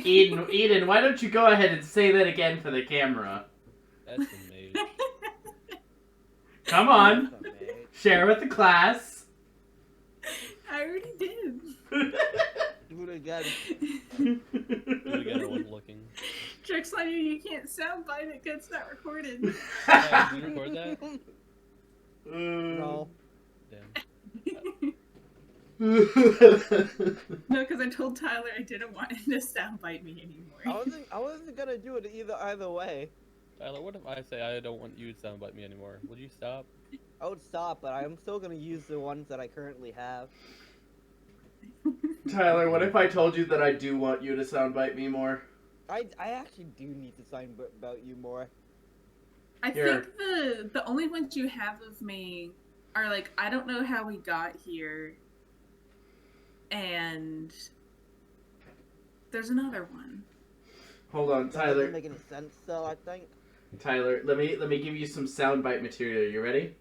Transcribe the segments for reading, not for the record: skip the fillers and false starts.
Eden, why don't you go ahead and say that again for the camera? That's amazing. Come on, That's amazing. share with the class. I already did. Do it again. Do it again, I wasn't looking. Tricks on you, you can't soundbite it because it's not recorded. Did you record that? No. Damn. No, because I told Tyler I didn't want him to soundbite me anymore. I wasn't gonna do it either way. Tyler, what if I say I don't want you to soundbite me anymore? Would you stop? I would stop, but I'm still gonna use the ones that I currently have. Tyler, what if I told you that I do want you to soundbite me more? I actually do need to sign about you more. I Here. think the only ones you have of me are like, I don't know how we got here, and there's another one. Hold on, That doesn't Tyler. make any sense, though. I think. Tyler, let me give you some soundbite material. You ready?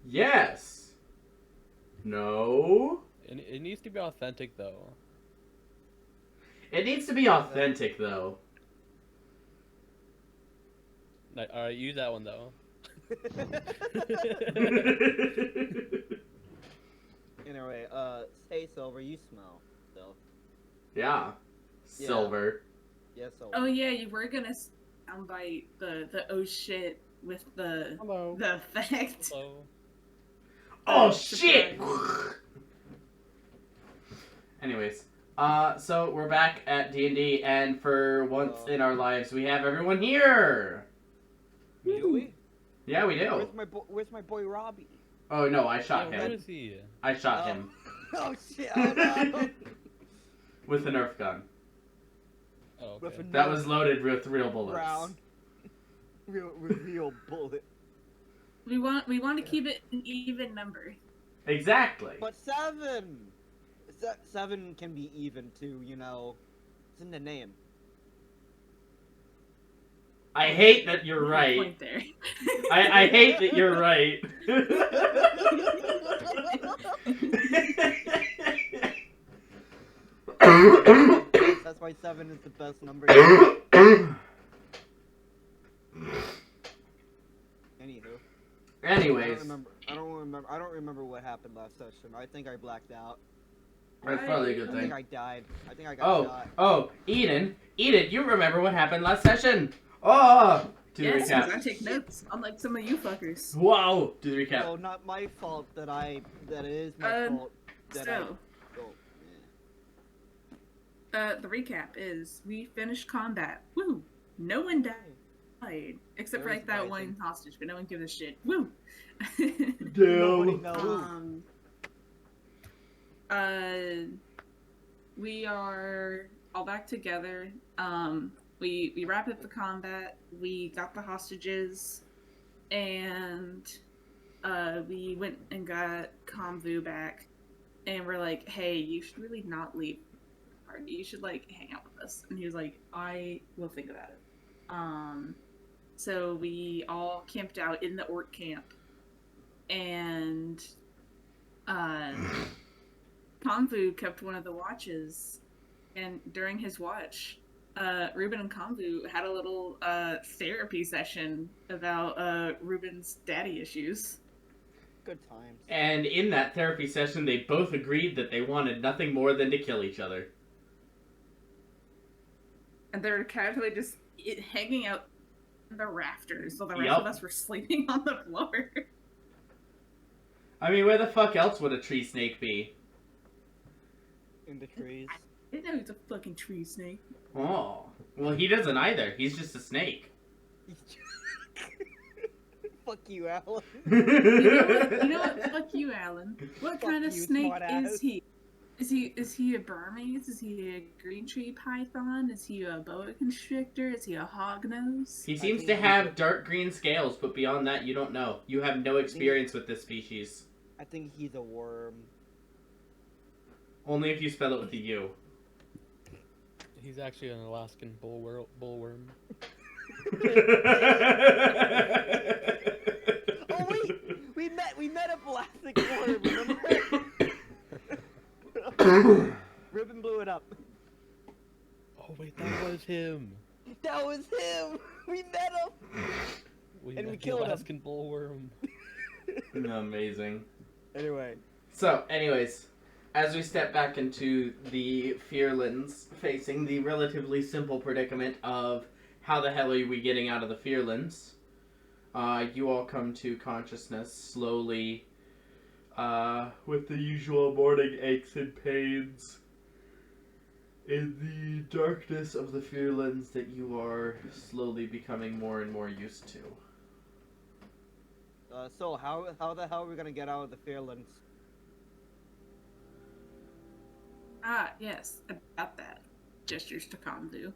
Yes. No. It needs to be authentic, though. It needs to be authentic, though. Alright, use that one, though. Anyway, say Silver, you smell. So. Yeah. Yeah. Silver. Yes, Silver. Oh yeah, you were gonna soundbite the oh shit with the Hello. effect. Hello. Oh Surprise. shit! Anyways, so we're back at D&D, and for once in our lives, we have everyone here. Do we? Yeah, we do. Where's my boy Robbie? Oh no, I shot Yeah, what him. is he? I shot him Oh shit! Oh no! with a Nerf gun. Oh, With okay. a That Nerf was loaded with real bullets. round. Real bullet. We want to keep it an even number. Exactly. But 7! 7 can be even too, you know. It's in the name. I hate that you're Good right. point there. I hate that you're right. That's why 7 is the best number. Anywho. Anyways, I don't remember what happened last session. I think I blacked out. that's probably a good I think thing. I died. I think I got shot. Oh, Eden, you remember what happened last session? Oh, do the Yes, 'cause I recap. take notes, unlike some of you fuckers. Wow, do the recap. Well, not my fault that it is my fault that So, oh, the recap is we finished combat. Woo! No one died except for Very like that surprising. one hostage, but no one gives a shit. Woo! Nobody Damn. knows. We are all back together. We wrapped up the combat. We got the hostages, and we went and got Convu back, and we're like, hey, you should really not leave the party. You should like hang out with us. And he was like, I will think about it. So we all camped out in the orc camp, and Convu kept one of the watches, and during his watch, Ruben and Convu had a little therapy session about Ruben's daddy issues. Good times. And in that therapy session, they both agreed that they wanted nothing more than to kill each other. And they were casually just hanging out in the rafters, so the rest Yup. of us were sleeping on the floor. I mean, where the fuck else would a tree snake be? In the trees. I didn't know he was a fucking tree snake. Oh. Well, he doesn't either. He's just a snake. Fuck you, Alan. You know what? Fuck you, Alan. What Fuck kind of you, snake smartass. is he? Is he a Burmese? Is he a green tree python? Is he a boa constrictor? Is he a hognose? He seems to think have dark green scales, but beyond that, you don't know. You have no experience with this species. I think he's a worm. Only if you spell it with a U. He's actually an Alaskan bullworm. Oh wait, we met a plastic worm. Remember? Ribbon blew it up. Oh wait, that was him. That was him! We met him! We And we met the killed him. Alaskan bullworm. Amazing. Anyway. So, anyways, as we step back into the Fearlands, facing the relatively simple predicament of how the hell are we getting out of the Fearlands, you all come to consciousness slowly, with the usual morning aches and pains in the darkness of the Fearlands that you are slowly becoming more and more used to. So how the hell are we gonna get out of the Fearlands? Yes, about that. Gestures to Kandu.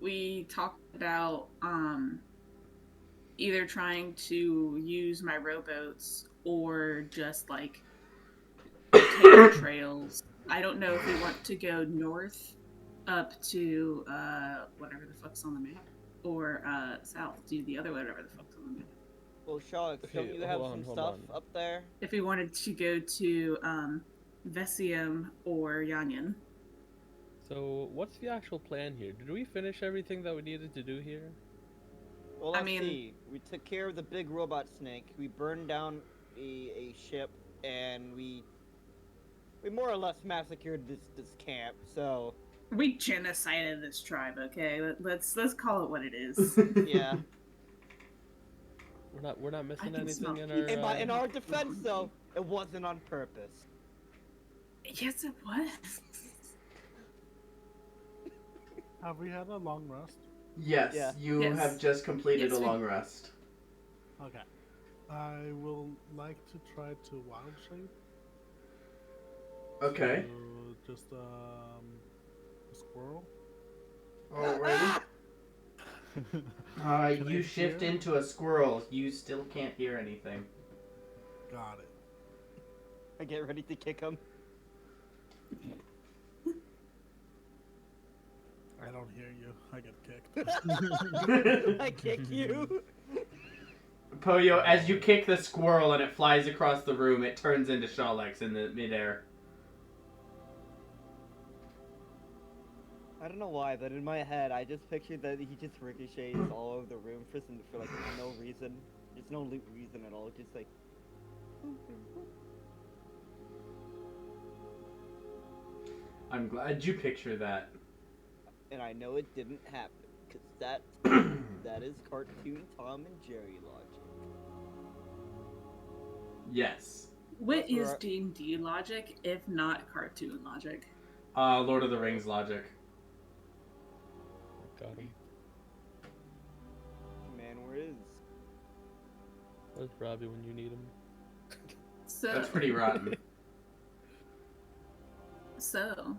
We talked about, either trying to use my rowboats or just, like, take the trails. I don't know if we want to go north up to, whatever the fuck's on the map, or, south to the other whatever the fuck's on the map. Well, Charlotte, Okay, don't you have hold some on, stuff hold on. up there? If we wanted to go to, Vesium or Yanyan. So, what's the actual plan here? Did we finish everything that we needed to do here? Well, I let's mean- see. We took care of the big robot snake. We burned down a ship, and we more or less massacred this camp. So We genocided this tribe, okay? Let's call it what it is. yeah. We're not missing can smell anything in people. our. In our defense, though, it wasn't on purpose. Yes, it was. Have we had a long rest? Yes, Yeah. you Yes. have just completed Yes, a we- long rest. Okay. I will like to try to wild shape. Okay. So just a squirrel. Alrighty. Can You I shift hear? into a squirrel. You still can't hear anything. Got it. I get ready to kick him. I don't hear you. I get kicked. I kick you. Poyo, as you kick the squirrel and it flies across the room, it turns into Shalex in the midair. I don't know why, but in my head, I just pictured that he just ricochets all over the room for like no reason. There's no reason at all. Just like. I'm glad you picture that. And I know it didn't happen, cause that is cartoon Tom and Jerry logic. Yes. What That's is right. D&D logic if not cartoon logic? Lord of the Rings logic. Got him. Man, where is? Where's Robbie when you need him? So, That's pretty rotten. So,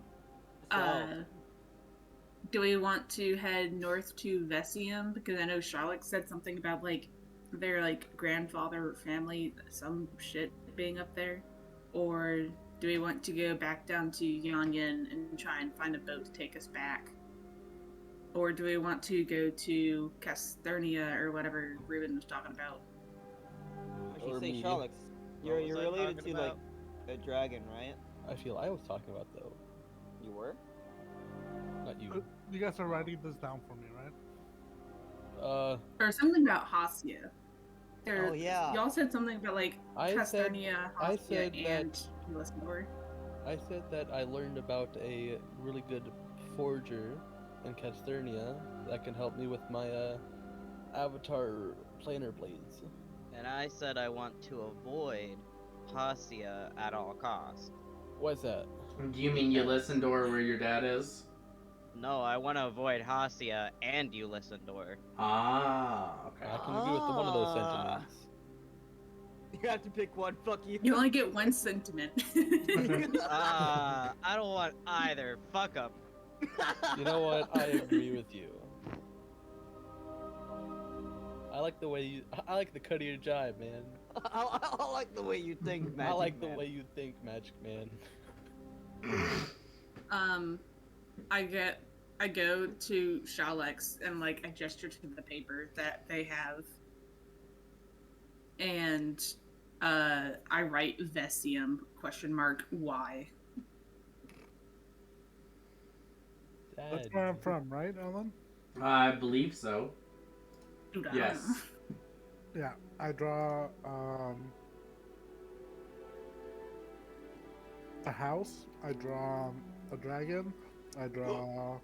do we want to head north to Vesium? Because I know Charlotte said something about, like, their, like, grandfather family, some shit being up there. Or do we want to go back down to Yanyan and try and find a boat to take us back? Or do we want to go to Casternia or whatever Ruben was talking about? I should Or say me. Shalix. You're was I related talking to about? like a dragon, right? I feel I was talking about though, You were? not you. You guys are writing this down for me, right? Or something about Hasia. Oh, yeah. Y'all said something about, like, I said Casternia, I Hasia, said and that- Lismore. I said that I learned about a really good forger in Casternia that can help me with my avatar planar blades. And I said I want to avoid Hasia at all costs. Why's that? Do you mean you listen to where your dad is? No, I want to avoid Hasia and Ulyssandor. Ah, okay. I can agree with one of those Ah. sentiments. You have to pick one. Fuck you. You only get one sentiment. I don't want either. Fuck 'em. You know what? I agree with you. I like the way you. I like the cut of your jive, man. I like the way you think, Magic I like Man. the way you think, Magic Man. I go to Shalex and, like, I gesture to the paper that they have, and I write Vesium ? Why? That's where I'm from, right, Alan? I believe so. Dude, I don't Yes. know. Yeah. I draw a house. I draw a dragon. I draw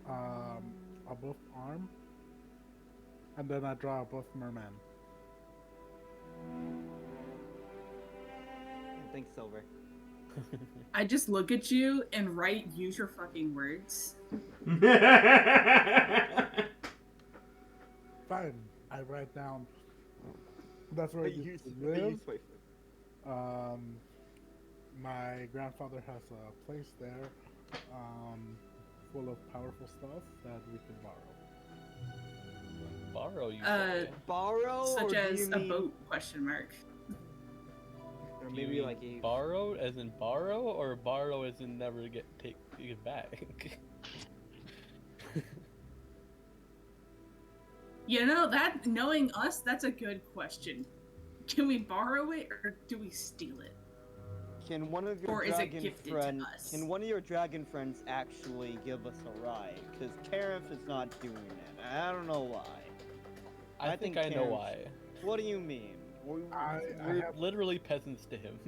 a buff arm, and then I draw a buff merman. Thanks, Silver. I just look at you and write, use your fucking words. Fine. I write down. That's where I used to I live. use my foot. My grandfather has a place there, full of powerful stuff that we can borrow. Borrow, you Uh, say? Borrow, or Such do as you a mean, boat, question mark. or Do maybe you like mean a borrow as in borrow, or borrow as in never get back? You know, that, knowing us, that's a good question. Can we borrow it, or do we steal it? Can one of your Or is it dragon gifted to friends? us? Can one of your dragon friends actually give us a ride? Because Karif is not doing it. I don't know why. I think I know Karen's- why. What do you mean? I We're have literally peasants to him.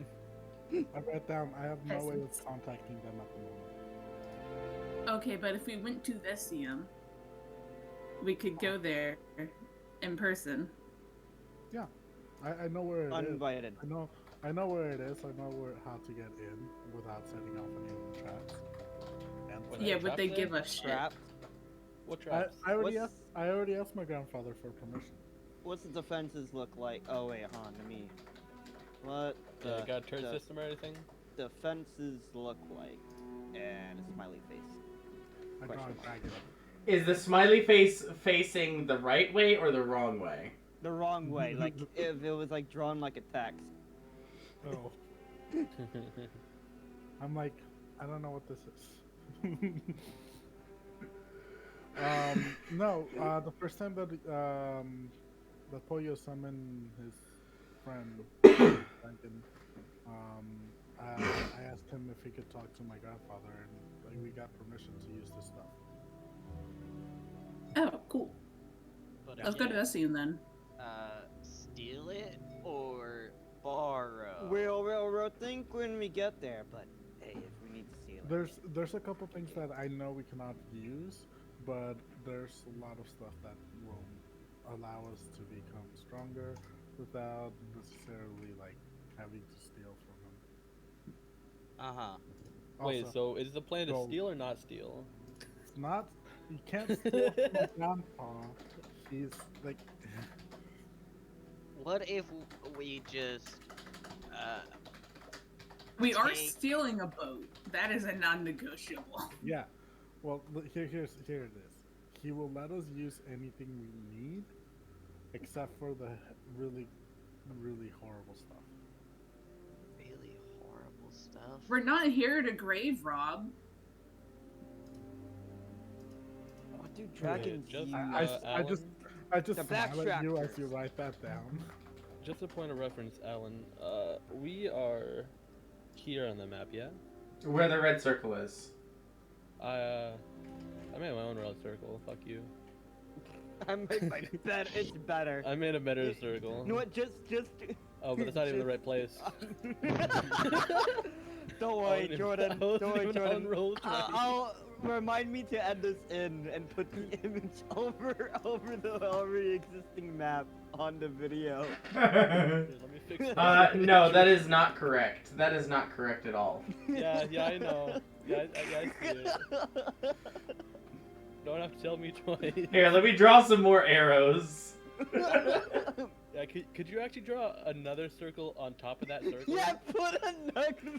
I wrote down. I have no way of Peasants. contacting them at the moment. Okay, but if we went to Vesium, we could go there in person. I know where it is. Uninvited. I know where it is. I know how to get in without setting off any of the traps. What, Yeah, traps but they there? give us shit. Trapped. What traps? I already What's- asked. I already asked my grandfather for permission. What's the defenses look like? Oh wait, hold on, let me. What Yeah, got a turret the system or anything? defenses look like? And a smiley face. I draw a Question. dragon. Is the smiley face facing the right way or the wrong way? The wrong way, like if it was like drawn like a text. Oh, I'm like, I don't know what this is. No. The first time that Pollo summoned his friend, Duncan, I asked him if he could talk to my grandfather, and like, we got permission to use this stuff. Oh, cool. But Let's go to Vesium then. steal it or borrow? We'll think when we get there, but hey, if we need to steal it. There's a couple things that I know we cannot use, but there's a lot of stuff that will allow us to become stronger without necessarily like having to steal from them. Uh-huh. Wait, Also, so is the plan to gold. steal or not steal? it's not. You can't steal from my grandpa. He's like. What if we just We are Take- stealing a boat. That is a non-negotiable. Yeah. Well, here it is. He will let us use anything we need, except for the really, really horrible stuff. really horrible stuff? We're not here to grave rob. What do dragons just- use? I just The smile at you as backtrackers. you write that down. Just a point of reference, Alan. We are here on the map, yeah? Where the red circle is. I made my own red circle. Fuck you. I'm better. It's better. I made a better You- circle. You know what? Just. Oh, but it's not even the right place. Don't I worry, wasn't even- Jordan. I Don't wasn't worry, even Jordan. on roll 20. I'll remind me to add this in and put the image over the already existing map on the video. Here, let me fix it. No, that is not correct. That is not correct at all. Yeah, I know. Yeah, I see it. Don't have to tell me twice. Here, let me draw some more arrows. Yeah, could you actually draw another circle on top of that circle? Yeah, put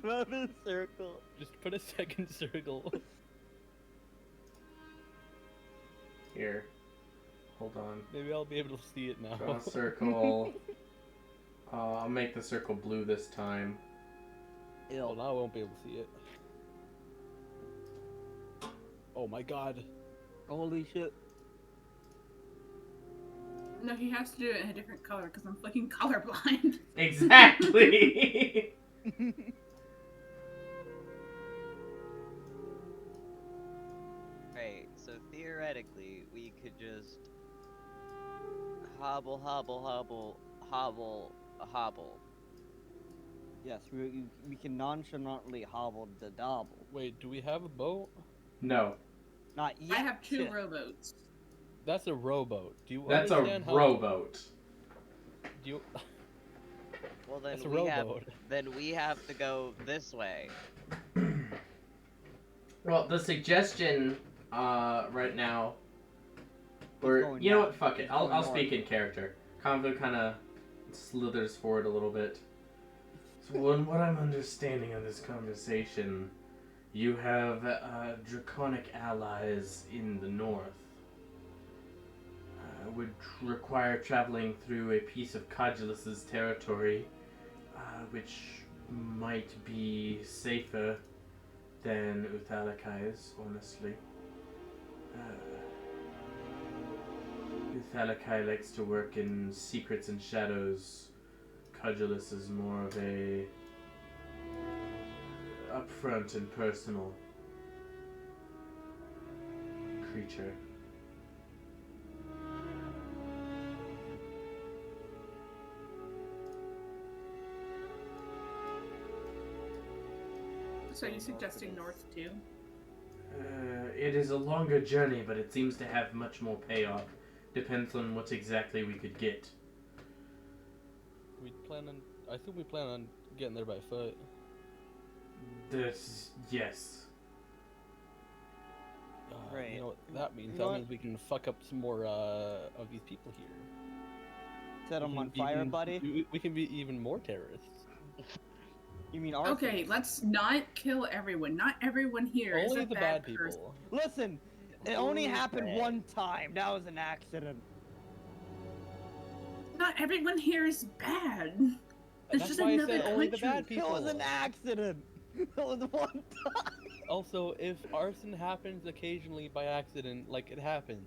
another circle. Just put a second circle. Here. Hold on. Maybe I'll be able to see it now. Draw a circle. I'll make the circle blue this time. Well, now I won't be able to see it. Oh my god. Holy shit. No, he has to do it in a different color because I'm fucking colorblind. Exactly. So theoretically, we could just hobble, hobble, hobble, hobble, hobble. Yes, we can nonchalantly hobble the double. Wait, do we have a boat? No, Not yet. I have 2 rowboats. That's a rowboat. Do you that's a understand how? rowboat. Do you? Well, then That's a we have rowboat. we have to go this way. Well, the suggestion right now, or going you know down. what? Fuck it. He's I'll going speak in character. Convo kind of slithers forward a little bit. So, in what I'm understanding of this conversation, you have draconic allies in the north. Would require traveling through a piece of Codulus's territory, which might be safer than Uthalakai's, honestly. Uthalakai likes to work in secrets and shadows. Cudulus is more of a upfront and personal creature. So are you suggesting north too? It is a longer journey, but it seems to have much more payoff. Depends on what exactly we could get. I think we plan on getting there by foot. Yes. Right. You know what that means? You That know means we can fuck up some more of these people here. Set them We on can fire, even- buddy. We can be even more terrorists. You mean Arthur? Okay, let's not kill everyone. Not everyone here is Only a the bad bad person. people. Listen, it only happened Okay. one time. That was an accident. Not everyone here is bad. There's That's just why I another said only the country. bad It people. was an accident. It was one time. Also, if arson happens occasionally by accident, like it happens,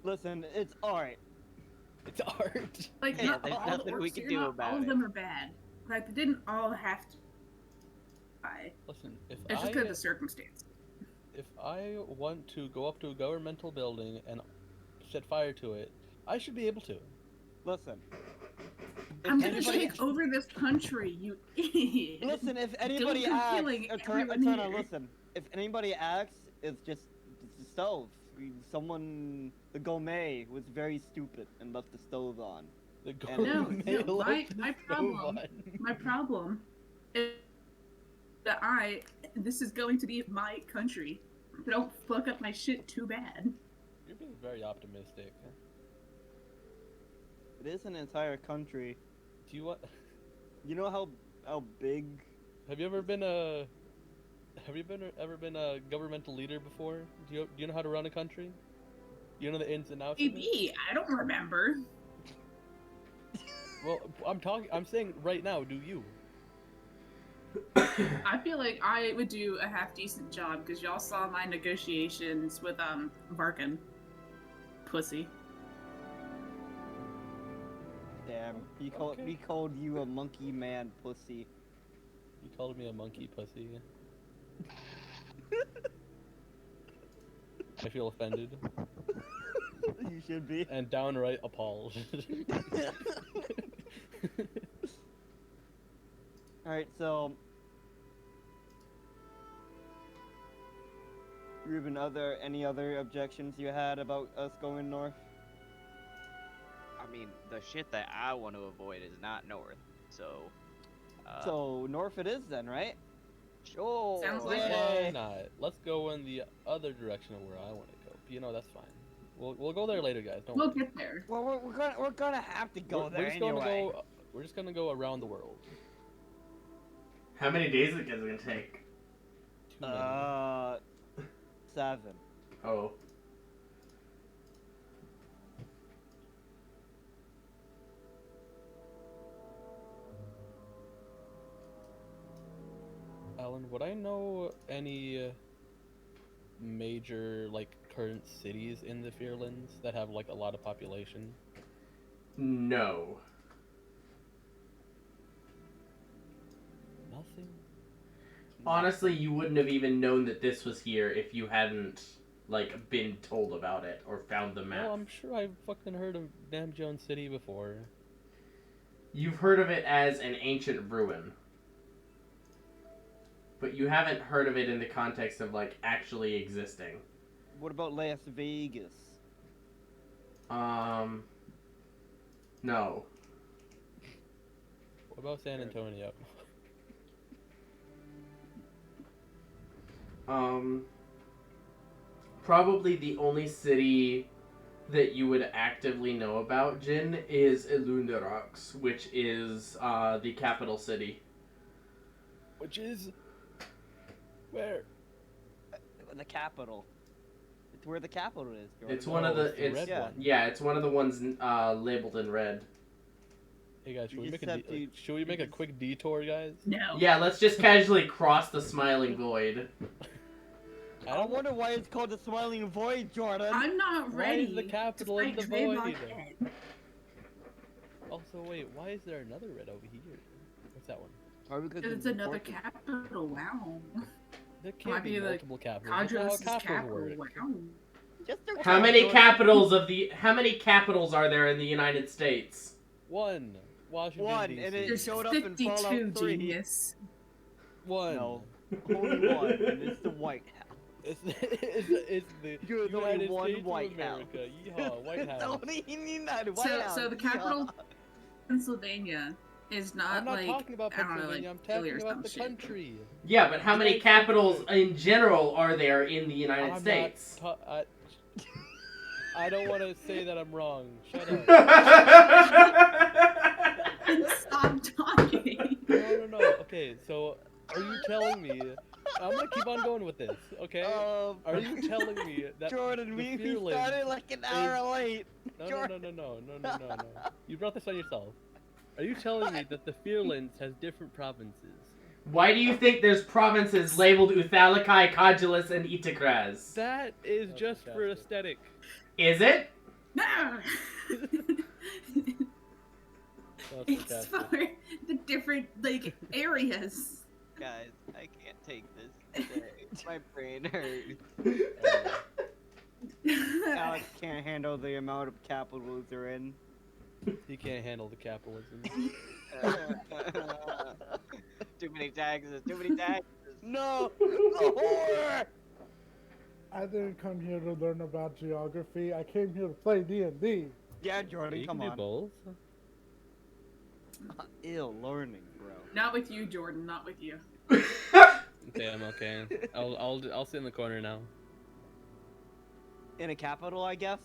Listen, it's alright. it's art. Like, Yeah, not there's all the nothing we orcs can here, do not about all of it. them are bad. Like, they didn't all have to die. Listen, It's just because of the circumstance. if I want to go up to a governmental building and set fire to it, I should be able to. Listen. I'm If gonna anybody- take over this country, you idiot. Listen, if anybody Don't go asks, killing everyone Eterna, here. listen. If anybody asks, it's the stove. Someone, the gourmet, was very stupid and left the stove on. The And- No, gourmet no, left my the stove problem- on. My problem is that this is going to be my country. Don't fuck up my shit too bad. You're being very optimistic. It is an entire country. Do you want? You know how big? Have you ever been ever been a governmental leader before? Do you know how to run a country? Do you know the ins and outs of it? Maybe, I don't remember. Well, I'm saying right now, do you? I feel like I would do a half decent job because y'all saw my negotiations with Varkin. Pussy. Damn, he Okay. called you a monkey man pussy. You called me a monkey pussy. I feel offended You should be. and downright appalled. Alright, so Ruben, any other objections you had about us going north? I mean, the shit that I want to avoid is not north, so. So north it is then, right? Sure. Sounds like it. Why Yay. not? Let's go in the other direction of where I want to go. You know, that's fine. We'll go there later, guys. Don't We'll worry. get there. Well, we're gonna have to go there We're just anyway. we're just gonna go around the world. How many days is it gonna take? Too many. 7. Oh. Alan, would I know any major like current cities in the Fearlands that have like a lot of population? No. Nothing. Honestly, you wouldn't have even known that this was here if you hadn't like, been told about it or found the map. Well, I'm sure I've fucking heard of Namjoon City before. You've heard of it as an ancient ruin. But you haven't heard of it in the context of, like, actually existing. What about Las Vegas? No. What about San Antonio? Probably the only city that you would actively know about, Jin, is Ilundarox, which is the capital city. Which is where? The capital. It's where the capital is, Jordan. It's one of the. it's the red yeah. one. Yeah, it's one of the ones labeled in red. Hey guys, should You we just make a have to- should we make a quick detour, guys? No. Yeah, let's just casually cross the smiling void. I wonder why it's called the Smiling Void, Jordan. I'm not Why ready. is the capital in to the fight Draevok void? head. Also, wait, why is there another red over here? What's that one? Why we could It's do another important- capital. Wow. There Might can't be be the multiple capitals. That's not Cadros' how capitals capital. work. Wow. Just a How many Jordan. How many capitals are there in the United States? One. Washington, One, D.C. and it There's showed up in 52, Fallout 3. genius. One. No. Only one, and it's the White House. It's the There's only United one States White of America. House. Yeehaw, White It's House. only United White House. So the capital of Pennsylvania is not I'm not like talking about I don't know, Pennsylvania. like I'm talking Philly or about some the shit. country. Yeah, but how many United capitals States. in general are there in the United I'm States? not I don't want to say that I'm wrong. Shut up. Stop talking. No. Okay, so are you telling me? I'm gonna keep on going with this. Okay. Are you telling me that Jordan, the we feelings started like an hour late. No. You brought this on yourself. Are you telling me that the Fearlands has different provinces? Why do you think there's provinces labeled Uthalakai, Codulus, and Itakraz? That is That's just for fantastic. aesthetic. Is it? No. That's It's fantastic. for the different like areas. Guys, I can't take this today. My brain hurts. Alex can't handle the amount of capitals they're in. He can't handle the capitalism. Too many taxes, too many taxes. No! The whore! I didn't come here to learn about geography. I came here to play D&D. Yeah, Jordan, You come can do on. both. Ill learning, bro. Not with you, Jordan. Not with you. Damn. Okay. I'll sit in the corner now. In a capital, I guess?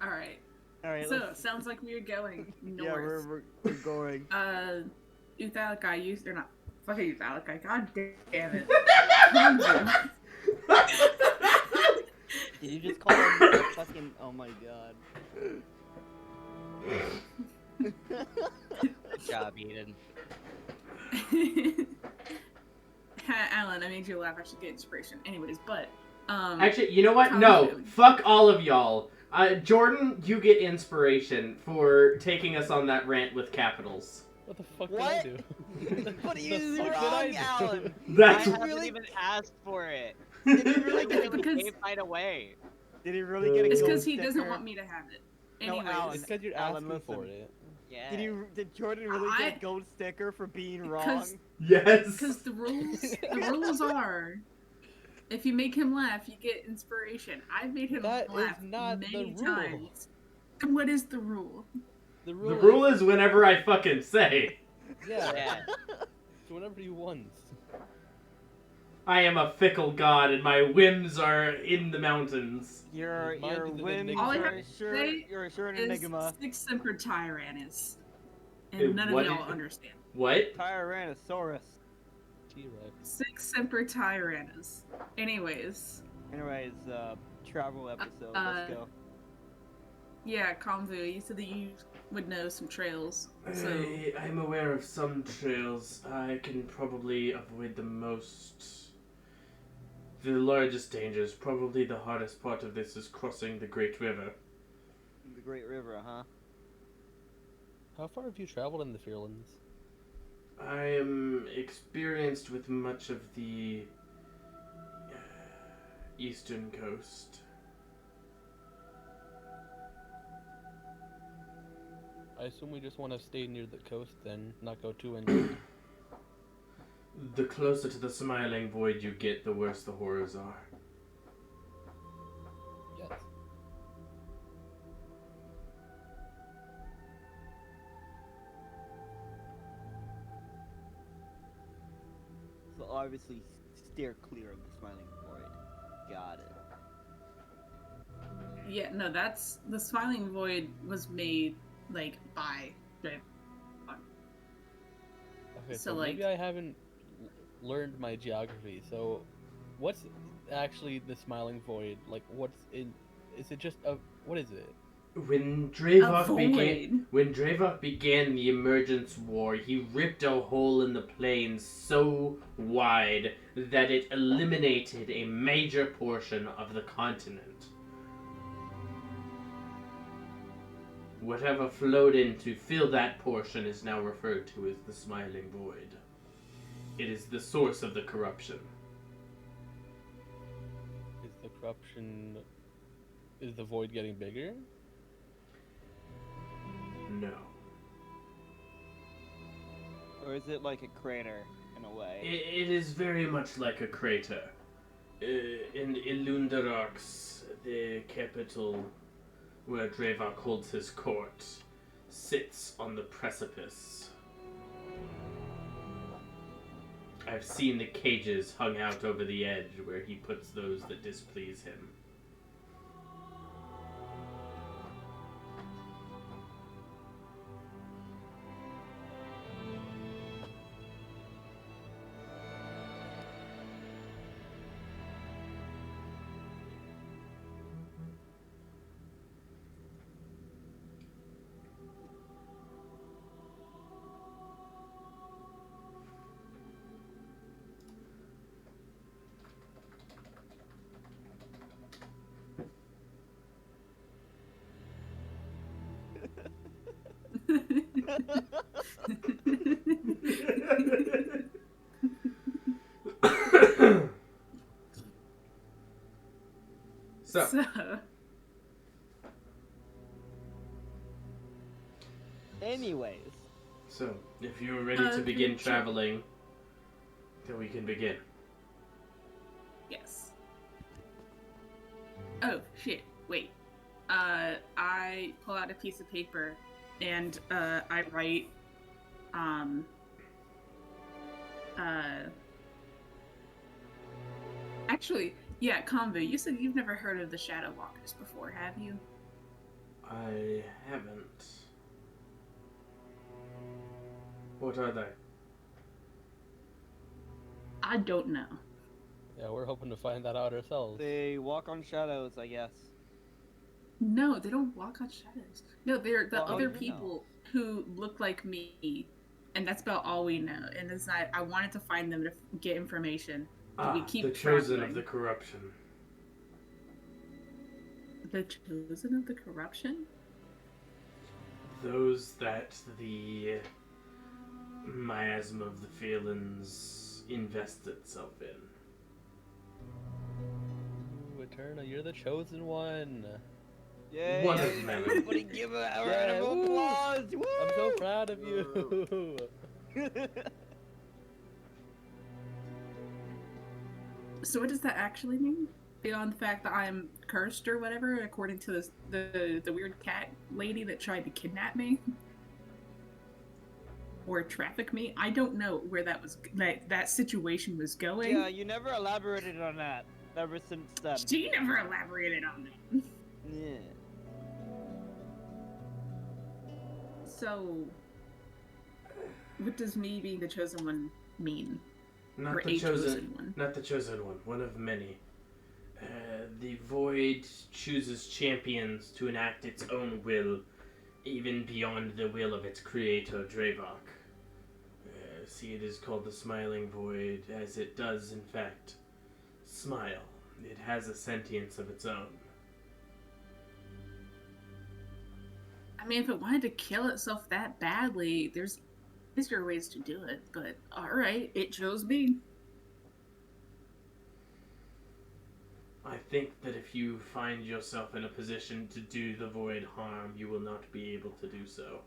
All right. Alright, So sounds like we're going north. yeah, we're going. Uthalakai used or not? Fucking Uthalakai. God damn it. Did you just call him a fucking... Oh my god. Good job, Eden. Alan, I made you laugh. I should get inspiration. Anyways, but Actually, you know what? No. Fuck all of y'all. Jordan, you get inspiration for taking us on that rant with capitals. What the fuck What? did I do? What are The you fuck did I wrong, do? Alan? I That's I haven't really- even asked for it. Did he really It get a, Because- came right away. did he really get a it's gold because he doesn't sticker? want me to have it. No, Anyways, Alan. It's because you're Alan, asking for listen. it. Yeah. Did Jordan really get a gold sticker for being wrong? Because- yes. because the rules are, if you make him laugh, you get inspiration. I've made him That is laugh not the many rule. times. And what is the rule? The The rule. rule is whenever I fucking say. Yeah. Yeah. So whenever you want. I am a fickle god and my whims are in the mountains. Your Mine is an whims enigma. All I are have to sure say you're sure an Is enigma. Six Semper Tyrannus. And It- none what of y'all is- understand. What? Tyrannosaurus. T-Rex. Six Semper Tyrannus. Anyways, Anyways, travel episode. uh, Let's go. yeah, Convu, you said that you would know some trails. So, I'm aware of some trails. I can probably avoid the most. The largest dangers. Probably the hardest part of this is crossing the Great River. The Great River, huh? How far have you traveled in the Fearlands? I am experienced with much of the eastern coast. I assume we just want to stay near the coast then, not go too inland. The closer to the Smiling Void you get, the worse the horrors are. Yes. So obviously steer clear of the Smiling Void. Got it. Yeah, no, that's the Smiling Void was made like by Draevok. Okay, So, so maybe like- I haven't learned my geography. So, what's actually the Smiling Void? Like, what's in? Is it just a? What is it? When Draevok Void. began the Emergence War, he ripped a hole in the plains so wide that it eliminated a major portion of the continent. Whatever flowed in to fill that portion is now referred to as the Smiling Void. It is the source of the corruption. Is the corruption? Is the void getting bigger? No. Or is it like a crater in a way? It is very much like a crater. In Ilundarox, the capital where Draevok holds his court, sits on the precipice. I've seen the cages hung out over the edge where he puts those that displease him. So, Anyways, if you're ready to begin traveling, then we can begin. Yes. Oh shit! Wait. I pull out a piece of paper and I write. Actually, yeah, Convu, you said you've never heard of the Shadow Walkers before, have you? I haven't. What are they? I don't know. Yeah, we're hoping to find that out ourselves. they walk on shadows, I guess. No, they don't walk on shadows. No, they're the Well, how other do you know? people who look like me, and that's about all we know. And it's not. I wanted to find them to get information. But we keep the chosen traveling. of the corruption. The chosen of the corruption? Those that the miasma of the feelings invests itself in. Ooh, Eterna, you're the chosen one. Yay! One of many. Everybody give a round Yeah, of woo! applause! Woo! I'm so proud of you. So what does that actually mean? Beyond the fact that I'm cursed or whatever, according to this, the weird cat lady that tried to kidnap me? Or traffic me? I don't know where that situation was going. Yeah, you never elaborated on that ever since then. She never elaborated on that. Yeah. So, what does me being the chosen one mean? Not Or the a chosen one? Not the chosen one of many. The void chooses champions to enact its own will, even beyond the will of its creator, Draevok. See, it is called the Smiling Void, as it does, in fact, smile. It has a sentience of its own. I mean, if it wanted to kill itself that badly, there's easier ways to do it, but alright, it chose me. I think that if you find yourself in a position to do the void harm, you will not be able to do so.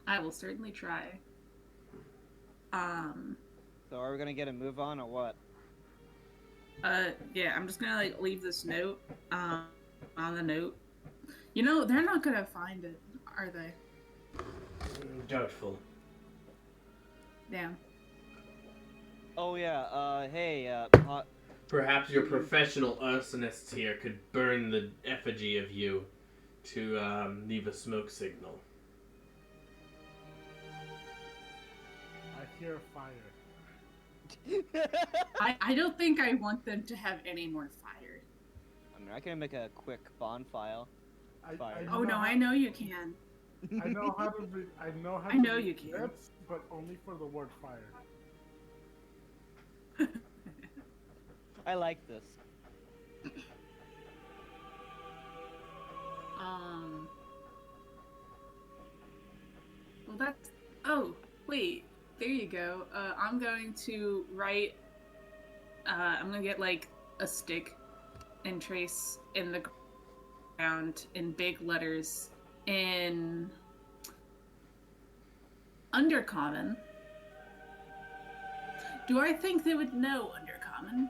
I will certainly try. So are we gonna get a move on or what? Yeah, I'm just gonna like leave this note, on the note. You know, they're not gonna find it, are they? Doubtful. Damn. Oh yeah. Hey. Perhaps your professional arsonists here could burn the effigy of you to leave a smoke signal. I hear fire. I don't think I want them to have any more fire. I mean, I can make a quick bonfire. Fire. Oh no, I know you can. I know how to be. I know how. I know to you be can. threats, but only for the word fire. I like this. Well, that's. Oh, wait. There you go. I'm going to write. I'm gonna get like a stick and trace in the ground in big letters in Undercommon. Do I think they would know Undercommon?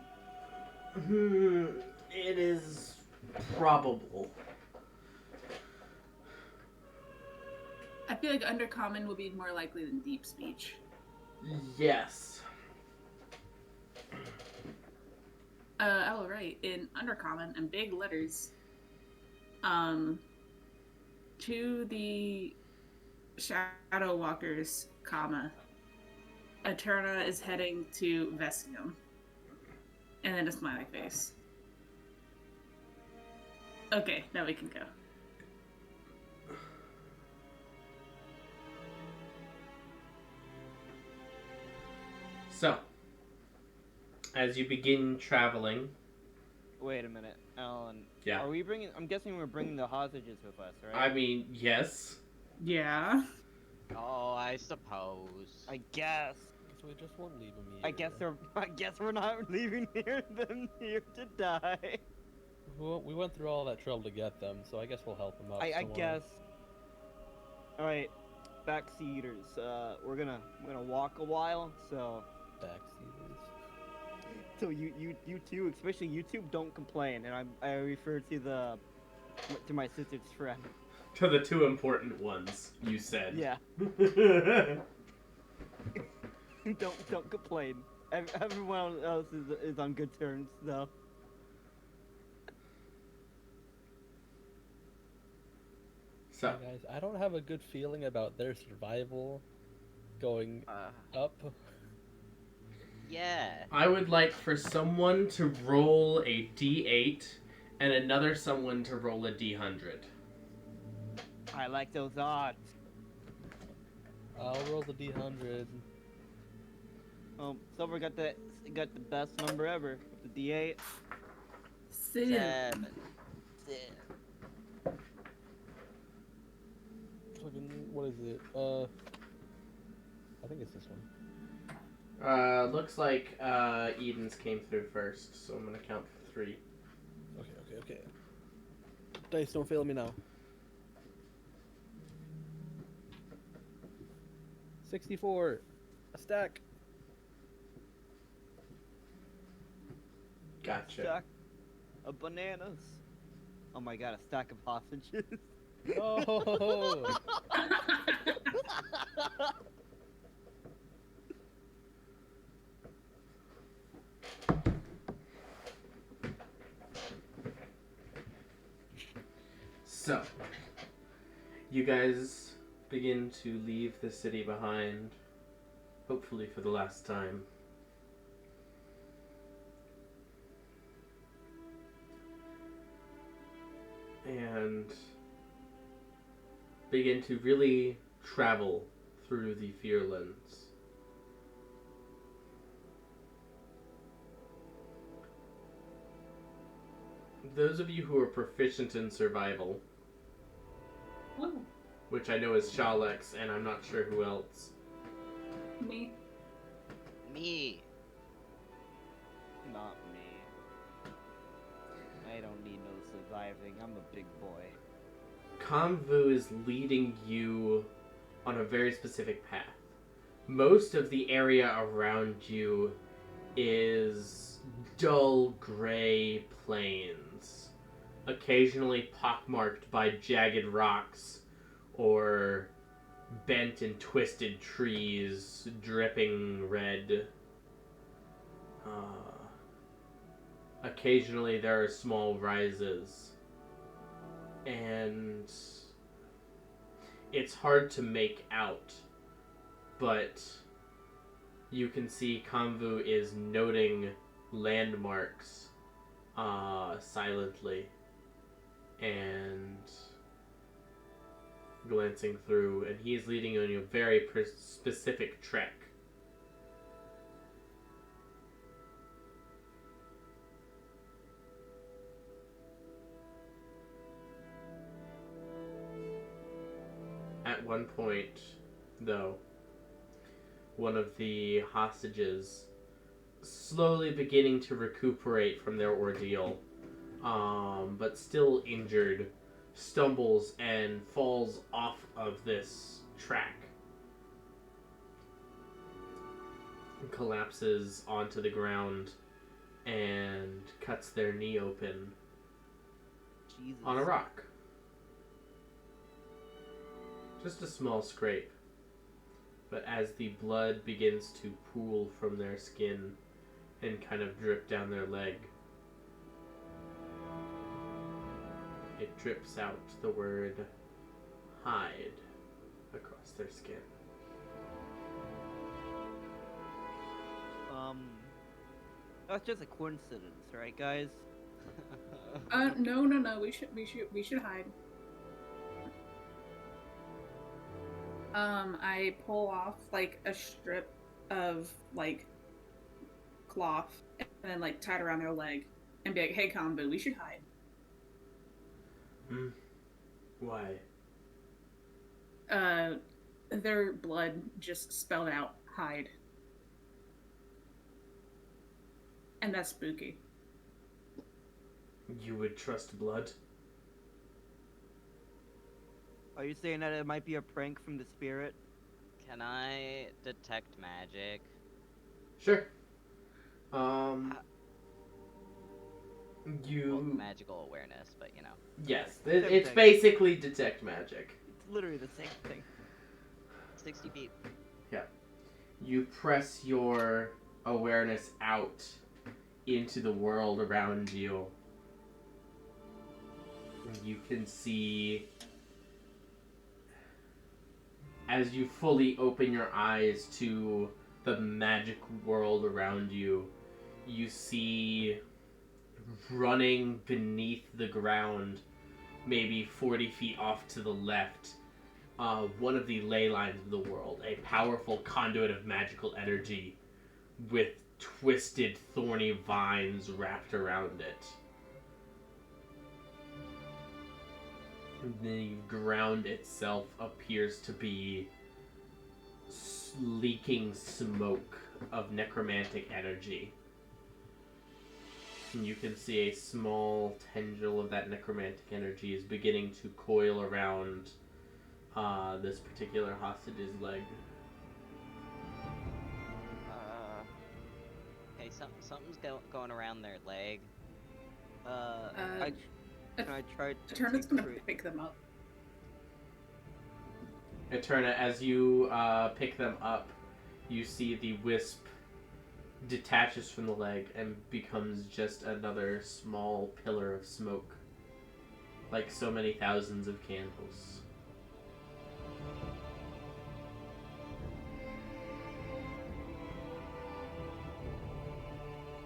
It is probable. I feel like Undercommon would be more likely than Deep Speech. Yes. I will write in Undercommon in big letters. To the Shadow Walkers, comma, Eterna is heading to Vestium. And then a smiley face. Okay, now we can go. So, as you begin traveling... Wait a minute, Alan. Yeah. Are we bringing? I'm guessing we're bringing the hostages with us, right? I mean, yes. Yeah. Oh, I suppose. I guess. So we just won't leave him here. I guess we're not leaving them here to die. We went through all that trouble to get them, so I guess we'll help them out. I somewhere. guess. All right, backseaters. We're gonna walk a while, so. Backseaters. So you two, especially you two, don't complain, and I refer to my sister's friend. To the two important ones, you said. Yeah. Don't complain. Everyone else is on good terms, though. So, Hey guys, I don't have a good feeling about their survival going up. Yeah. I would like for someone to roll a d8 and another someone to roll a d100. I like those odds. I'll roll the D100. Silver got the best number ever with the D8. 7. Fucking, what is it? I think it's this one. Looks like Eden's came through first, so I'm gonna count for 3. Okay. Dice, don't fail me now. 64. A stack. Gotcha. Stack of bananas. Oh my god, a stack of hostages. Oh! So, you guys begin to leave the city behind, hopefully for the last time. And begin to really travel through the Fearlands. those of you who are proficient in survival, Oh, which I know is Shalex, and I'm not sure who else. me. Me. Not me. I don't need no surviving. I'm a big boy. Kamvu is leading you on a very specific path. Most of the area around you is dull gray plains, occasionally pockmarked by jagged rocks or bent and twisted trees dripping red. Occasionally there are small rises, and it's hard to make out, but you can see Kamvu is noting landmarks silently and glancing through, and he is leading you on a very specific trek. At one point, though, one of the hostages, slowly beginning to recuperate from their ordeal, but still injured, stumbles and falls off of this track. Collapses onto the ground and cuts their knee open Jesus. on a rock. Just a small scrape. But as the blood begins to pool from their skin and kind of drip down their leg, it drips out the word hide across their skin. That's just a coincidence, right, guys? No. We should hide. I pull off like a strip of like cloth and then like tie it around their leg and be like, "Hey, Kambu, we should hide." Why? Their blood just spelled out hide, and that's spooky. You would trust blood? Are you saying that it might be a prank from the spirit? Can I detect magic? Sure. Well, You... magical awareness, but you know. Yes, Same it's thing. basically detect magic. It's literally the same thing. 60 feet. You press your awareness out into the world around you. You can see, as you fully open your eyes to the magic world around you, you see running beneath the ground, maybe 40 feet off to the left, one of the ley lines of the world, a powerful conduit of magical energy with twisted, thorny vines wrapped around it. The ground itself appears to be leaking smoke of necromantic energy. And you can see a small tendril of that necromantic energy is beginning to coil around this particular hostage's leg. Hey, something's going around their leg. Can I try to Eterna's take gonna three- pick them up. Eterna, as you pick them up, you see the wisp detaches from the leg and becomes just another small pillar of smoke, like so many thousands of candles.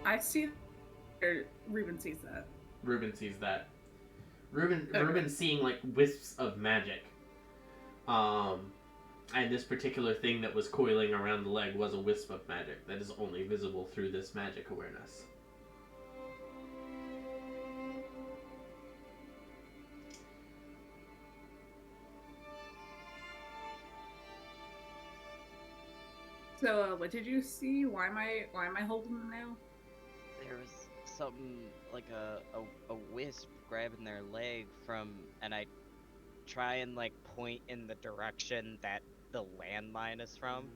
I see, or Ruben sees that. Ruben sees that. Ruben Okay. seeing like wisps of magic. And this particular thing that was coiling around the leg was a wisp of magic that is only visible through this magic awareness. So, what did you see? Why am I holding them now? There was something like a wisp grabbing their leg and I try and like point in the direction that the landmine is from,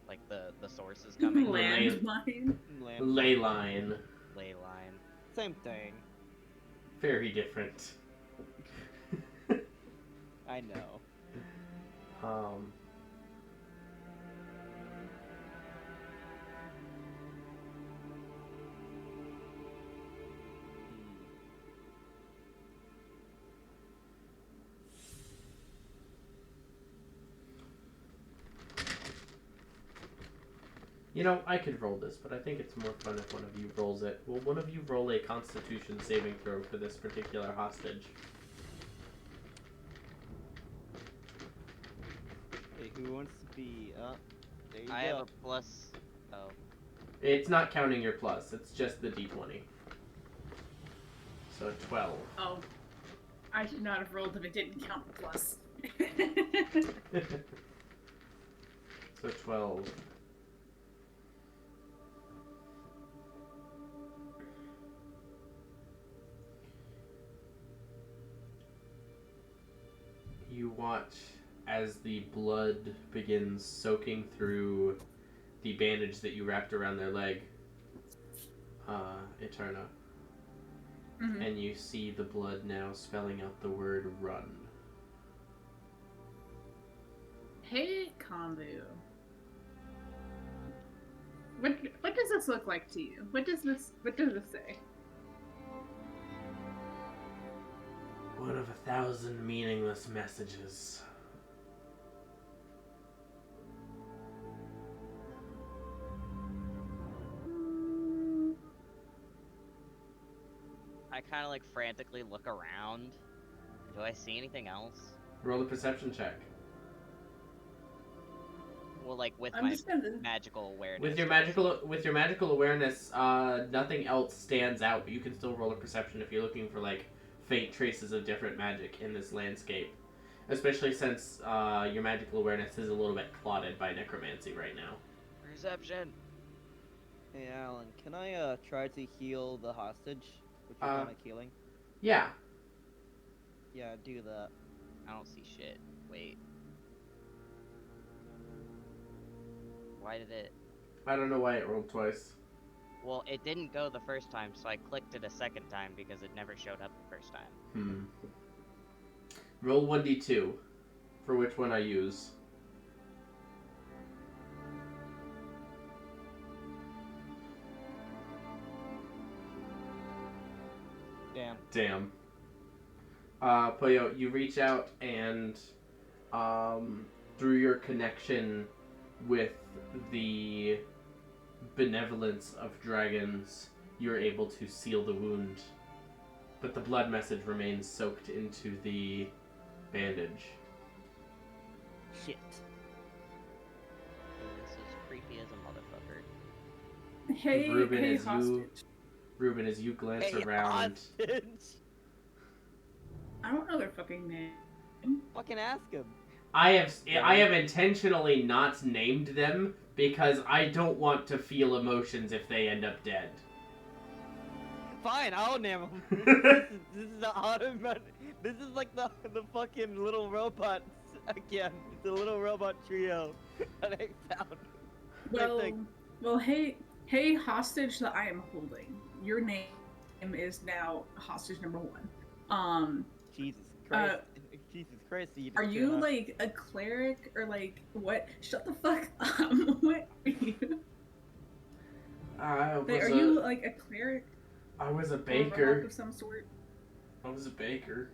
like the source is coming. Landmine. Ley line. Ley line. Same thing. Very different. I know. Um. You know, I could roll this, but I think it's more fun if one of you rolls it. Will one of you roll a Constitution saving throw for this particular hostage? Hey, who wants to be there you I go. have a plus. Oh. It's not counting your plus, it's just the d20. So 12. Oh, I should not have rolled if it didn't count the plus. So 12. You watch as the blood begins soaking through the bandage that you wrapped around their leg, Eterna. Mhm. And you see the blood now spelling out the word run. Hey, Kambu. What does this look like to you? What does this say? One of 1,000 meaningless messages. I kind of like frantically look around. Do I see anything else? Roll a perception check. Well, like with I'm my just gonna. magical awareness. With your magical awareness, nothing else stands out, but you can still roll a perception if you're looking for like faint traces of different magic in this landscape. Especially since your magical awareness is a little bit clotted by necromancy right now. Perception. Hey, Alan, can I try to heal the hostage? Which you're kind of healing? Yeah. Yeah, do that. I don't see shit. Wait. Why did it? I don't know why it rolled twice. Well, it didn't go the first time, so I clicked it a second time because it never showed up the first time. Roll 1d2 for which one I use. Damn. Poyo, you reach out and through your connection with the benevolence of dragons, you're able to seal the wound. But the blood message remains soaked into the bandage. Shit. This is creepy as a motherfucker. Hey, Ruben, hostage. Ruben, as you glance Hey, around, hostage! I don't know their fucking name. Fucking ask him. I have intentionally not named them because I don't want to feel emotions if they end up dead. Fine, I'll name him. This is the automatic. This is like the fucking little robots again. The little robot trio that I found. Well, hey, hostage that I am holding. Your name is now hostage number 1. Jesus Christ. Jesus Christ. Are you like a cleric or like what? Shut the fuck up. What are you? Are you like a cleric? I was a Or a baker. monk of some sort? I was a baker.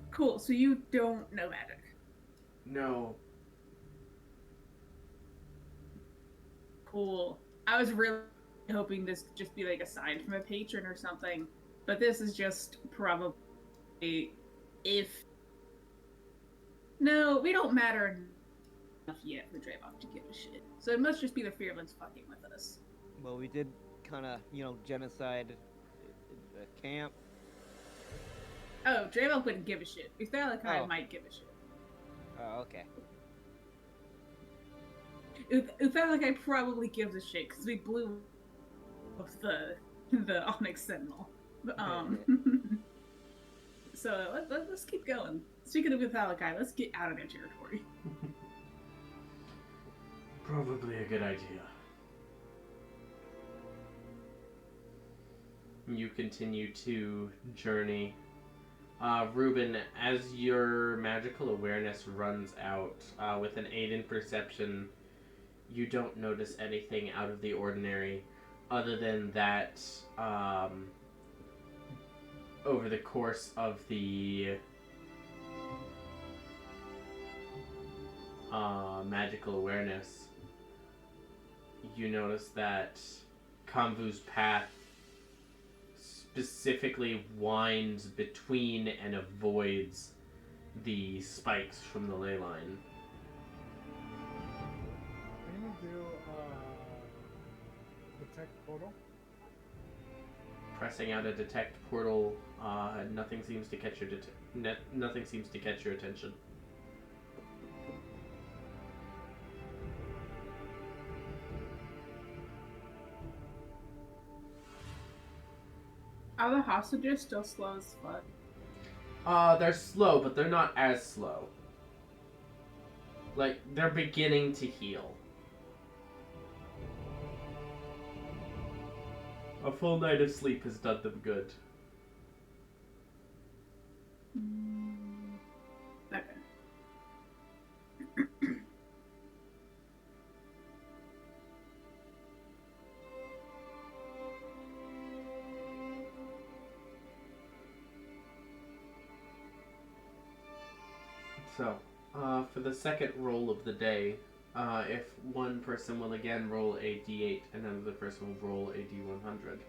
Cool. So you don't know magic. No. Cool. I was really hoping this could just be like a sign from a patron or something, but this is just probably if. No, we don't matter enough yet for Draevok to give a shit. So it must just be the Fearlands fucking with us. Well, we did kind of, genocide a camp. Oh, Draevok wouldn't give a shit. If Thalakai Oh. might give a shit. Oh, okay. It felt like I probably gives a shit because we blew up the Onyx Sentinel. So let's keep going. Speaking of Uthalakai, let's get out of their territory. Probably a good idea. You continue to journey. Ruben, as your magical awareness runs out, with an 8 in perception, you don't notice anything out of the ordinary, other than that, over the course of the magical awareness, you notice that Kamvu's path specifically winds between and avoids the spikes from the ley line. I'm gonna do detect portal. Pressing out a detect portal, nothing seems to catch your nothing seems to catch your attention. Are the hostages still slow as fuck? They're slow, but they're not as slow. Like, they're beginning to heal. A full night of sleep has done them good. Okay. So, for the second roll of the day, if one person will again roll a d8 and another person will roll a d100.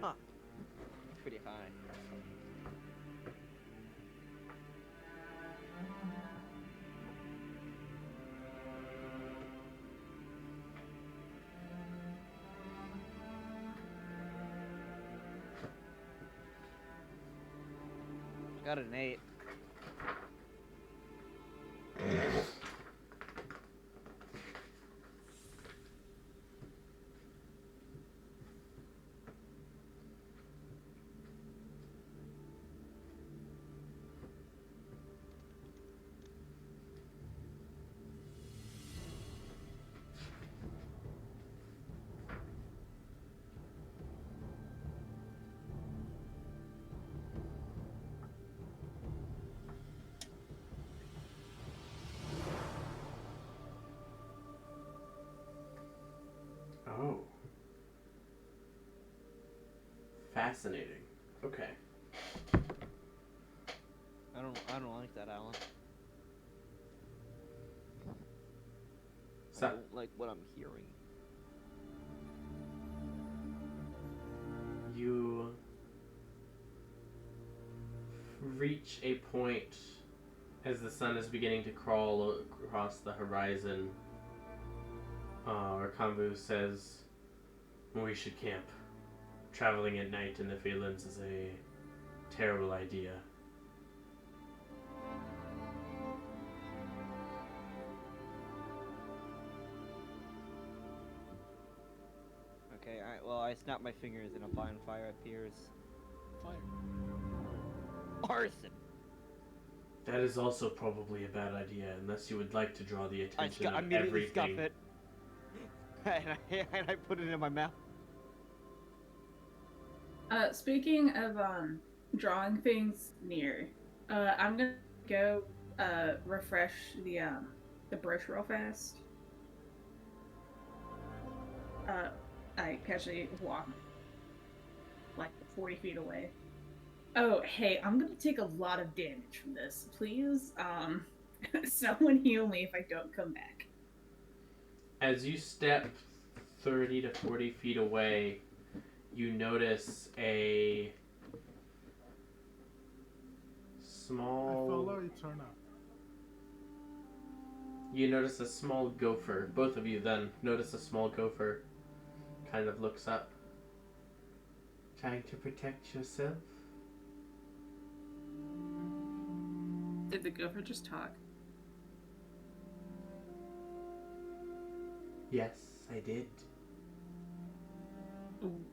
Huh. Pretty high. Got an 8. Oh. Fascinating. Okay. I don't like that, Alan. I So, don't like what I'm hearing. you reach a point as the sun is beginning to crawl across the horizon, where Kambu says, "We should camp. Traveling at night in the Fearlands is a terrible idea." Okay, well, I snap my fingers and a bonfire appears. Fire. Arson! That is also probably a bad idea, unless you would like to draw the attention I of immediately scuff everything. it. and I put it in my mouth. Speaking of drawing things near, I'm gonna go refresh the brush real fast. I casually walk like 40 feet away. Oh, hey, I'm gonna take a lot of damage from this. Please, someone heal me if I don't come back. As you step 30 to 40 feet away, you notice a small... I follow, you turn up. You notice a small gopher. Both of you then notice a small gopher kind of looks up Trying to protect yourself? Did the gopher just talk? Yes, I did. Ooh.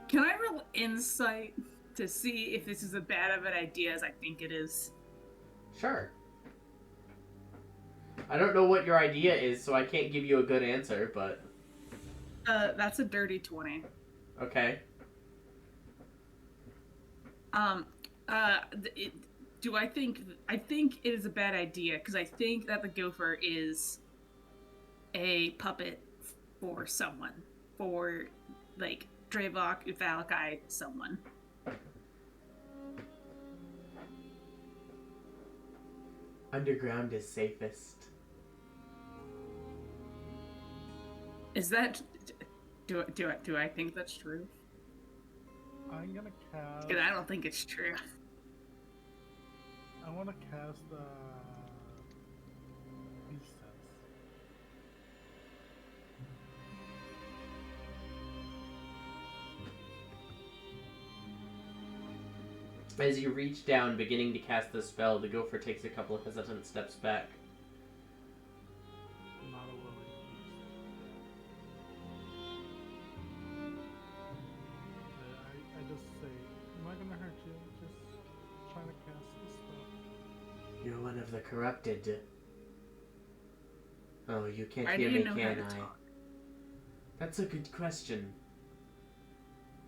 Can I roll insight to see if this is as bad of an idea as I think it is? Sure. I don't know what your idea is, so I can't give you a good answer, but... That's a dirty 20. Okay. I think it is a bad idea, because I think that the gopher is a puppet for someone. For, like, Draevok, Uvalakai, someone. Underground is safest. Is that... Do I think that's true? I'm gonna cast. Because I don't think it's true. I want to cast Beast Sense. As you reach down, beginning to cast the spell, the gopher takes a couple of hesitant steps back. Not a willing beast. I just say, I'm not gonna hurt you. Just trying to cast the spell. You're one of the corrupted. Oh, you can't Why do hear you me, know how can to I? talk? That's a good question.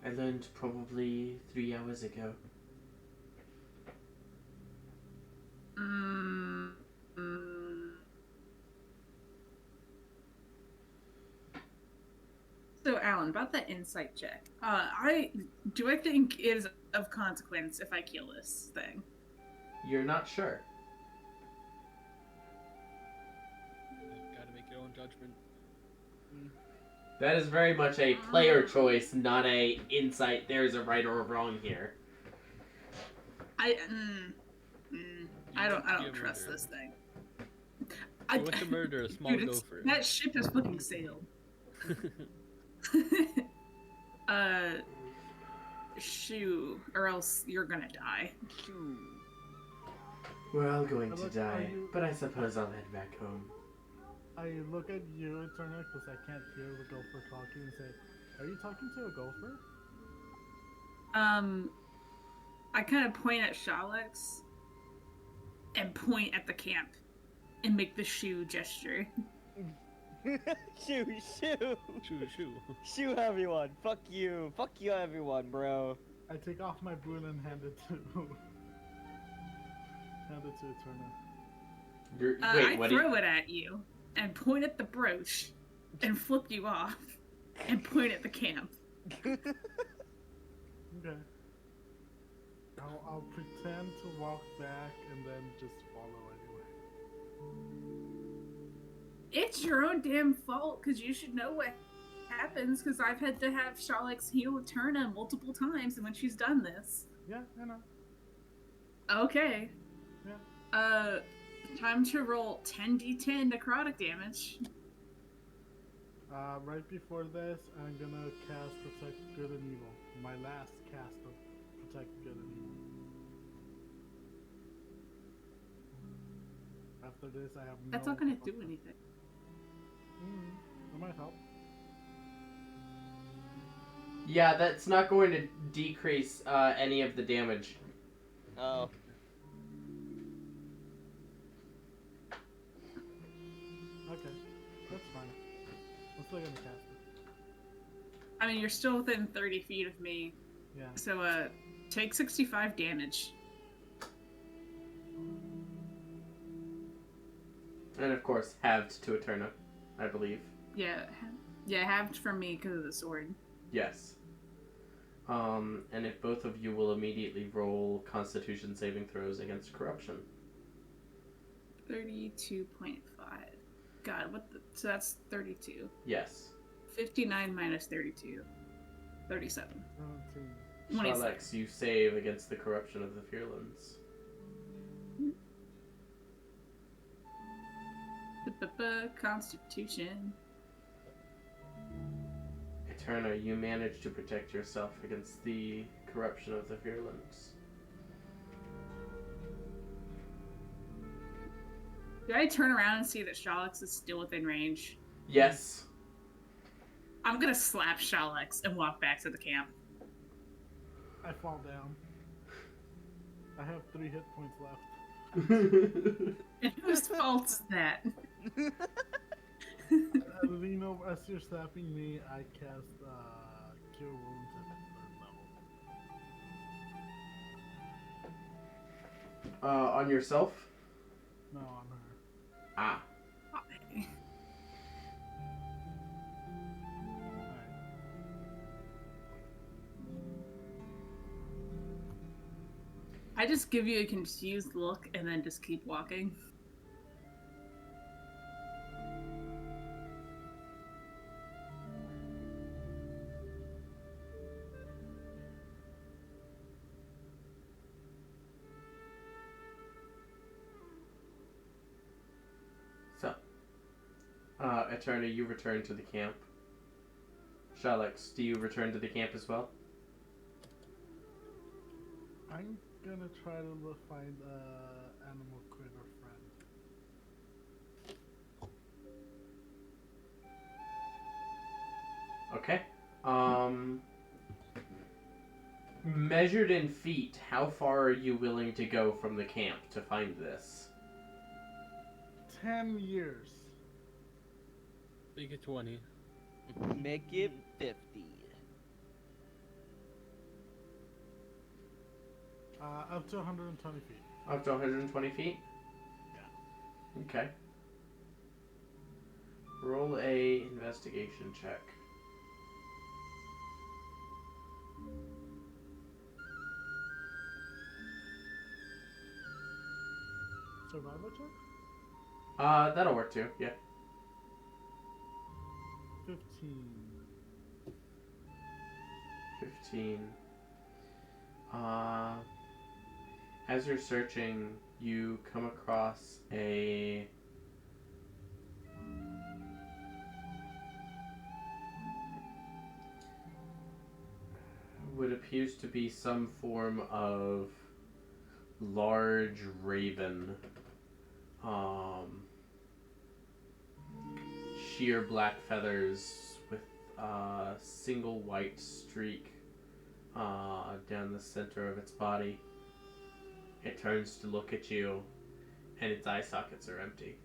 I learned probably 3 hours ago. So, Alan, about that insight check. I think it is of consequence if I kill this thing? You're not sure. Gotta make your own judgment. That is very much a player choice, not a insight. There's a right or a wrong here. I don't trust this thing. I went to murder a small Dude, gopher. that ship has fucking sailed. Shoo, or else you're gonna die. Shoo. We're all going to Look, die, are you- but I suppose I'll head back home. I look at you, Eternal, because I can't hear the gopher talking, and say, "Are you talking to a gopher?" I kind of point at Shalex and point at the camp and make the shoe gesture. Shoo, shoo, Shoo. shoo, everyone. Fuck you, everyone, bro. I take off my boon and hand it to Eternal. Wait, I what do you... throw it at you and point at the brooch and flip you off and point at the camp. Okay. I'll pretend to walk back and then just follow anyway. It's your own damn fault, because you should know what happens, because I've had to have Shalex heal Eterna multiple times when she's done this. Yeah, I know. Okay. Yeah. Time to roll 10d10 necrotic damage. Right before this, I'm gonna cast Protect Good and Evil. My last cast of Protect Good and Evil. After this, I have That's no... not gonna do anything. That might help. Yeah, that's not going to decrease any of the damage. Oh. Okay, that's fine. I'm still gonna cast it. I mean, you're still within 30 feet of me, Yeah. so take 65 damage. And of course, halved to Eterna, I believe. Yeah, halved from me because of the sword. Yes. And if both of you will immediately roll Constitution saving throws against corruption. 32.5. God, what the... So that's 32. Yes. 59 minus 32. 37. 17. 26. Alex, you save against the corruption of the Fearlands. Constitution. Eterna, you managed to protect yourself against the corruption of the Virulence. Did I turn around and see that Shalix is still within range? Yes. I'm gonna slap Shalix and walk back to the camp. I fall down. I have 3 hit points left. And whose fault is that? Lino, as you're slapping me, I cast Cure Wounds at 3rd level. On yourself? No, on her. Ah. Alright. I just give you a confused look and then just keep walking. So, Eterna, you return to the camp. Shalix, do you return to the camp as well? I'm gonna try to find animal critter friend. Okay. Measured in feet, how far are you willing to go from the camp to find this? 10 years. Make it 20. Make it 50. Up to 120 feet. Up to 120 feet? Yeah. Okay. Roll a investigation check. Survival check? That'll work too, yeah. 15. 15. As you're searching, you come across what appears to be some form of large raven. Sheer black feathers with a single white streak down the center of its body. It turns to look at you, and its eye sockets are empty.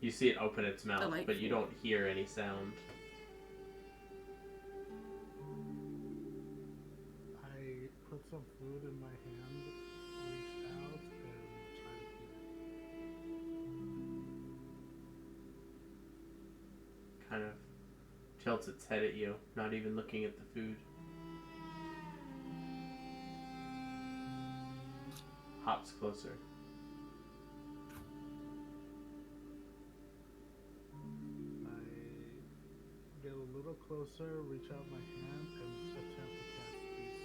You see it open its mouth, but you don't hear any sound. I put some food in my hand, reached out, and tried to feed it. Kind of tilts its head at you, not even looking at the food. Hops closer. I get a little closer, reach out my hand, and attempt to cast Beast.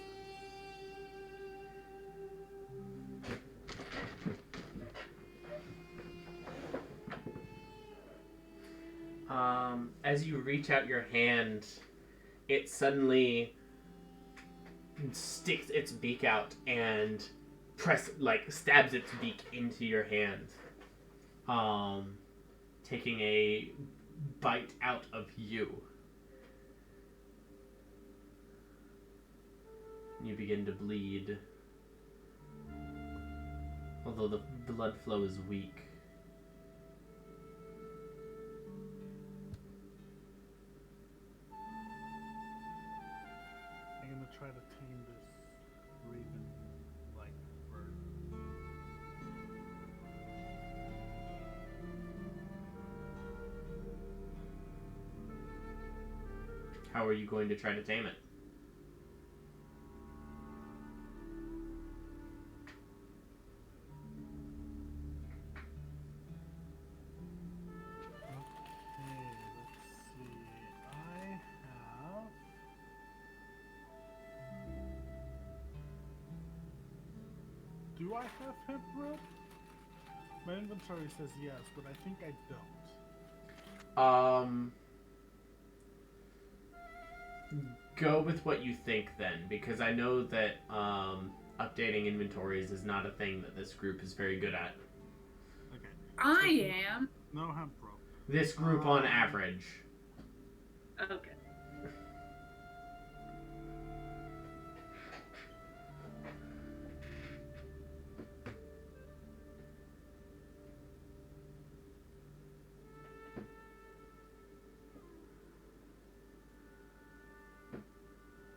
As you reach out your hand, it suddenly sticks its beak out and stabs its beak into your hand, taking a bite out of you. You begin to bleed, although the blood flow is weak. I'm gonna try to tame this raven-like bird. How are you going to try to tame it? Do I have hemp rope? My inventory says yes, but I think I don't. go with what you think then, because I know that updating inventories is not a thing that this group is very good at. Okay. I am. No hemp rope. This group on average. Okay.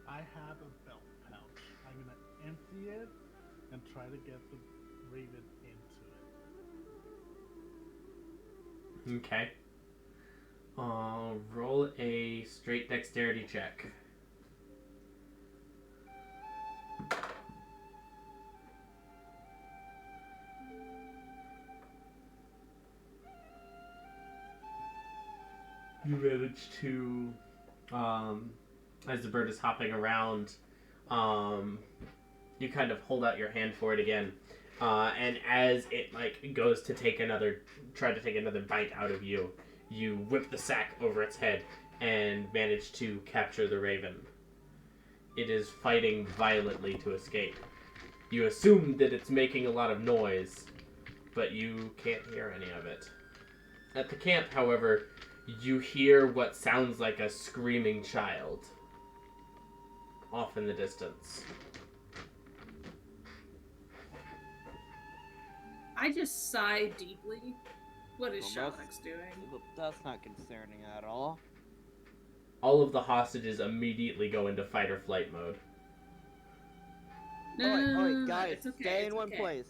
I have a belt pouch. I'm gonna empty it and try to get the raven into it. Okay. Roll a straight dexterity check. You manage to, as the bird is hopping around, you kind of hold out your hand for it again. And as it goes to try to take another bite out of you, you whip the sack over its head and manage to capture the raven. It is fighting violently to escape. You assume that it's making a lot of noise, but you can't hear any of it. At the camp, however, you hear what sounds like a screaming child off in the distance. I just sigh deeply. What is Well, Shalix doing? That's not concerning at all. All of the hostages immediately go into fight or flight mode. No, Alright, guys, it's okay, stay it's in one okay. place.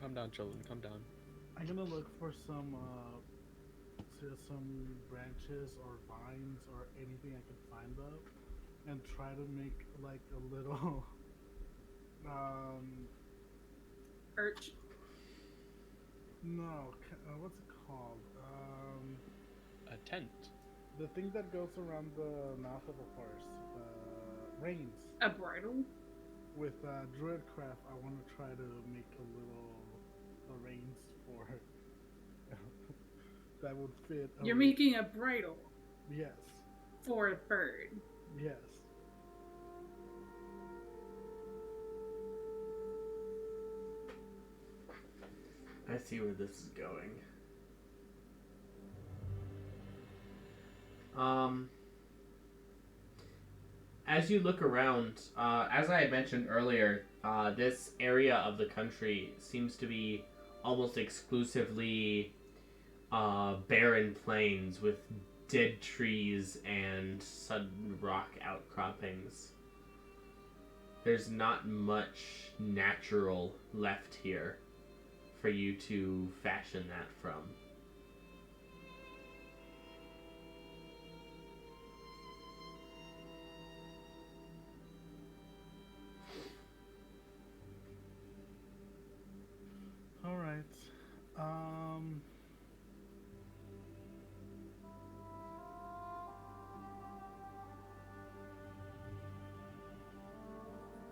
Calm down, children. Calm down. I'm gonna look for some branches or vines or anything I can find up, and try to make like a little Perch. no, what's it called? A tent. The thing that goes around the mouth of a horse, reins. A bridle? With Druidcraft, I want to try to make a reins for that would fit. You're making a bridle Yes. for a bird. Yes. I see where this is going. As you look around, as I had mentioned earlier, this area of the country seems to be almost exclusively barren plains with dead trees and sudden rock outcroppings. There's not much natural left here for you to fashion that from. All right.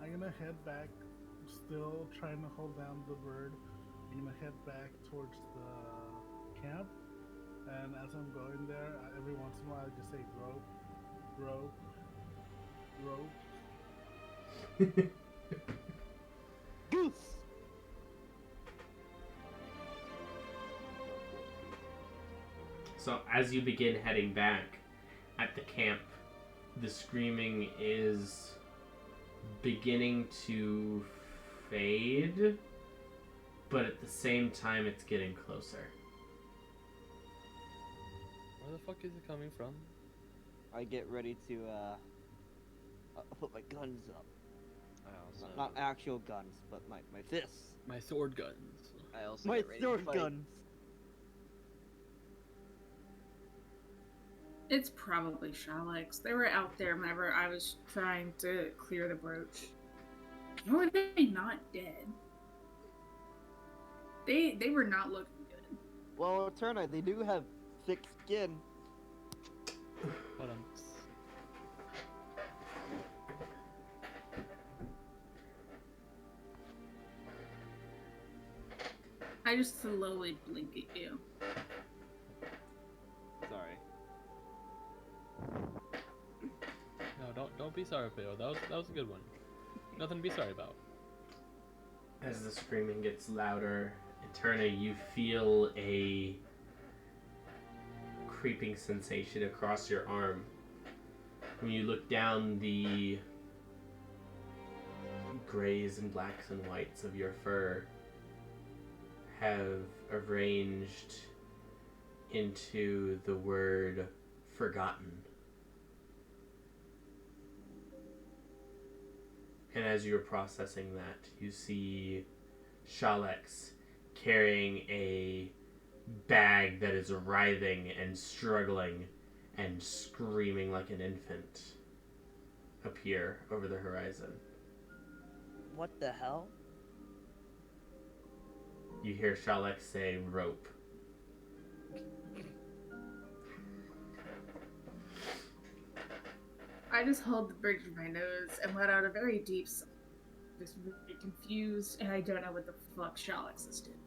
I'm gonna head back, still trying to hold down the bird. I'm gonna head back towards the camp, and as I'm going there, every once in a while I just say rope, rope, rope. Goose! So as you begin heading back at the camp, the screaming is beginning to fade, but at the same time it's getting closer. Where the fuck is it coming from? I get ready to put my guns up. I also, Not actual guns, but my fists. My sword guns. I also My get ready to sword fight. guns. It's probably Shalix. They were out there whenever I was trying to clear the brooch. How are they not dead? They were not looking good. Well, Eterna, they do have thick skin. Hold on. I just slowly blink at you. Sorry. Don't be sorry, Peo. That was a good one. Nothing to be sorry about. As the screaming gets louder, Eterna, you feel a creeping sensation across your arm. When you look down, the grays and blacks and whites of your fur have arranged into the word forgotten. And as you're processing that, you see Shalex carrying a bag that is writhing and struggling and screaming like an infant appear over the horizon. What the hell? You hear Shalex say, rope. I just hold the bridge of my nose and let out a very deep sigh. Just very confused, and I don't know what the fuck Shalex is doing.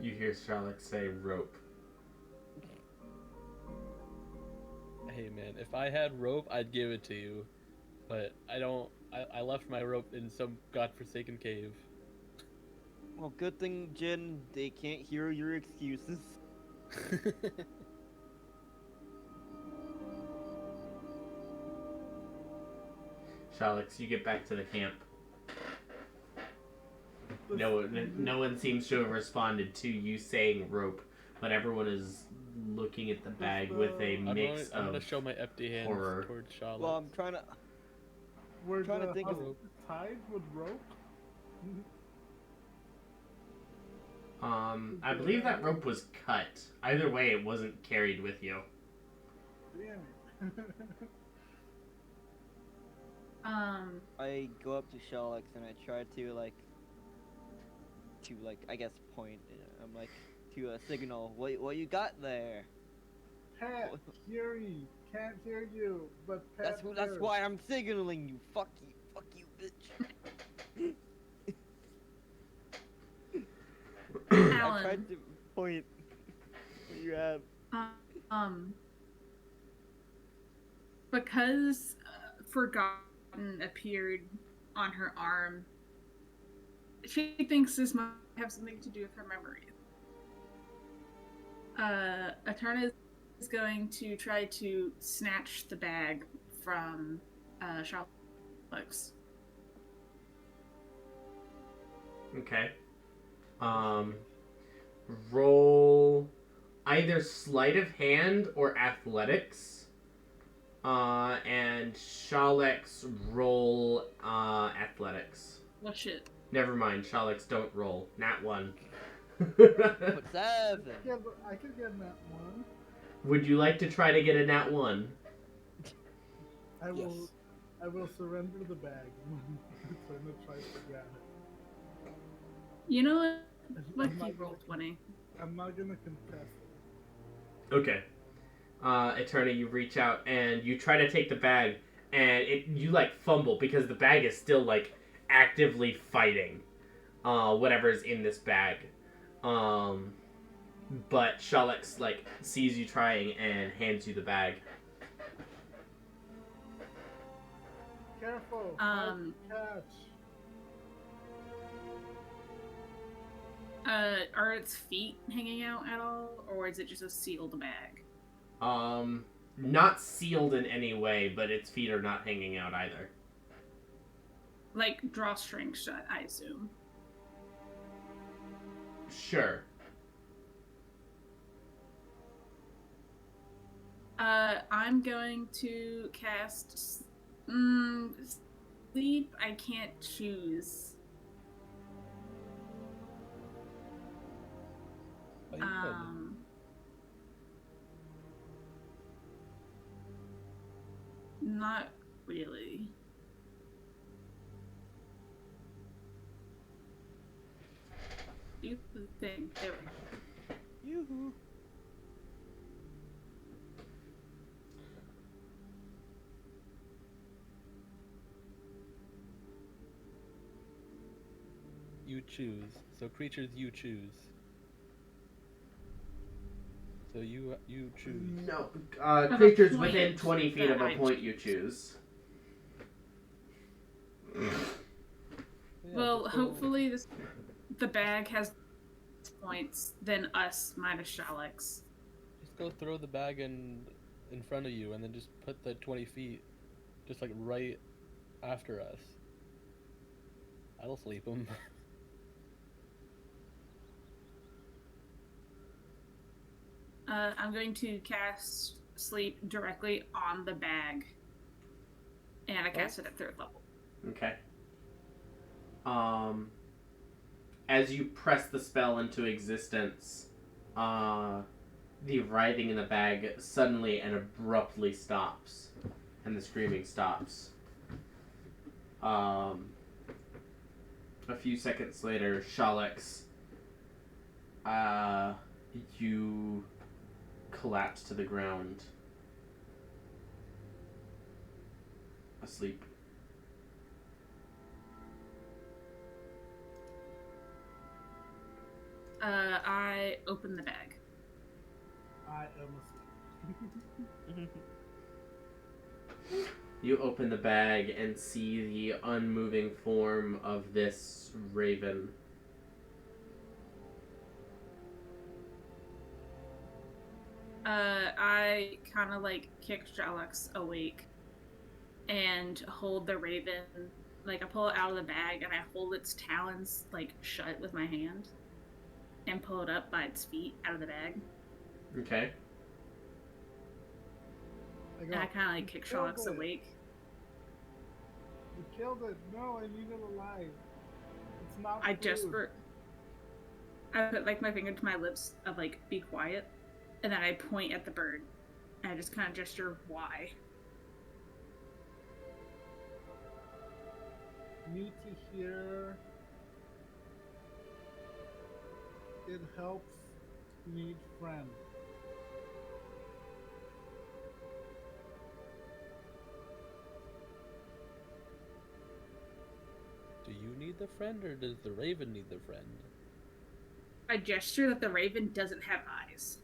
You hear Shalex say, rope. Hey man, if I had rope, I'd give it to you. But I don't. I left my rope in some godforsaken cave. Well, good thing, Jin, they can't hear your excuses. Shalex, you get back to the camp. No one seems to have responded to you saying rope, but everyone is looking at the bag with a mix I'm gonna of show my empty hand horror. towards Charlotte. Well, I'm trying to. We're trying to think of- tied with rope. I believe that rope was cut. Either way, it wasn't carried with you. Damn it. I go up to Shalex and I try to I guess point. I'm like to a signal. What you got there? Pat, hearing, can't hear you, but Pat That's hears. why I'm signaling you. Fuck you, bitch. I Alan, tried to point. What you have? Because Forgotten appeared on her arm, she thinks this might have something to do with her memory. Eterna is going to try to snatch the bag from Charlotte's. Okay. Roll either sleight of hand or athletics. And Shalex roll athletics. Well, shit. Never mind, Shalex don't roll. Nat 1. But 7. Yeah, but I could get that one. Would you like to try to get a nat 1? I will. Yes. I will surrender the bag. Turner tries to grab it. You know what? I'm Let not you roll gonna- 20. I'm not gonna contest it. Okay. Eterna, you reach out and you try to take the bag, and you like fumble because the bag is still like actively fighting whatever's in this bag. But Shalex like sees you trying and hands you the bag. Careful. Catch. Are its feet hanging out at all, or is it just a sealed bag? Not sealed in any way, but its feet are not hanging out either. Like drawstring shut, I assume. Sure. I'm going to cast sleep. I can't choose. Oh, you could. Not really. You think there we go. Yoo-hoo. You choose. So creatures you choose. So you choose. No, a creatures point within 20 feet of that a I point you choose. Yeah, Well, just go- hopefully the bag has points than us minus Shalix. Just go throw the bag in front of you, and then just put the 20 feet, just like right after us. I'll sleep him. I'm going to cast sleep directly on the bag, and I cast it at 3rd level. Okay. As you press the spell into existence, the writhing in the bag suddenly and abruptly stops, and the screaming stops. A few seconds later, Shalix, you collapse to the ground, asleep. I open the bag. I am asleep. You open the bag and see the unmoving form of this raven. I kind of like kick Shalix awake and hold the raven. Like I pull it out of the bag and I hold its talons like shut with my hand and pull it up by its feet out of the bag. Okay. And I kind of like kick Shalix awake. You killed it. No, I need it alive. It's not I food. I put like my finger to my lips of like be quiet, and then I point at the bird, and I just kind of gesture why. Need to hear. It helps need friend. Do you need the friend, or does the raven need the friend? I gesture that the raven doesn't have eyes.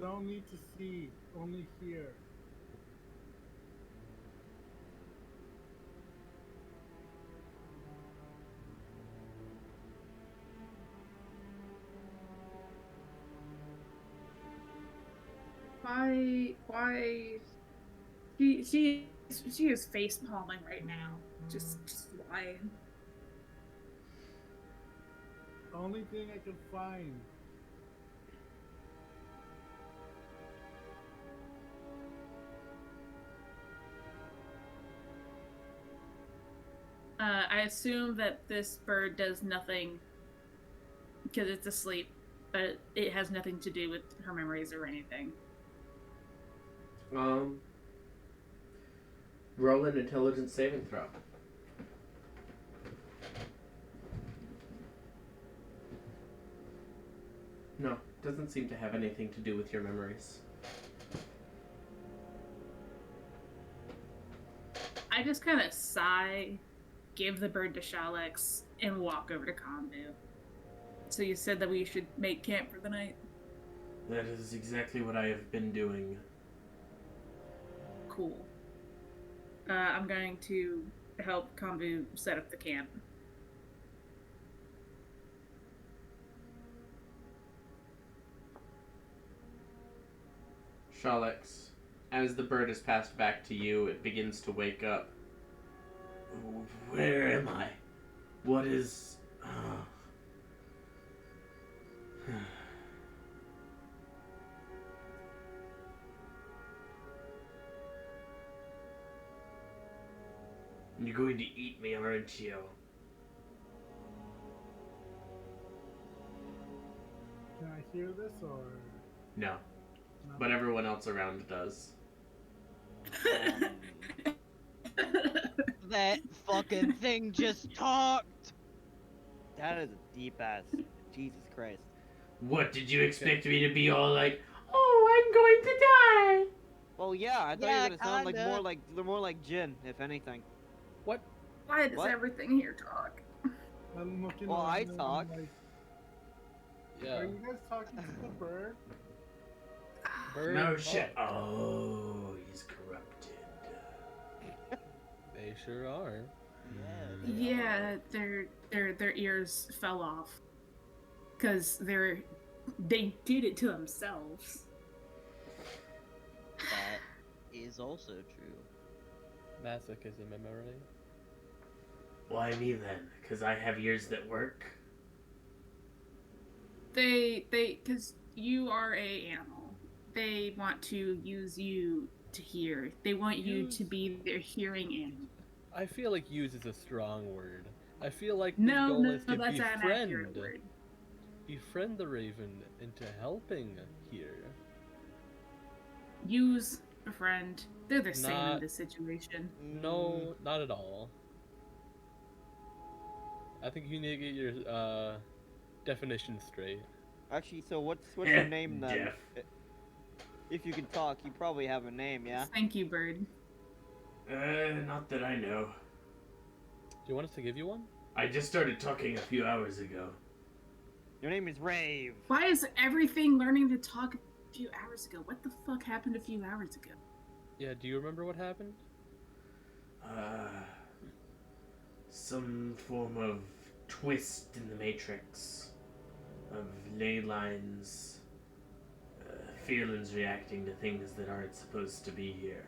Don't need to see, only hear. Why? She is face palming right now. Just why? Only thing I can find. I assume that this bird does nothing because it's asleep, but it has nothing to do with her memories or anything. Roll an intelligence saving throw. No, doesn't seem to have anything to do with your memories. I just kind of sigh, give the bird to Shalix, and walk over to Kambu. So you said that we should make camp for the night? That is exactly what I have been doing. Cool. I'm going to help Kambu set up the camp. Shalix, as the bird is passed back to you, it begins to wake up. Where am I? What is... You're going to eat me, aren't you? Can I hear this or No, no? but everyone else around does. That fucking thing just talked! That is a deep ass. Jesus Christ. What, did you expect me to be all like, oh, I'm going to die? Well, yeah, I thought Yeah, you were gonna sound like kinda. more like Jin, if anything. What? Why does What? everything here talk? I'm looking Well, I around and I'm talk. like, Yeah. Are you guys talking to the bird? Bird. No shit. Oh, Oh, he's corrupted. they sure are. Yeah. Yeah, their ears fell off because they did it to themselves. That is also true. Masochism, am I right? Why me then? Because I have ears that work? Because you are a animal. They want to use you to hear. They want you to be their hearing animal. I feel like use is a strong word. I feel like the No, goal no, is to that's an accurate befriend, word. befriend the raven into helping here. Use, befriend. They're the same in Not- this situation. No, not at all. I think you need to get your definition straight. Actually, so what's your name then? Jeff. If you can talk, you probably have a name, yeah? Thank you, Bird. Not that I know. Do you want us to give you one? I just started talking a few hours ago. Your name is Rave. Why is everything learning to talk a few hours ago? What the fuck happened a few hours ago? Yeah, do you remember what happened? Some form of twist in the matrix. Of ley lines. Feelings reacting to things that aren't supposed to be here.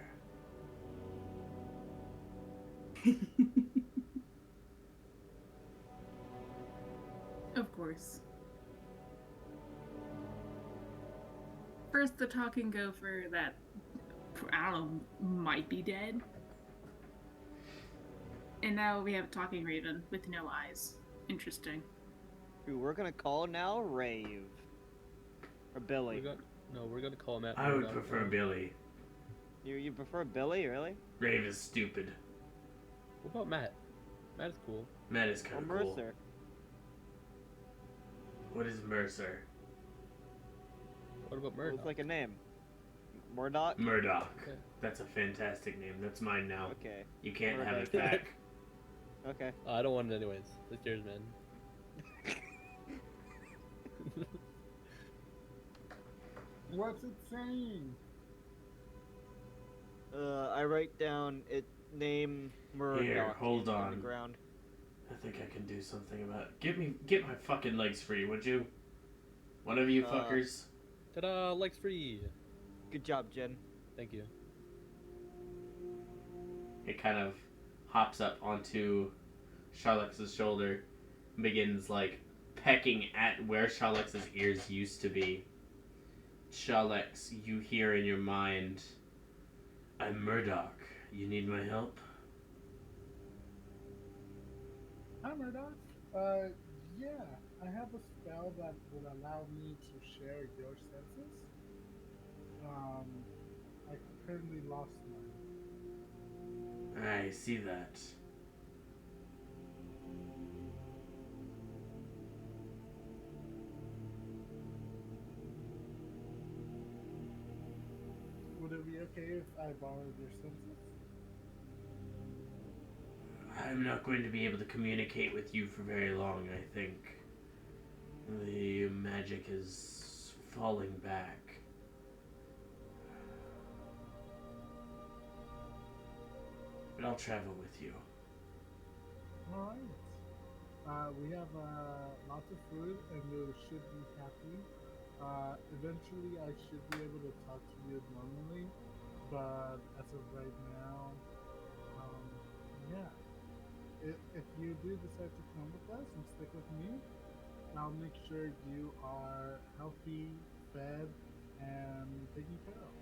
Of course. First, the talking gopher that, I don't know, might be dead. And now we have a talking raven with no eyes. Interesting. Who we're gonna call now Rave. Or Billy. We're gonna call him out. I would prefer Billy. You prefer Billy, really? Rave is stupid. What about Matt? Matt is cool. Matt is Or kind of cool. Mercer? What is Mercer? What about It Murdoch? looks like a name. Murdoch? Murdoch. Okay. That's a fantastic name. That's mine now. Okay. You can't have it Murdoch. back. Okay. I don't want it anyways. It's yours, man. What's it saying? I write down it name Murdoch. Here, hold on on. the ground. I think I can do something about it. Get my fucking legs free, would you? One of you fuckers. Ta-da! Legs free. Good job, Jen. Thank you. It kind of hops up onto Sharlex's shoulder, begins like pecking at where Sharlex's ears used to be. Sharlex, you hear in your mind, I'm Murdoch. You need my help? Hi, Murdoch. Yeah, I have a spell that would allow me to share your senses. I currently lost mine. I see that. Would it be okay if I borrowed your senses? I'm not going to be able to communicate with you for very long, I think. The magic is falling back. But I'll travel with you. Alright. We have lots of food and we should be happy. Eventually I should be able to talk to you normally, but as of right now, yeah. If you do decide to come with us and stick with me, I'll make sure you are healthy, fed, and taken care of.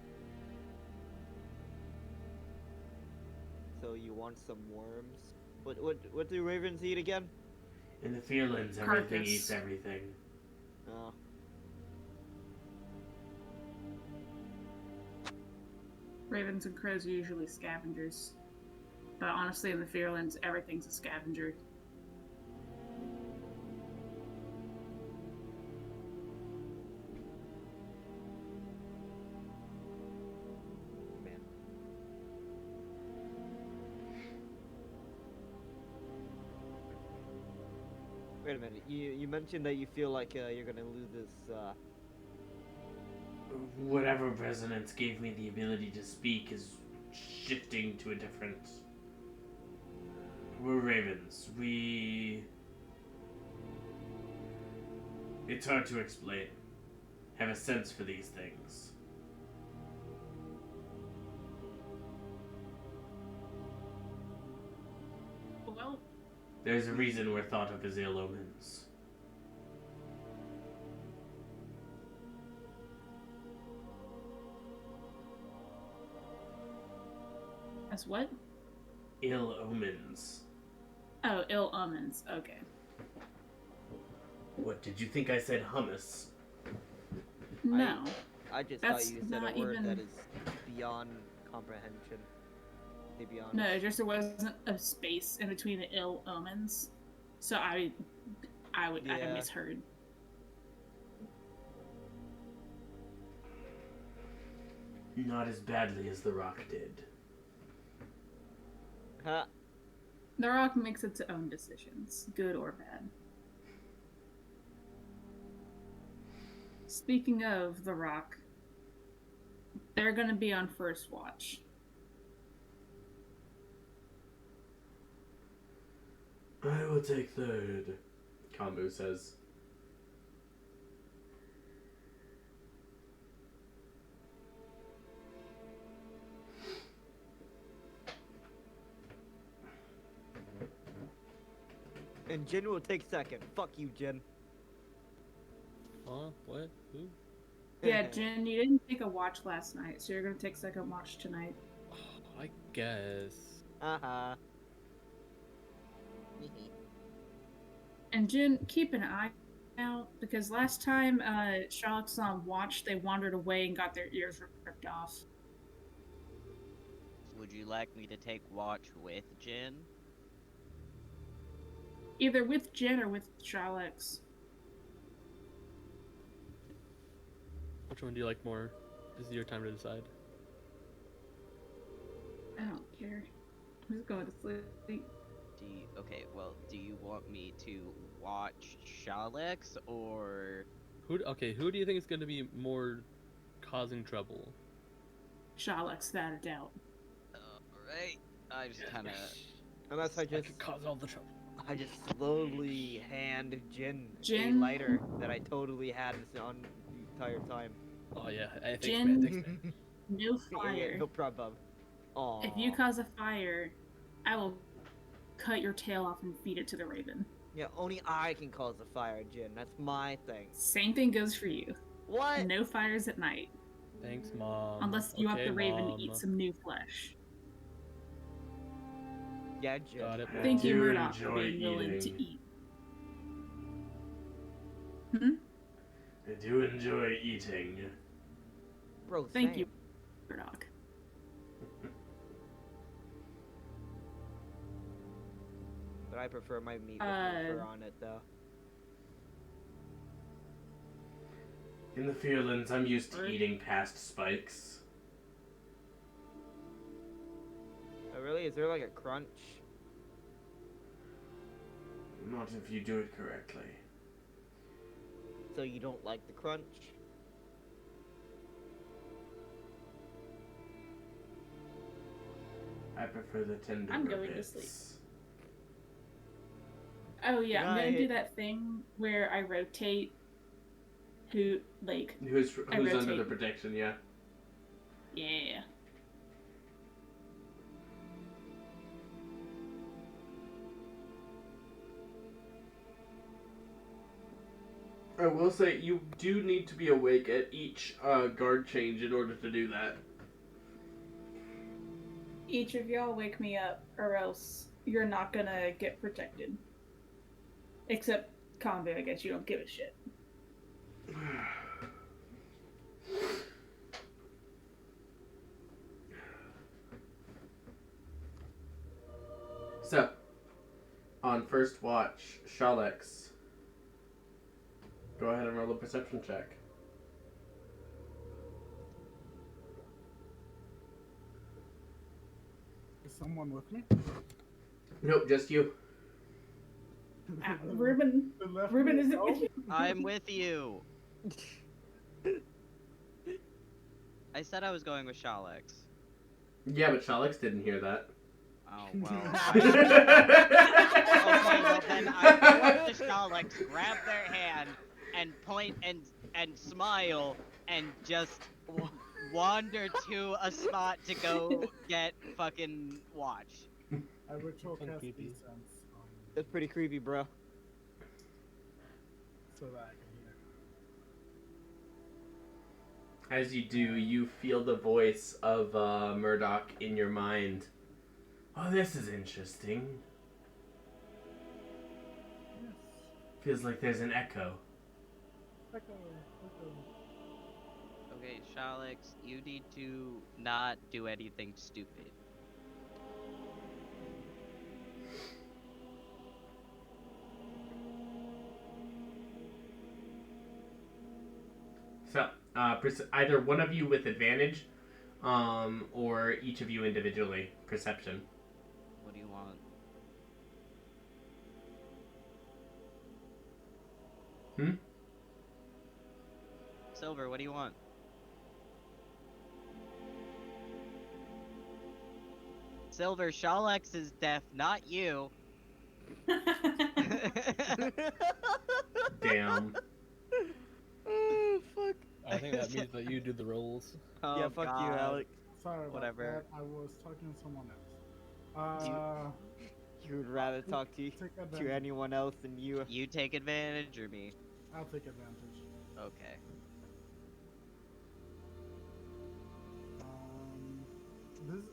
So you want some worms? What do ravens eat again? In the Fearlands, everything Carcass. eats everything. Oh. Ravens and crows are usually scavengers. But honestly, in the Fearlands, everything's a scavenger. Man. Wait a minute. You mentioned that you feel like you're gonna lose this. Whatever resonance gave me the ability to speak is shifting to a different. We're ravens. It's hard to explain. Have a sense for these things. Well, There's a reason we're thought of as ill omens. as what? Ill omens. Oh, ill omens. Okay. What, did you think I said hummus? No. I just That's thought you said not a word even- that is beyond comprehension. To be honest. No, just there wasn't a space in between the ill omens. So I Yeah. misheard. Not as badly as the rock did. Huh? The Rock makes its own decisions, good or bad. Speaking of The Rock, they're gonna be on first watch. I will take third, Kambu says. And Jin will take second. Fuck you, Jin. Huh? What? Who? Yeah, Jen, you didn't take a watch last night, so you're gonna take second watch tonight. I guess. Uh-huh. And Jen, keep an eye out, because last time Charlotte's on watch, they wandered away and got their ears ripped off. Would you like me to take watch with Jin? Either with Jen or with Charlotte's. Which one do you like more? This is your time to decide. I don't care. I'm just going to sleep. Do you want me to watch Shalex or Who do you think is going to be more causing trouble? Charlotte's, without a doubt. Alright. I just kinda Unless I just could cause all the trouble. slowly hand Jin a Jin? lighter that I totally had on the entire time. Oh yeah, thanks Jin? man, thanks man. No Yeah, fire. no problem. Aww. If you cause a fire, I will cut your tail off and feed it to the raven. Yeah, only I can cause a fire, Jin. That's my thing. Same thing goes for you. What? No fires at night. Thanks, Mom. Unless you want Okay, the raven Mom. to eat some new flesh. Yeah, Jin. Got it. I Thank you, do Murdoch, for enjoy being willing to eating. eat. Hmm? I do enjoy eating. Bro, Thank same. you, Murdoch. But I prefer my meat with no fur on it, though. In the Fearlands, I'm used to Right. eating past spikes. Oh, really? Is there like a crunch? Not if you do it correctly. So you don't like the crunch? I prefer the tender I'm going to bits. sleep. Oh yeah, I'm gonna Right. do that thing where I rotate who, like, Who's I under rotate. the protection, yeah. yeah. I will say, you do need to be awake at each guard change in order to do that. Each of y'all wake me up, or else you're not gonna get protected. Except Convoy, I guess you don't give a shit. So, on first watch, Shalex, go ahead and roll a perception check. Is someone with me? Nope, just you. Ruben, They left Ruben me isn't alone? with you. I'm with you. I said I was going with Shalex. Yeah, but Shalix didn't hear that. Oh, well. Okay, well then I go up to Shalex, grab their hand, and point and smile, and just wander to a spot to go get fucking watch. I ritual Kinda cast creepy. Descents on That's pretty creepy, bro. so that I can hear. As you do, you feel the voice of Murdoch in your mind. Oh, this is interesting. Yes. Feels like there's an echo. Echo. Okay, Shalex, you need to not do anything stupid. So, either one of you with advantage, or each of you individually. Perception. What do you want? Silver, what do you want? Silver, Shalex is deaf, not you. Damn. Oh, fuck. I think that means that you do the rolls. Oh, Yeah, fuck you, God. Alex. Sorry about Whatever. that. I was talking to someone else. You would rather talk to Take advantage. anyone else than you. You take advantage or me? I'll take advantage. Okay.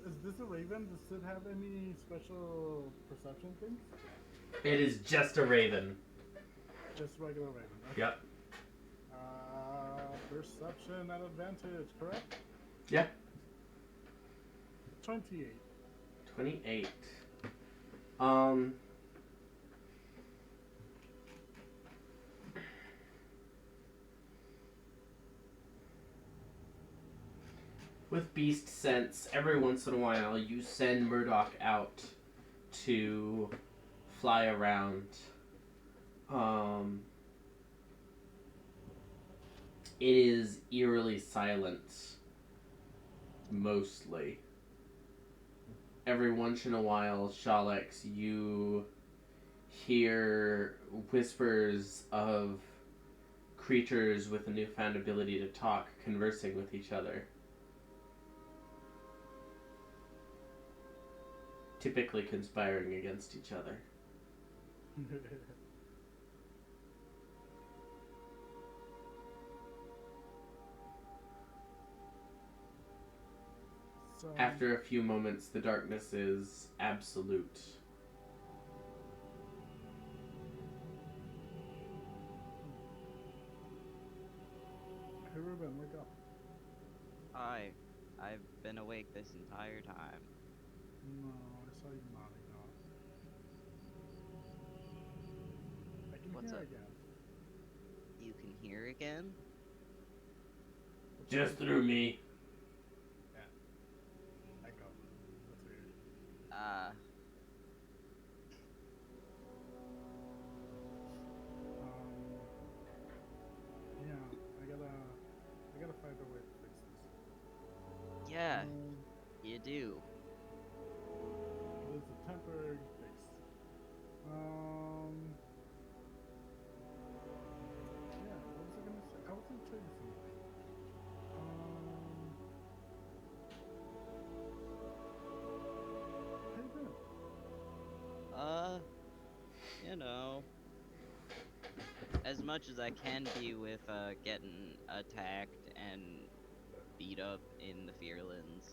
Is this a raven? Does it have any special perception things? It is just a raven. Just regular raven. Okay. Yep. Perception at advantage, correct? Yeah. 28. 28. With beast sense, every once in a while you send Murdoch out to fly around. It is eerily silent, mostly. Every once in a while, Shalex, you hear whispers of creatures with a newfound ability to talk, conversing with each other. Typically conspiring against each other. So, After a few moments, the darkness is absolute. Hey Ruben, wake up. Hi. I've been awake this entire time. No, I saw you nodding off. I can What's hear up? again. You can hear again? Just through me. Echo. That's weird. Yeah, I gotta find a way to fix this. Yeah, you do. It's a temporary fix. Yeah, what was I gonna say? I was gonna tell you something. How you been? You know, as much as I can be with, getting attacked and beat up in the Fearlands.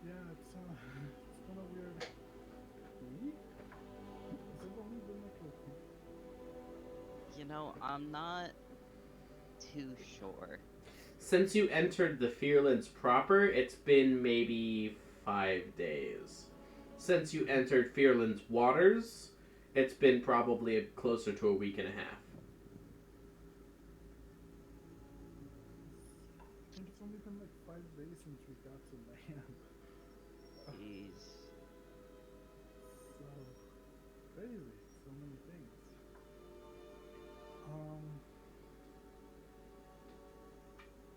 Yeah, it's been a weird week. Has it only been like a week? You know, I'm not too sure. Since you entered the Fearlands proper, it's been maybe 5 days. Since you entered Fearlands waters, it's been probably closer to a week and a half. think it's only been like 5 days since we got to land. Jeez. So crazy. So many things. Um.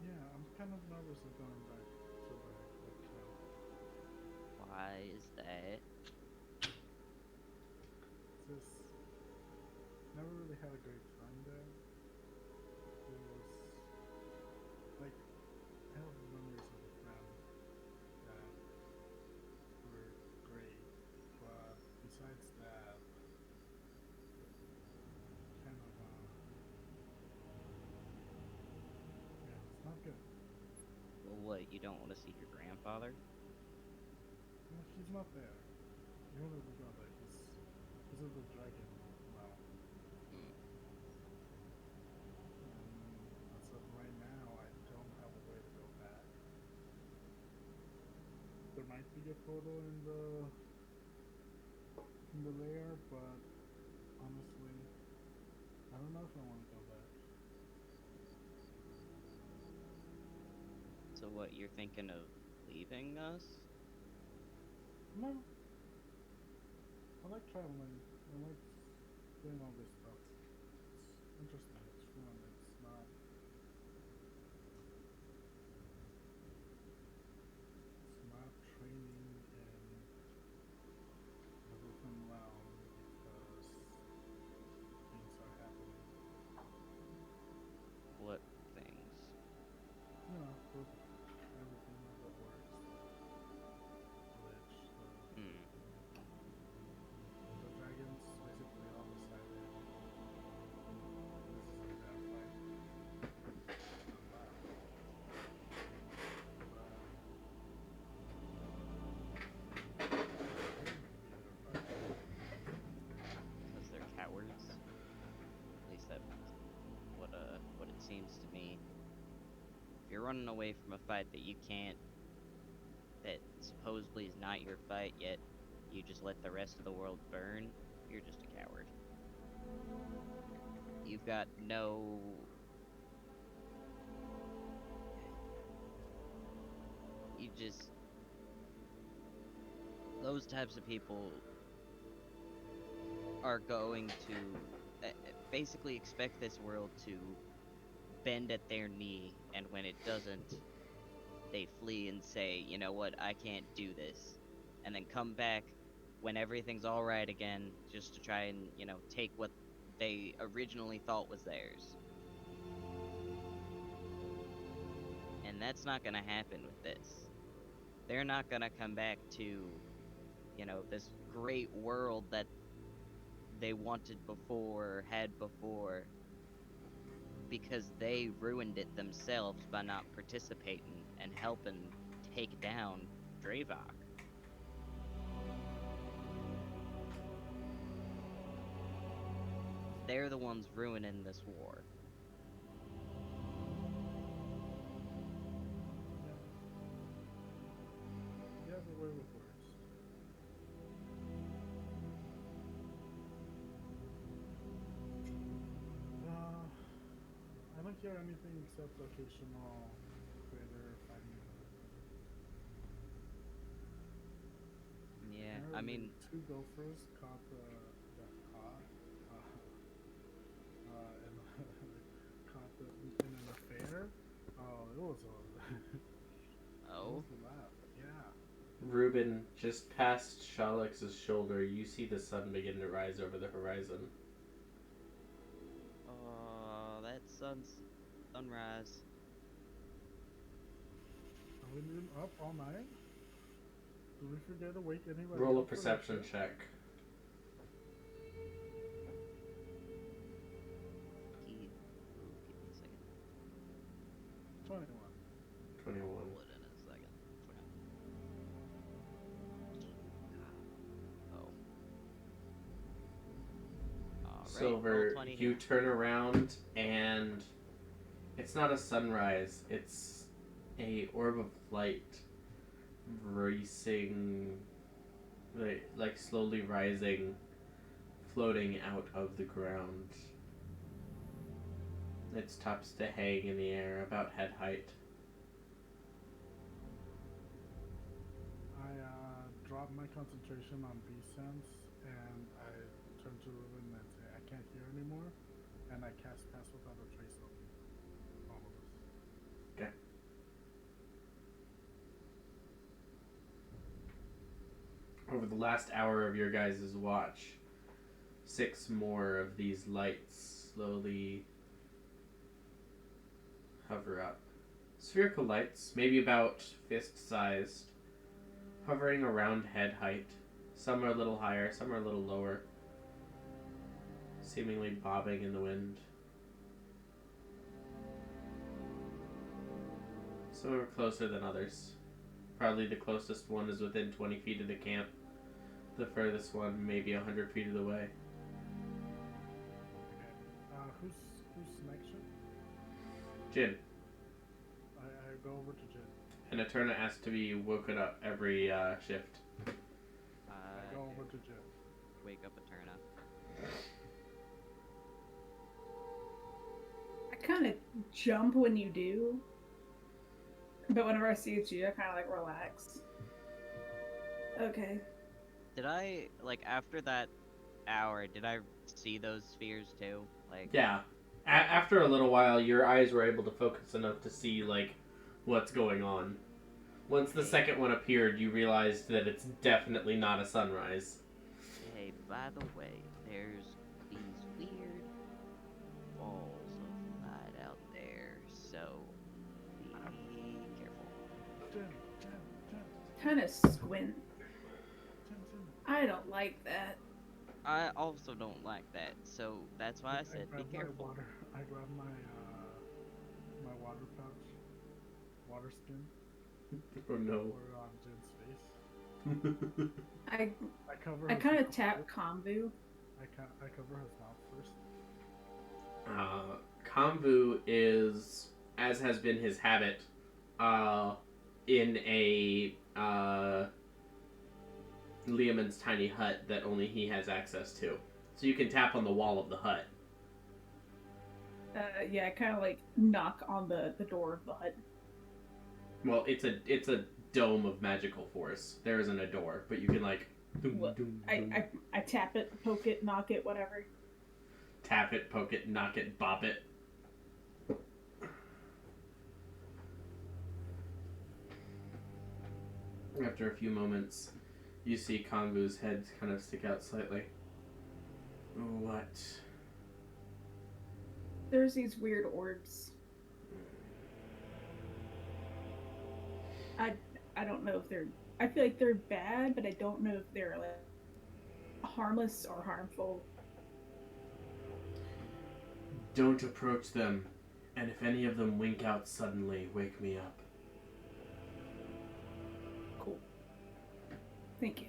Yeah, I'm kind of nervous of going back to the hotel. Why is that? Just never really had a great time there. It was like I have memories of a friend that were great, but besides that, kind of yeah, it's not good. Well, what, you don't want to see your grandfather? No, he's not there. Even if we go there, he's in the dragon realm. Hmm. And as of right now, I don't have a way to go back. There might be a portal in the lair, but honestly, I don't know if I want to go back. So what, you're thinking of leaving us? No, I like traveling. I like doing all this stuff. It's interesting. It's fun. It's not. It's not training and everything around because things are happening. What things? You know, with everything that works, the glitch, Hmm. the dragons basically all decided this is their fight. Because they're cowards? At least that's what it seems to me. If you're running away from a fight that you can't, that supposedly is not your fight, yet you just let the rest of the world burn, you're just a coward. You've got no... You just... Those types of people are going to basically expect this world to bend at their knee, and when it doesn't, they flee and say, you know what, I can't do this. And then come back when everything's alright again, just to try and, take what they originally thought was theirs. And that's not gonna happen with this. They're not gonna come back to, this great world that they wanted before, had before, because they ruined it themselves by not participating and helping take down Draevok. They're the ones ruining this war. You have a way with words. I don't hear anything except occasional critter fighting. Yeah, I Apparently, mean, 2 gophers got caught, and caught in an affair. Oh, it was a it oh, was a laugh. Yeah. Ruben, just past Shalex's shoulder, you see the sun begin to rise over the horizon. that sunrise. Have we been up all night? Did we forget to wake anybody Roll a up for that perception shit? check. Give me a second. 21. 21. Roll it in a second. Oh. Alright, roll Silver, 20 you here. turn around and it's not a sunrise, it's a orb of light racing, like slowly rising, floating out of the ground. Its tops to hang in the air about head height. drop my concentration on B sense, and I turn to Ruben and say, I can't hear anymore, and I cast Pass Without a Trace on all of us. Okay. Over the last hour of your guys' watch, 6 more of these lights slowly hover up. Spherical lights, maybe about fist-sized, hovering around head height. Some are a little higher, some are a little lower, seemingly bobbing in the wind. Some are closer than others. Probably the closest one is within 20 feet of the camp. The furthest one maybe 100 feet of the way. Okay. Who's next shift? Jin. I go over to Jin. And Eterna asks to be woken up every shift. I go over to Jin. Wake up Eterna. I kind of jump when you do, but whenever I see it's you, I kind of like relax. Okay. Did I, like, after that hour, did I see those spheres too? Like, Yeah. After a little while, your eyes were able to focus enough to see, like, what's going on. Once the second one appeared, you realized that it's definitely not a sunrise. hey, by the way, there's these weird balls of light out there, so be careful. Jin. Kind of squint. Jin. I don't like that. I also don't like that, so that's why I said be grab my careful. water. I grab my water pouch, water skin, Oh no. pour it on Jin's face. I cover. I his kind of mouth tap first. Konvu. I cover his mouth first. Konvu is, as has been his habit, in a Liamon's tiny hut that only he has access to. So you can tap on the wall of the hut. Yeah, I kind of like knock on the door of the hut. Well, it's a dome of magical force. There isn't a door, but you can like What? I tap it, poke it, knock it, whatever. tap it, poke it, knock it, bop it. After a few moments, you see Konvu's head kind of stick out slightly. What? There's these weird orbs. I don't know if they're. I feel like they're bad, but I don't know if they're like harmless or harmful. Don't approach them, and if any of them wink out suddenly, wake me up. Cool. Thank you.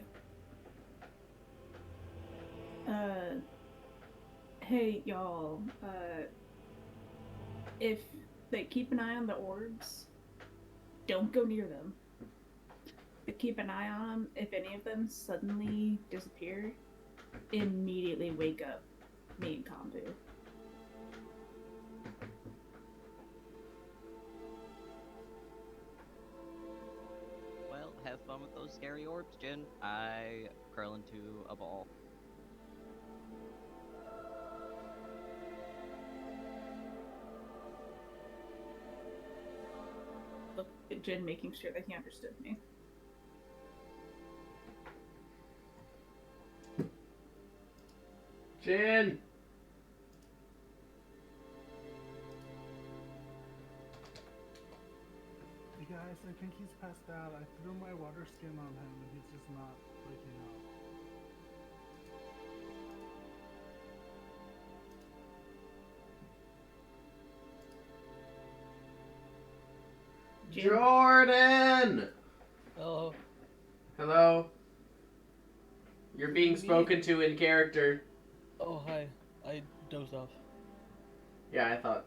Hey y'all. If they keep an eye on the orbs, don't go near them. But keep an eye on them. If any of them suddenly disappear, immediately wake up me and Konvu. Well, have fun with those scary orbs, Jin. I curl into a ball. Look at Jin, making sure that he understood me. Jin! Hey guys, I think he's passed out. I threw my water skin on him and he's just not waking up. Jin? Jordan! Oh, Hello? You're being Me? spoken to in character. oh, hi. I dozed off. Yeah, I thought.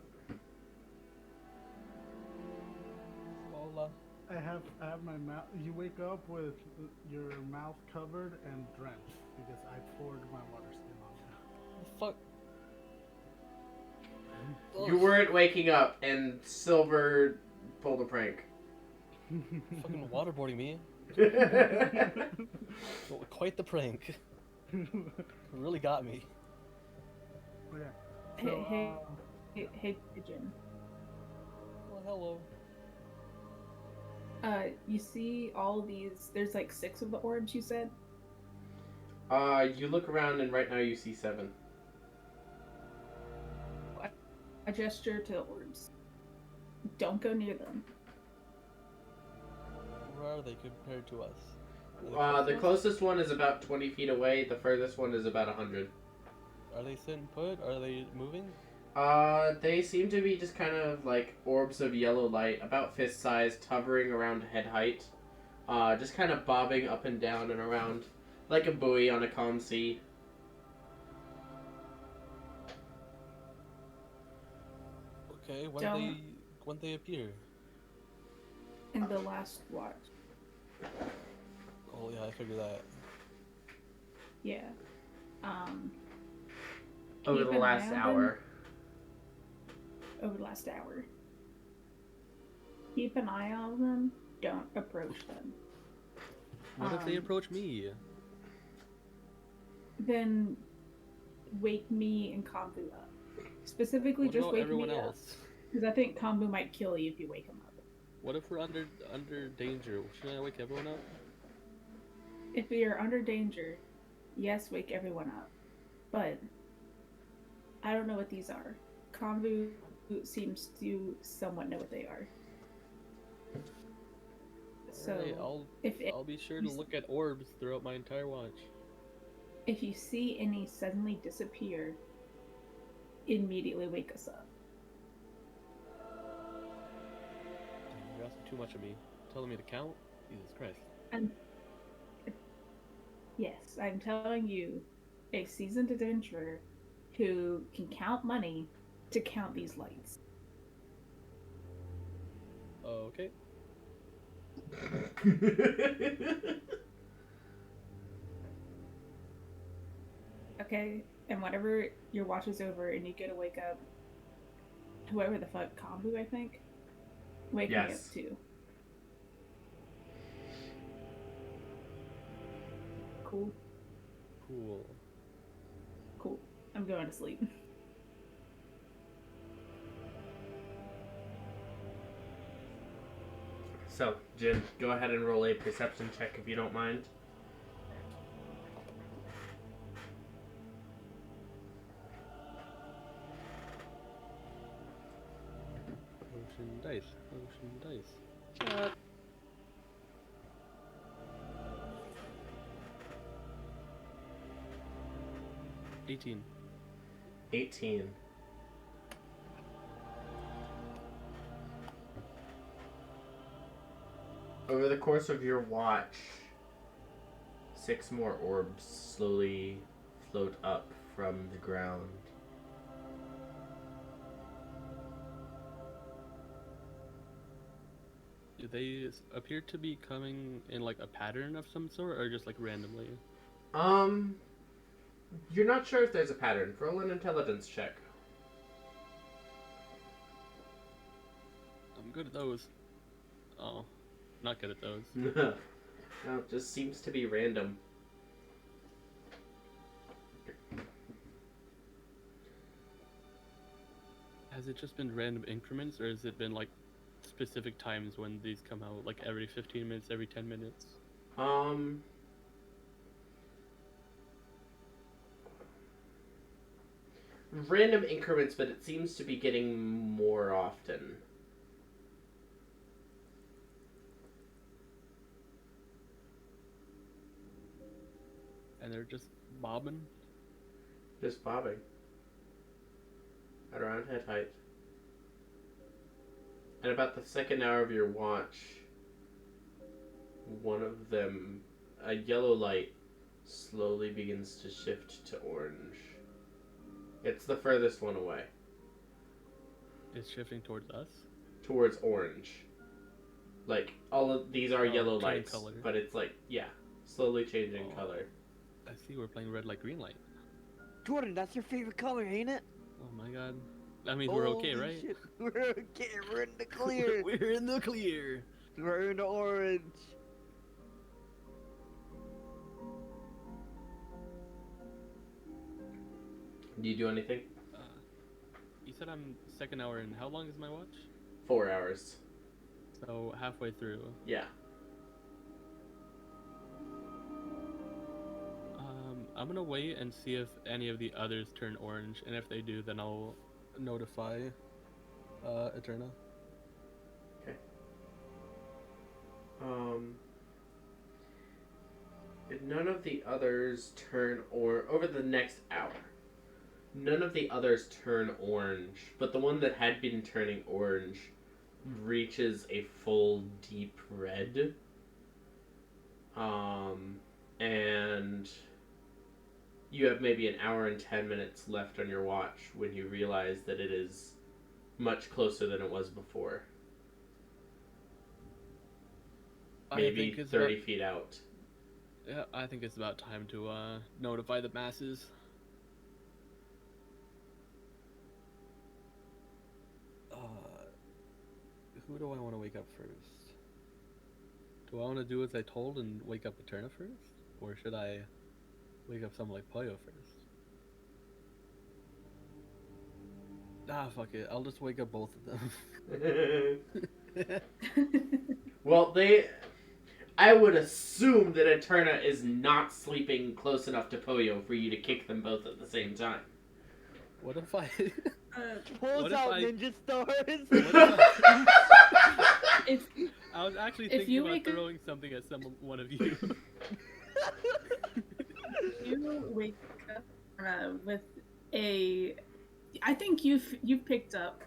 Hola. I have my mouth. You wake up with your mouth covered and drenched because I poured my water skin on The fuck? You weren't waking up, and Silver pulled a prank. you. Fucking waterboarding me. Well, quite the prank. Really got me. Yeah. Hey, So, hey, pigeon. Well, hello. You see all these? There's like 6 of the orbs. You said. You look around and right now you see 7. I gesture to the orbs. Don't go near them. Where are they compared to us? The closest one is about 20 feet away. The furthest one is about 100. Are they sitting put? Are they moving? They seem to be just kind of like orbs of yellow light, about fist sized, hovering around head height. Just kind of bobbing up and down and around like a buoy on a calm sea. Okay, Don't- when they appear? In the last watch. Oh yeah, I figured that. Yeah. Over keep the an last eye on them. hour. Over the last hour. Keep an eye on them. Don't approach them. What if they Um, approach me? Then wake me and Kambu up. Specifically, What just about wake everyone me up. else? Because I think Kambu might kill you if you wake him up. What if we're under danger? Should I wake everyone up? If we are under danger, yes, wake everyone up. But I don't know what these are. Kambu seems to somewhat know what they are. So Alright, if I'll be sure to look at orbs throughout my entire watch. if you see any suddenly disappear, immediately wake us up. You're asking too much of me. Telling me to count? Jesus Christ. And yes, I'm telling you, a seasoned adventurer who can count money to count these lights. Okay. Okay? And whenever your watch is over and you get to wake up, whoever the fuck, Kambu, I think, wake me up Yes. too. Cool. Cool. Cool. I'm going to sleep. So, Jin, go ahead and roll a perception check if you don't mind. Ocean dice. Ocean dice. 18. 18. Over the course of your watch, 6 more orbs slowly float up from the ground. Do they appear to be coming in like a pattern of some sort, or just like randomly? You're not sure if there's a pattern. Roll an intelligence check. I'm good at those. Oh, not good at those. No, it just seems to be random. Has it just been random increments, or has it been like specific times when these come out, like every 15 minutes, every 10 minutes? Random increments, but it seems to be getting more often. And they're just bobbing? Just bobbing. At around head height. At about the second hour of your watch, one of them, a yellow light, slowly begins to shift to orange. It's the furthest one away. It's shifting towards us? Towards orange. Like, all of these are yellow changing lights, color. but it's like, yeah, slowly changing Oh. color. I see we're playing red light, green light. Jordan, that's your favorite color, ain't it? Oh my god. That means we're okay, Holy right? shit, we're okay. We're in the clear. We're in the clear. We're in the orange. Do you do anything? You said I'm second hour in. How long is my watch? 4 hours. So halfway through. Yeah. I'm gonna wait and see if any of the others turn orange, and if they do, then I'll notify Eterna. Okay. If none of the others turn over the next hour, none of the others turn orange, but the one that had been turning orange reaches a full deep red. And you have maybe an hour and 10 minutes left on your watch when you realize that it is much closer than it was before. Maybe 30 feet out. Yeah, I think it's about time to notify the masses. Who do I want to wake up first? Do I want to do as I told and wake up Eterna first? Or should I wake up someone like Pollo first? Ah, fuck it. I'll just wake up both of them. Well, I would assume that Eterna is not sleeping close enough to Poyo for you to kick them both at the same time. What if I... Pulls out ninja stars. I was actually if thinking you about wake up- throwing something at one of you. You wake up with a. I think you've picked up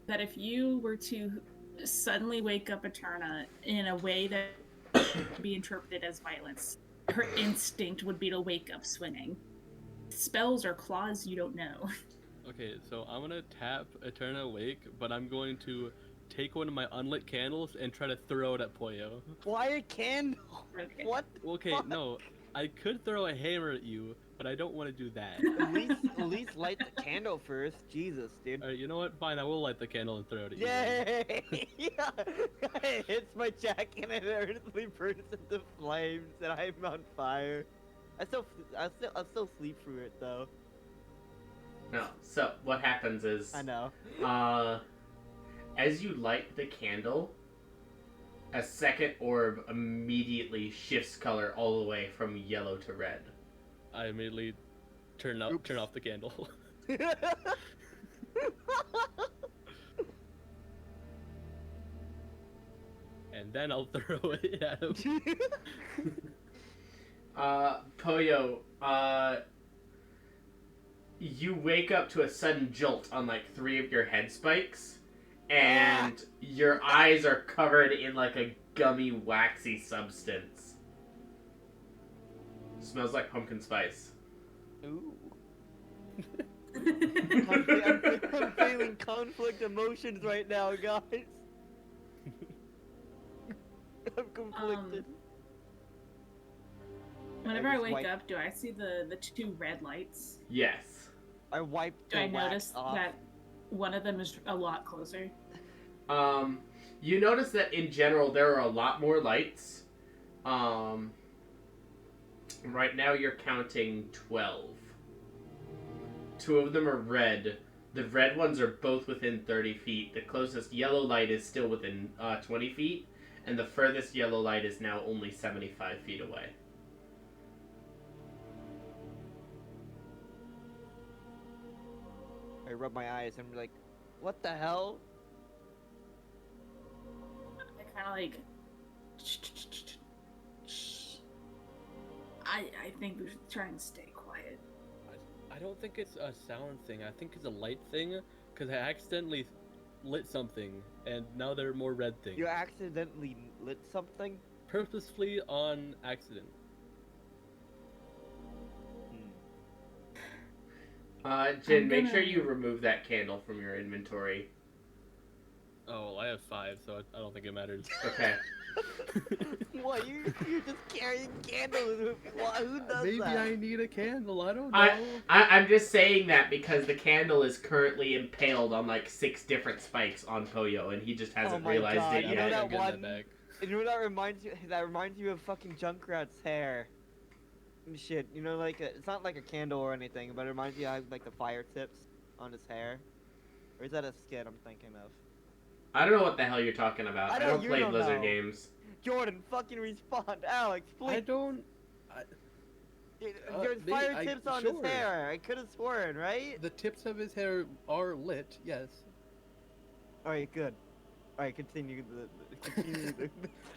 that if you were to suddenly wake up Eterna in a way that would be interpreted as violence, her instinct would be to wake up swinging. Spells or claws, you don't know. Okay, so I'm gonna tap Eterna awake, but I'm going to take one of my unlit candles and try to throw it at Pollo. Why a candle? Okay. What? Okay, fuck? no, I could throw a hammer at you, but I don't want to do that. At least light the candle first. Jesus, dude. Alright, you know what? Fine, I will light the candle and throw it at you. Yay! Yeah. It hits my jacket and it earnestly burns into flames, and I'm on fire. I'll still sleep through it though. No. So what happens is, I know. as you light the candle, a second orb immediately shifts color all the way from yellow to red. I immediately turn off the candle. And then I'll throw it at him. Poyo, you wake up to a sudden jolt on like 3 of your head spikes, and your eyes are covered in like a gummy, waxy substance. Smells like pumpkin spice. Ooh. I'm feeling conflict emotions right now, guys. I'm conflicted. Whenever I just wake wipe- up, do I see the 2 red lights? Yes. I wiped Do the I wax notice off. that one of them is a lot closer? You notice that in general there are a lot more lights. Right now you're counting 12. 2 of them are red. The red ones are both within 30 feet. The closest yellow light is still within 20 feet. And the furthest yellow light is now only 75 feet away. I rub my eyes and I'm like, what the hell? I kind of like. I think we should try and stay quiet. I don't think it's a sound thing. I think it's a light thing, because I accidentally lit something, and now there are more red things. You accidentally lit something? Purposefully on accident. Jin, make sure you remove that candle from your inventory. Oh, well, I have 5, so I don't think it matters. Okay. What? You're just carrying candles with you? Who does Maybe that? I need a candle, I don't know. I'm just saying that because the candle is currently impaled on like 6 different spikes on Poyo, and he just hasn't my realized God, it you yet. know that I'm getting one- back. You know what that reminds you? That reminds you of fucking Junkrat's hair. shit, you know, like it's not like a candle or anything, but it reminds me of like the fire tips on his hair. Or is that a skit I'm thinking of? I don't know what the hell you're talking about. I know don't you play don't Blizzard know. games. Jordan, fucking respond. Alex, please. I don't. There's fire tips on his sure. hair. I could have sworn, right? The tips of his hair are lit, yes. Alright, good. Alright, continue continue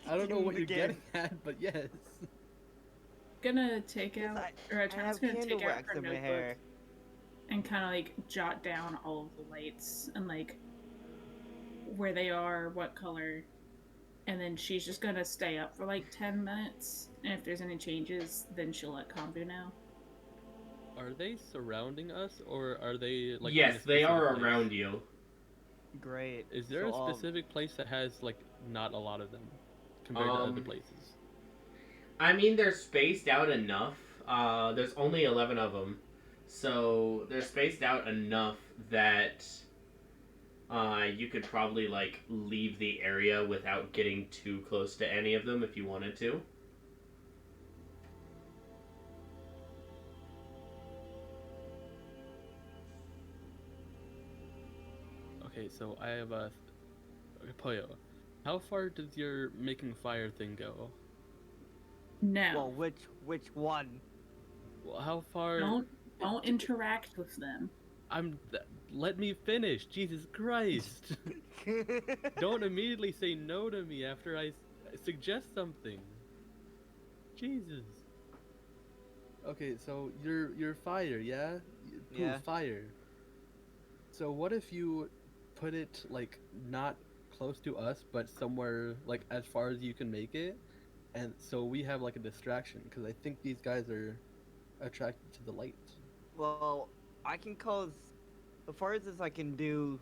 I don't know what you're game. getting at, but yes. Gonna take out, or I Eternal's have gonna candle take out wax her in my notebook hair. and kind of like jot down all of the lights and like where they are, what color, and then she's just gonna stay up for like 10 minutes. And if there's any changes, then she'll let Convu know. Are they surrounding us, or are they like? Yes, they are around you. Great. Is there So, a specific place that has like not a lot of them compared to other places? I mean, they're spaced out enough. There's only 11 of them, so they're spaced out enough that you could probably like leave the area without getting too close to any of them if you wanted to. Okay, so I have a Poyo. How far does your making fire thing go? No. Well, which one? Well, how far? Don't interact with them. Let me finish. Jesus Christ! Don't immediately say no to me after I suggest something. Jesus. Okay, so you're fire, yeah? Yeah. Fire. So what if you put it like not close to us, but somewhere like as far as you can make it, and so we have like a distraction because I think these guys are attracted to the light. Well, I can cause the farthest I can do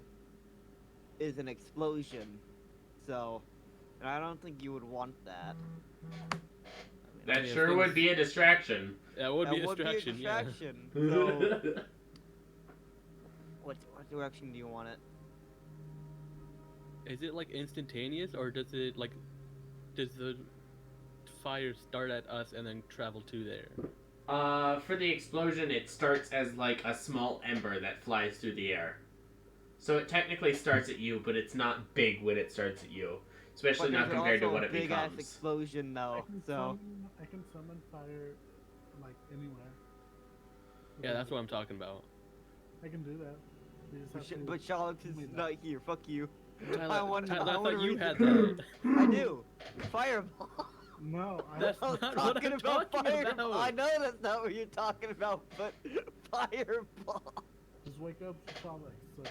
is an explosion. So, and I don't think you would want that. That yeah, sure would be a distraction. That would be a distraction. Yeah. So, what direction do you want it? Is it like instantaneous, or does the fire start at us and then travel to there? For the explosion, it starts as like a small ember that flies through the air. So it technically starts at you, but it's not big when it starts at you, especially not compared to what it big ass becomes. explosion though. I can summon fire like anywhere. Yeah, that's what I'm talking about. I can do that. You just have to But Sherlock is tell me not that. here. Fuck you. Tyler, I want. Tyler, I I thought you read had the- that. I do. Fireball. No, That's I was not what talking I'm about talking fireball. about. I know that's not what you're talking about, but fireball. just wake up, Sonic. So,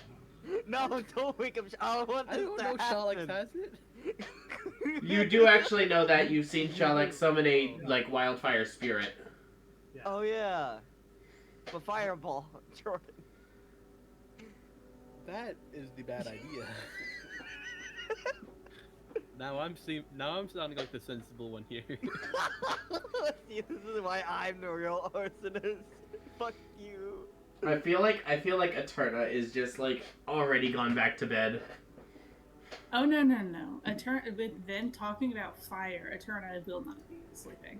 No, don't wake up. I want I this don't to know Shalak happen. has it. You do actually know that. You've seen Shalek summon a like wildfire spirit. yeah. Oh yeah. But fireball, Jordan. That is the bad idea. Now I'm sounding like the sensible one here. See, this is why I'm the real arsonist. Fuck you. I feel like Eterna is just like already gone back to bed. Oh no. With them talking about fire, Eterna will not be sleeping.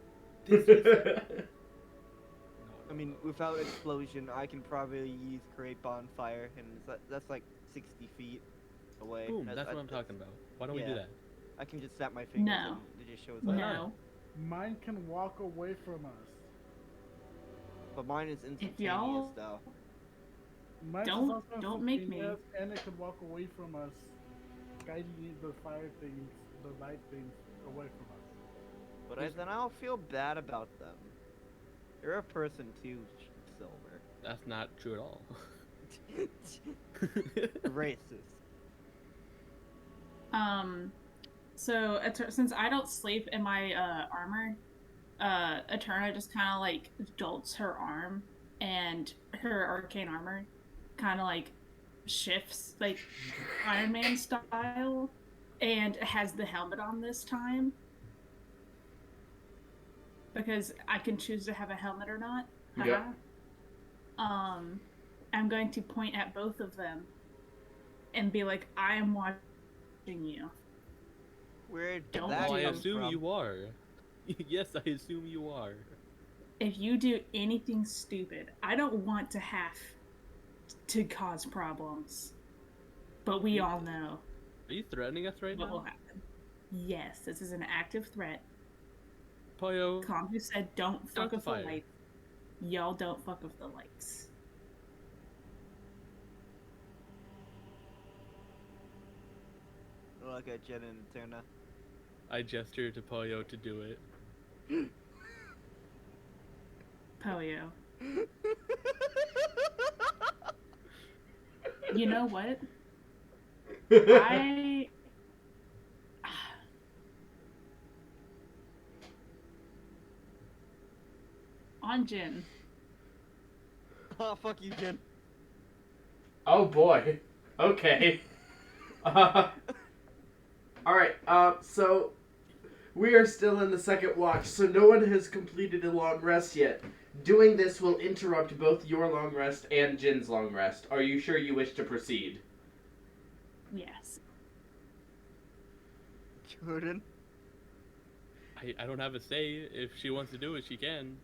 I mean, without explosion, I can probably use create bonfire, and that's like 60 feet away. Boom, that's what I'm talking about. Why don't we do yeah. that? I can just snap my fingers No. and it just shows Why up. not? No. Mine can walk away from us. But mine is instantaneous y'all- though. Mine is Don't- also don't make me. instantaneous, and it can walk away from us, guiding the fire things, the light things away from us. But then I'll feel bad about them. You're a person too, Silver. That's not true at all. Racist. So since I don't sleep in my armor, Eterna just kind of like jolts her arm, and her arcane armor kind of like shifts like Iron Man style, and has the helmet on this time because I can choose to have a helmet or not. Yep. I'm going to point at both of them and be like, I am watching you. Where did Don't that Oh, I come assume from? you are. Yes, I assume you are. if you do anything stupid, I don't want to have to cause problems. But we all know Are you threatening us right what will now? happen. Yes, this is an active threat. Poyo, Convu said don't start fuck the with the fire. lights. Y'all don't fuck with the lights. Look at Jen and Tuna. I gesture to Poyo to do it. Poyo. You know what? I on Jin. Oh, fuck you, Jen. Oh boy. Okay. Alright, so we are still in the second watch, so no one has completed a long rest yet. Doing this will interrupt both your long rest and Jin's long rest. Are you sure you wish to proceed? Yes. Jordan. I don't have a say. If she wants to do it, she can.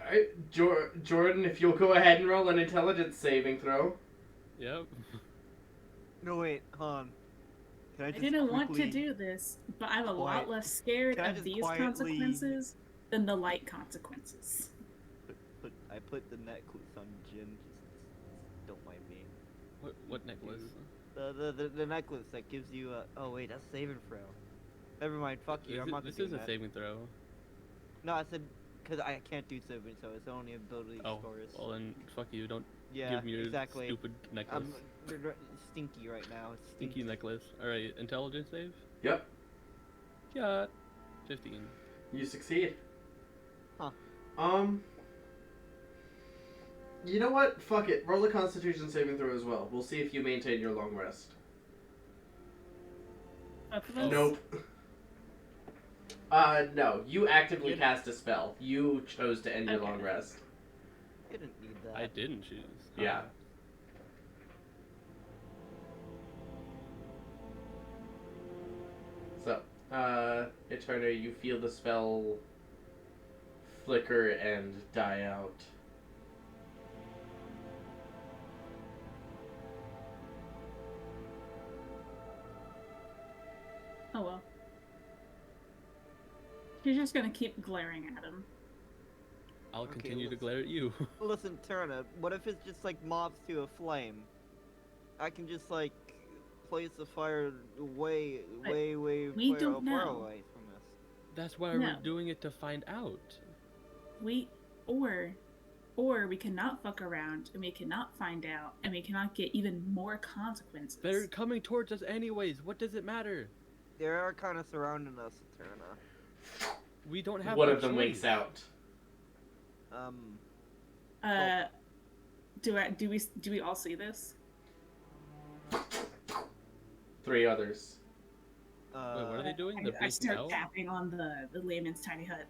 Alright, Jordan, if you'll go ahead and roll an intelligence saving throw. Yep. No, wait, hold on. Can I I just didn't want to quickly- do this, but I'm a lot Quiet. less scared Can I of just these quietly- consequences than the light consequences. I put the necklace on Jin. Just don't mind me. What necklace? The necklace that gives you a. Oh wait, that's saving throw. Never mind. Fuck you. I'm not This gonna is do a that. saving throw. No, I said because I can't do saving, so it's only ability Oh, scores. well then, fuck you. Don't Yeah, give me your exactly. stupid necklace. I'm stinky right now. It's Stinky necklace. Alright, intelligence save? Yep, Yeah. 15. you succeed. Huh. You know what? Fuck it. Roll a constitution saving throw as well. We'll see if you maintain your long rest. Both of us? Nope. No. You actively You- cast a spell. You chose to end your Okay. long rest. Didn't need that. I didn't choose. Yeah. So, Eterna, you feel the spell flicker and die out. Oh well. She's just gonna keep glaring at him. I'll Okay, continue to let's- glare at you. Listen, Turna, what if it's just like mobs to a flame? I can just like place the fire way we far, don't far know. away from this. That's why No. we're doing it to find out. Or we cannot fuck around and we cannot find out and we cannot get even more consequences. They're coming towards us anyways. What does it matter? They are kind of surrounding us, Turna. We don't have One a of them choice. winks out. Do we all see this? 3 others. Wait, what are they doing? They're I breaking start out? tapping on the layman's tiny hut.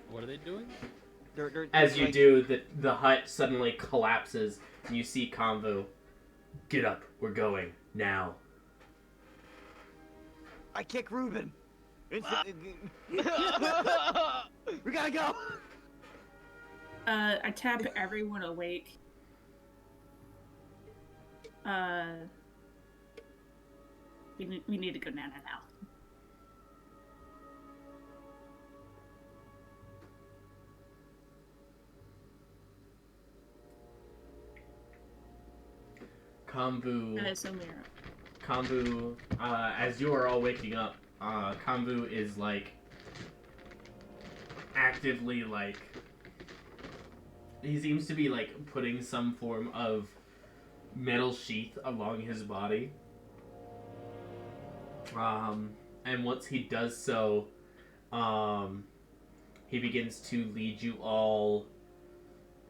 What are they doing? They're As you like- do, the hut suddenly collapses, and you see Convo. Get up, we're going, now. I kick Ruben. We gotta go. I tap everyone awake. We need to go now. Convo, So Mira. Convo, as you are all waking up, Convo is, like, actively, like, he seems to be, like, putting some form of metal sheath along his body. And once he does so, he begins to lead you all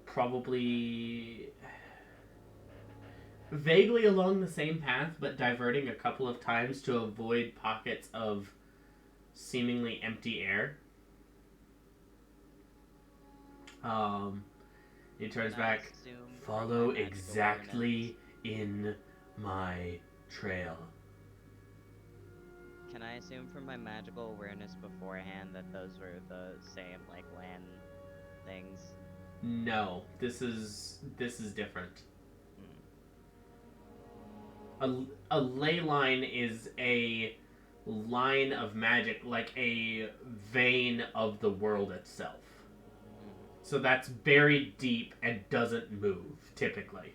probably vaguely along the same path, but diverting a couple of times to avoid pockets of seemingly empty air. He turns Can I back. assume from Follow my magical exactly in my trail. awareness- Can I assume from my magical awareness beforehand that those were the same, like, land things? No, this is different. A ley line is a line of magic, like a vein of the world itself. So that's buried deep and doesn't move, typically.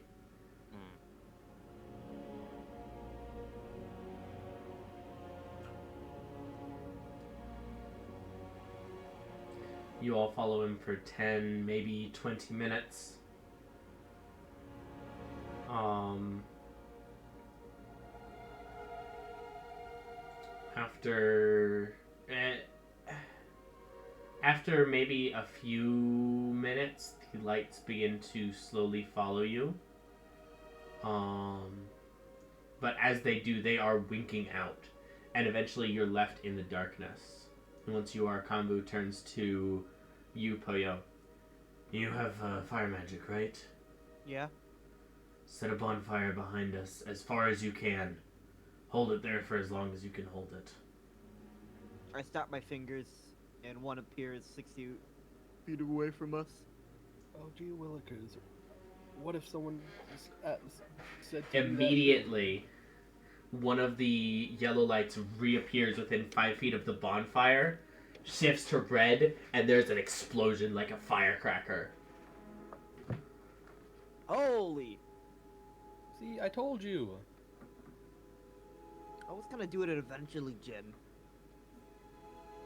You all follow him for 10, maybe 20 minutes. After maybe a few minutes, the lights begin to slowly follow you. But as they do, they are winking out, and eventually you're left in the darkness. And once you are, Kambu turns to you, Poyo. You have fire magic, right? Yeah. Set a bonfire behind us as far as you can. Hold it there for as long as you can hold it. I snap my fingers, and one appears 60 feet away from us. Oh, gee willikers. What if someone said to Immediately, one of the yellow lights reappears within 5 feet of the bonfire, shifts to red, and there's an explosion like a firecracker. Holy! See, I told you. I was gonna do it eventually, Jin.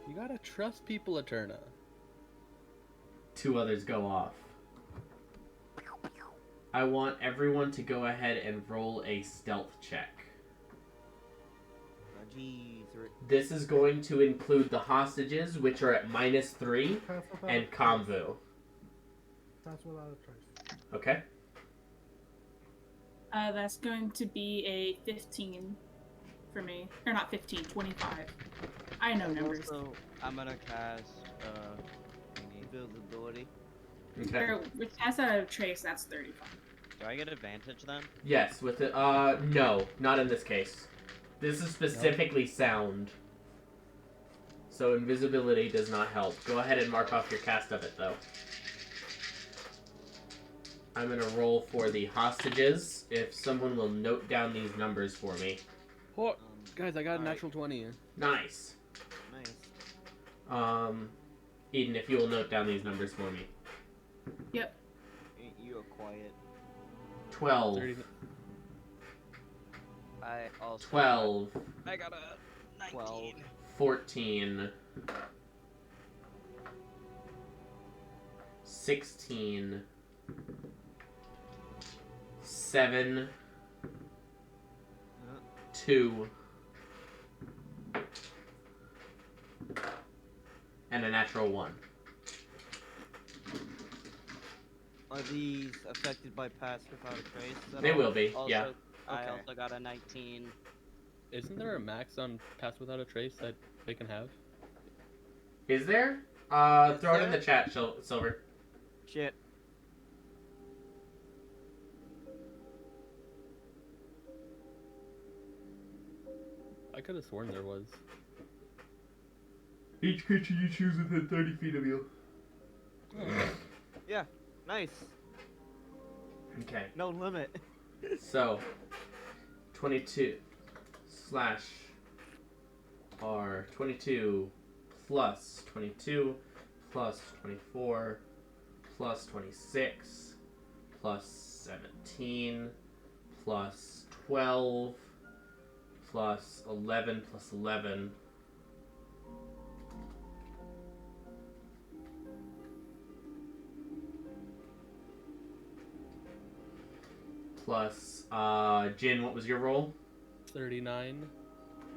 You gotta trust people, Eterna. 2 others go off. I want everyone to go ahead and roll a stealth check. Jeez. This is going to include the hostages, which are at -3, Pass without and a trace. Kamvu. Pass without a trace. Okay? That's going to be a 15 for me. Or not 15, 25. I know numbers. Also, I'm gonna cast, invisibility. Okay. Or with cast out of trace, that's 35. do I get advantage then? Yes, with it. No, not in this case. This is specifically sound. So invisibility does not help. Go ahead and mark off your cast of it, though. I'm gonna roll for the hostages. If someone will note down these numbers for me. Oh, guys, I got a alright. natural 20. Nice. Nice. Eden, if you will note down these numbers for me. Yep. Ain't you a quiet? 12. 30. I also 12. I got a 19. 12. 14. 16. 7. 2. And a natural 1. Are these affected by pass without a trace? at They all? will be, Also, yeah. I Okay. also got a 19. Isn't there a max on Pass Without a Trace that they can have? Is there? Is Throw it in there? the chat, Silver. Shit. I could have sworn there was. Each creature you choose within 30 feet of you. Yeah. Nice. Okay. No limit. So, 22 slash R 22 plus 22 plus 24 plus 26 plus 17 plus 12 plus 11 plus 11 plus Jin, what was your roll? 39.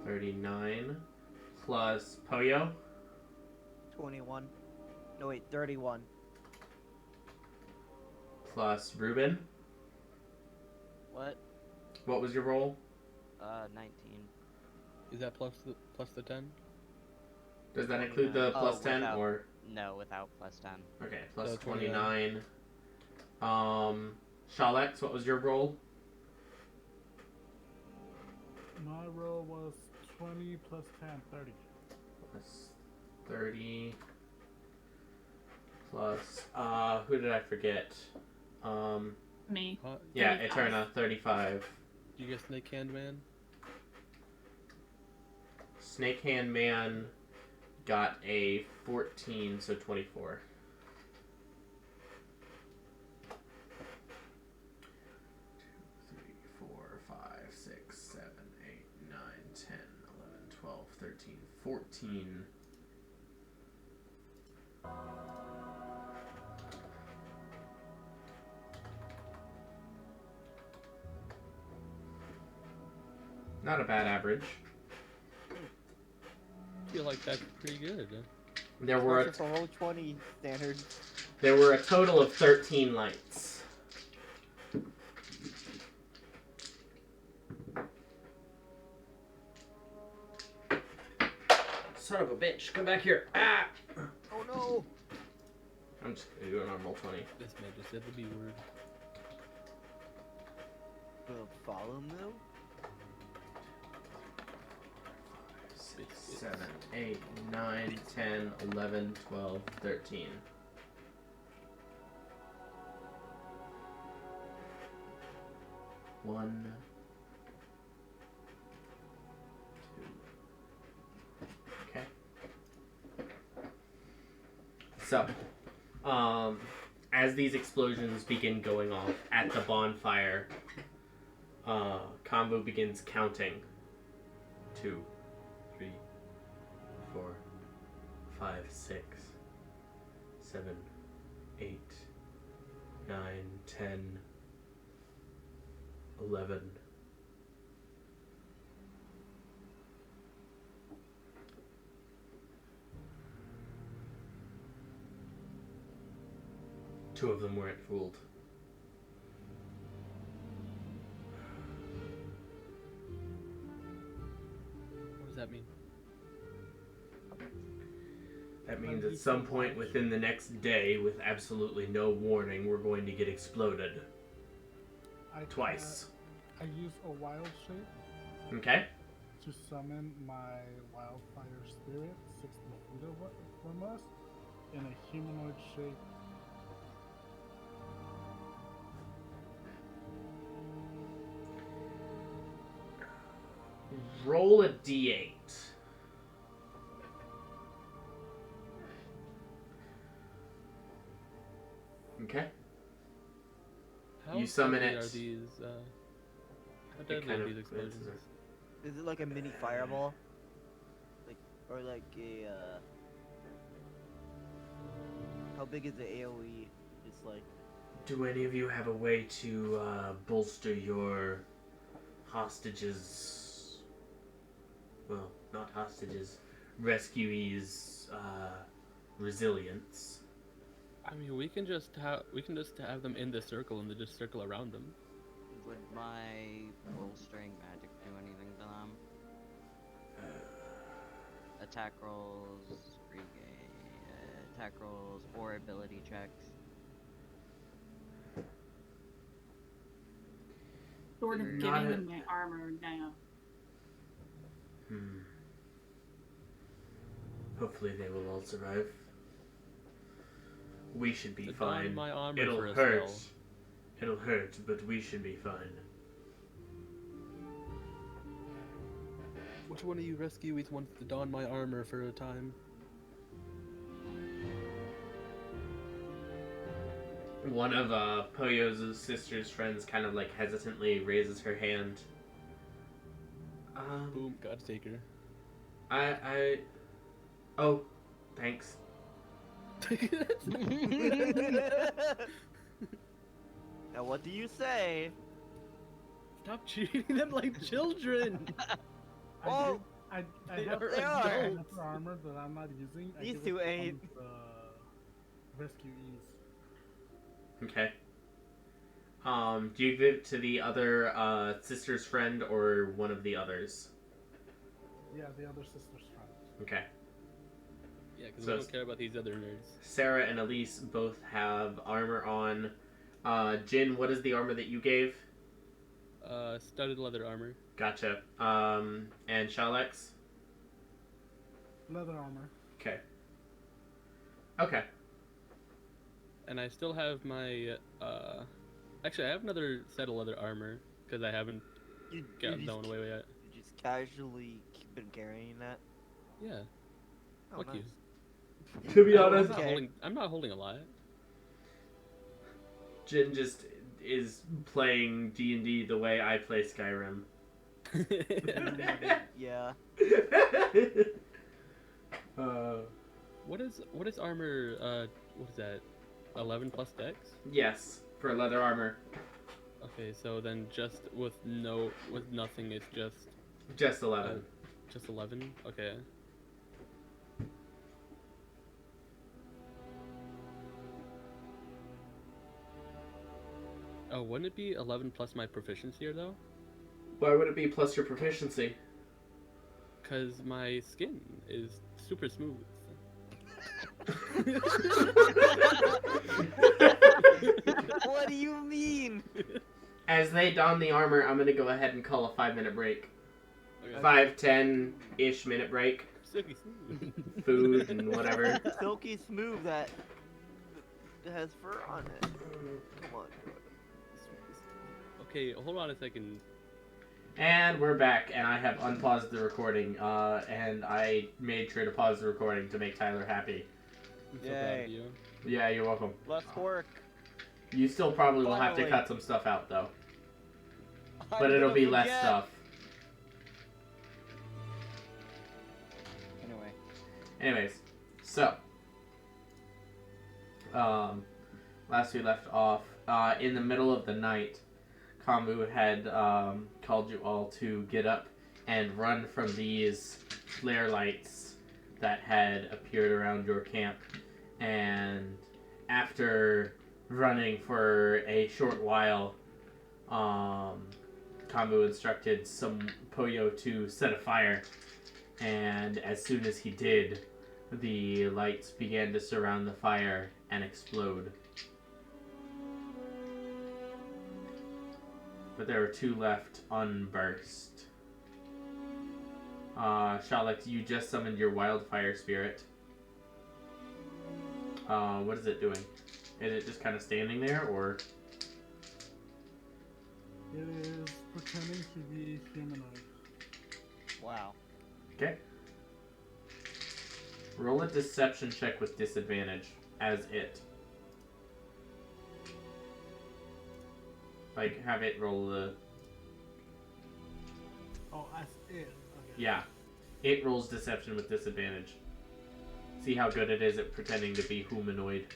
39 plus Poyo 21. No, wait, 31. plus Ruben. What? What was your roll? 19. Is that plus the 10? Does that include the Oh, plus 10 without. or No, without plus 10. okay, plus So 29. Shalex, what was your roll? My roll was 20 plus 10, 30. Plus 30. Plus, who did I forget? Me. Yeah, 35. Eterna, 35. Do you get Snake Hand Man? Snake Hand Man got a 14, so 24. Three, 4, 5, 6, 7, 8, 9, 10, 11, 12, 13, 14. Not a bad average. I feel like that's pretty good. There were Especially for roll 20 standard. There were a total of 13 lights. Son of a bitch, come back here. Ah! Oh no! I'm just gonna do a normal 20. This man just said the B word. Will follow move? 6, 7, 8, 9, 10, 11, 12, 13. One, two. Okay. So, as these explosions begin going off at the bonfire, Combo begins counting. 2, 3, 4, 5, 6, 7, 8, 9, 10, 11. Two of them weren't fooled. What does that mean? That means at some point within the next day, with absolutely no warning, we're going to get exploded. Twice. I use a wild shape Okay? to summon my wildfire spirit 60 feet from us in a humanoid shape. Roll a d8. Okay? How You summon deadly it. Are these, how deadly kind are of these explosions? bounces Is it like a mini fireball? Like, or like a, how big is the AoE? It's like, Do any of you have a way to bolster your hostages? Well, not hostages, rescuees' resilience. I mean, we can just have them in the circle and then just circle around them. Would my bolstering magic do anything to them? Attack rolls, attack rolls, or ability checks. Sort of Not giving a- them my armor now. Hopefully they will all survive. We should be To don fine. my armor It'll for a hurt. spell. It'll hurt, but we should be fine. Which one of you rescuees wants to don my armor for a time? One of Poyo's sister's friends kind of like hesitantly raises her hand. Boom, gotta take her. Oh, thanks. now what do you say? Stop treating them like children! Oh, I They have are adults. armor that I'm not using. I These give it two to ain't. one of the rescuees. Okay. Do you give it to the other sister's friend or one of the others? Yeah, the other sister's friend. Okay. Yeah, because So we don't care about these other nerds. Sarah and Elise both have armor on. Jin, what is the armor that you gave? Studded leather armor. Gotcha. And Shalex? Leather armor. Okay. Okay. And I still have my, actually, I have another set of leather armor, because I haven't gotten that one away yet. You just casually been carrying that? Yeah, Oh, fuck nice. you. To be I'm honest, not, Okay. I'm not holding a lot. Jin just is playing D&D the way I play Skyrim. Yeah. What is armor, what is that, 11 plus dex? Yes, for leather armor. Okay, so then just with nothing, it's Just 11. just 11? Okay. Oh, wouldn't it be 11 plus my proficiency here, though? Why would it be plus your proficiency? Because my skin is super smooth. What do you mean? As they don the armor, I'm going to go ahead and call a 5-minute break. Okay. 5-10-ish minute break. Silky smooth. Food and whatever. Silky smooth that has fur on it. Come on. Okay, hold on a second. And we're back, and I have unpaused the recording, and I made sure to pause the recording to make Tyler happy. I'm so proud of you. Yeah, you're welcome. Less work. You still probably will have to Finally. cut some stuff out, though. I'm But it'll gonna be less forget. stuff. Anyway. Anyways, so last we left off, in the middle of the night, Kambu had called you all to get up and run from these flare lights that had appeared around your camp. And after running for a short while, Kambu instructed some Poyo to set a fire. And as soon as he did, the lights began to surround the fire and explode. But there were 2 left unburst. Shalex, you just summoned your wildfire spirit. What is it doing? Is it just kind of standing there, or? It is pretending to be humanoid. Wow. Okay. Roll a deception check with disadvantage as it. Like, have it roll the... Oh, as it. Okay. Yeah. It rolls deception with disadvantage. See how good it is at pretending to be humanoid.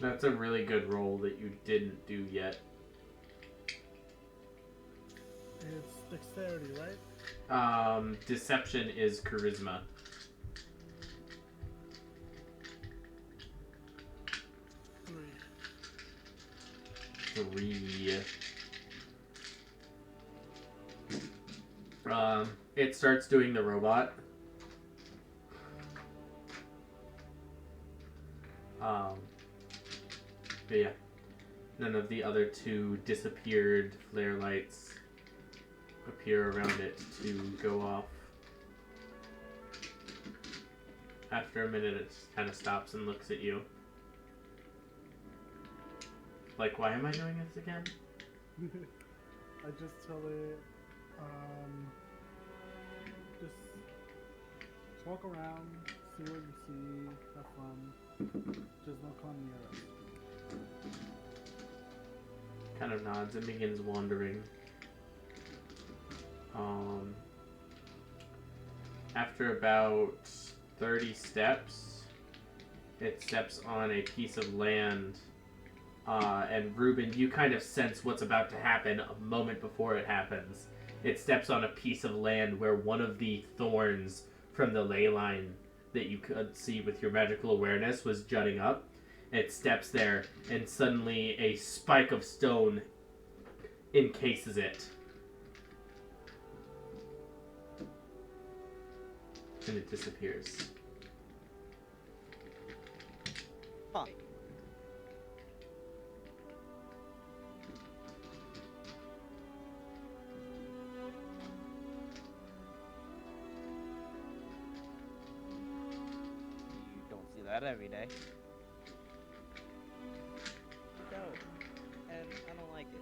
That's a really good roll that you didn't do yet. It's dexterity, right? Deception is charisma. 3. It starts doing the robot. But yeah, none of the other 2 disappeared flare lights appear around it to go off. After a minute, it just kind of stops and looks at you. Like, why am I doing this again? I just tell it, just walk around, see what you see, have fun. Just don't come near us. Kind of nods and begins wandering. After about 30 steps, It steps on a piece of land, and Reuben, you kind of sense what's about to happen a moment before it happens. It steps on a piece of land where one of the thorns from the ley line that you could see with your magical awareness was jutting up. It steps there, and suddenly a spike of stone encases it. And it disappears. Huh. You don't see that every day. No, and I don't like it.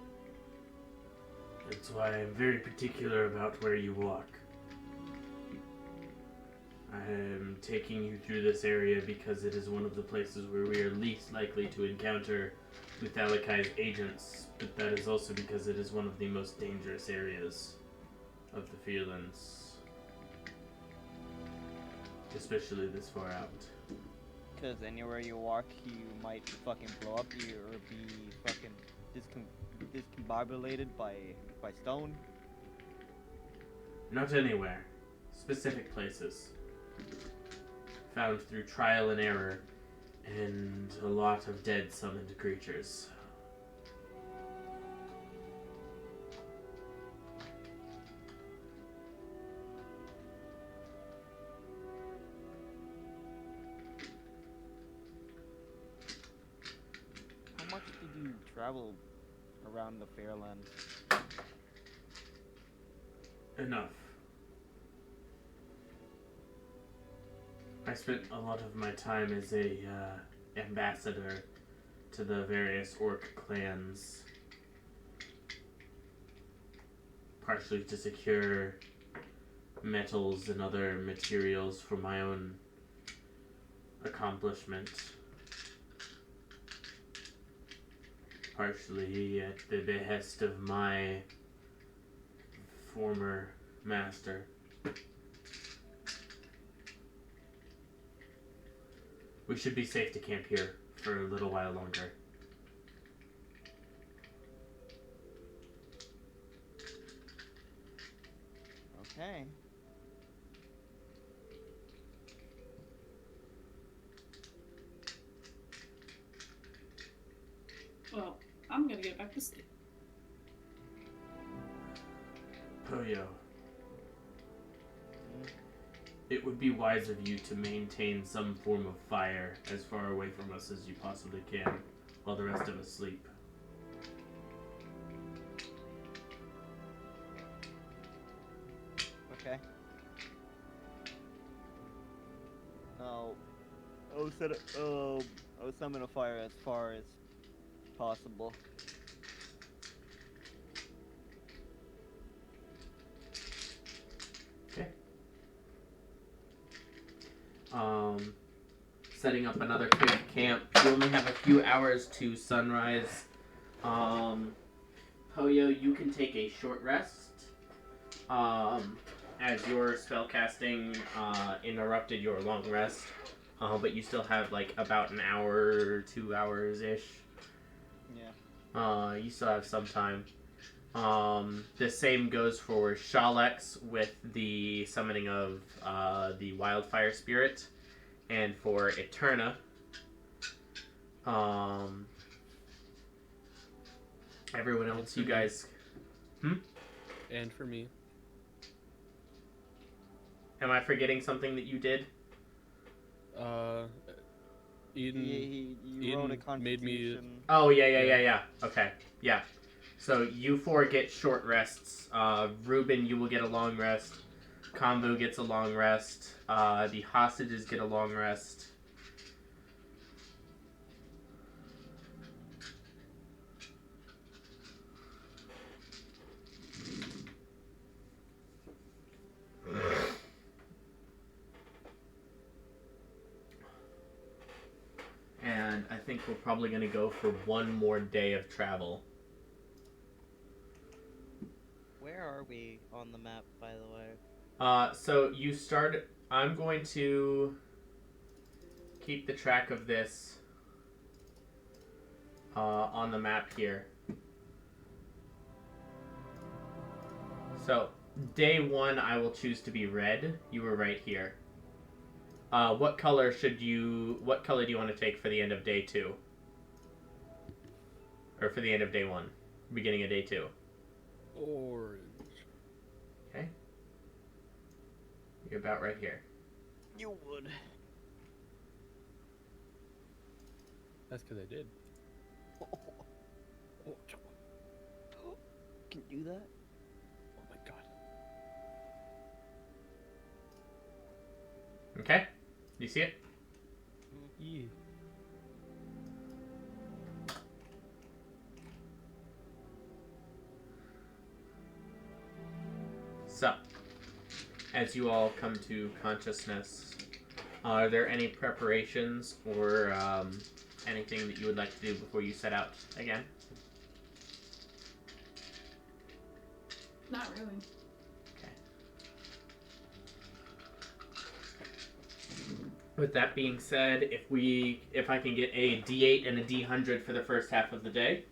That's why I'm very particular about where you walk. I am taking you through this area because it is one of the places where we are least likely to encounter Uthalikai's agents, but that is also because it is one of the most dangerous areas of the Fearlands. Especially this far out. Because anywhere you walk, you might fucking blow up you or be fucking discombobulated by stone. Not anywhere. Specific places. Found through trial and error, and a lot of dead summoned creatures. How much did you travel around the Fairlands? Enough. I spent a lot of my time as a ambassador to the various orc clans, partially to secure metals and other materials for my own accomplishment, partially at the behest of my former master. We should be safe to camp here for a little while longer. Okay. Well, I'm gonna get back to sleep. Poyo, it would be wise of you to maintain some form of fire as far away from us as you possibly can, while the rest of us sleep. Okay. Now, I'll summon a fire as far as possible. Okay. Setting up another quick camp. You only have a few hours to sunrise. Poyo, you can take a short rest. As your spellcasting interrupted your long rest. But you still have like about an hour, 2 hours ish. Yeah. You still have some time. The same goes for Shalex with the summoning of the wildfire spirit, and for Eterna. Everyone else, you guys. And for me. Am I forgetting something that you did? Eden, He Eden rolled a made me- constitution. Oh, yeah. Okay, yeah. So you four get short rests. Reuben, you will get a long rest. Convo gets a long rest. The hostages get a long rest. And I think we're probably going to go for one more day of travel. Where are we on the map, by the way? So you start. I'm going to. keep the track of this on the map here. So, day 1 I will choose to be red. You were right here. What color do you want to take for the end of day 2? Or for the end of day 1? Beginning of day 2? Orange. Okay. You're about right here. You would. That's because I did. Oh, Can you do that? oh my god. Okay. Do you see it? Yeah. So, as you all come to consciousness, are there any preparations or anything that you would like to do before you set out again? Not really. Okay. With that being said, if I can get a D8 and a D100 for the first half of the day.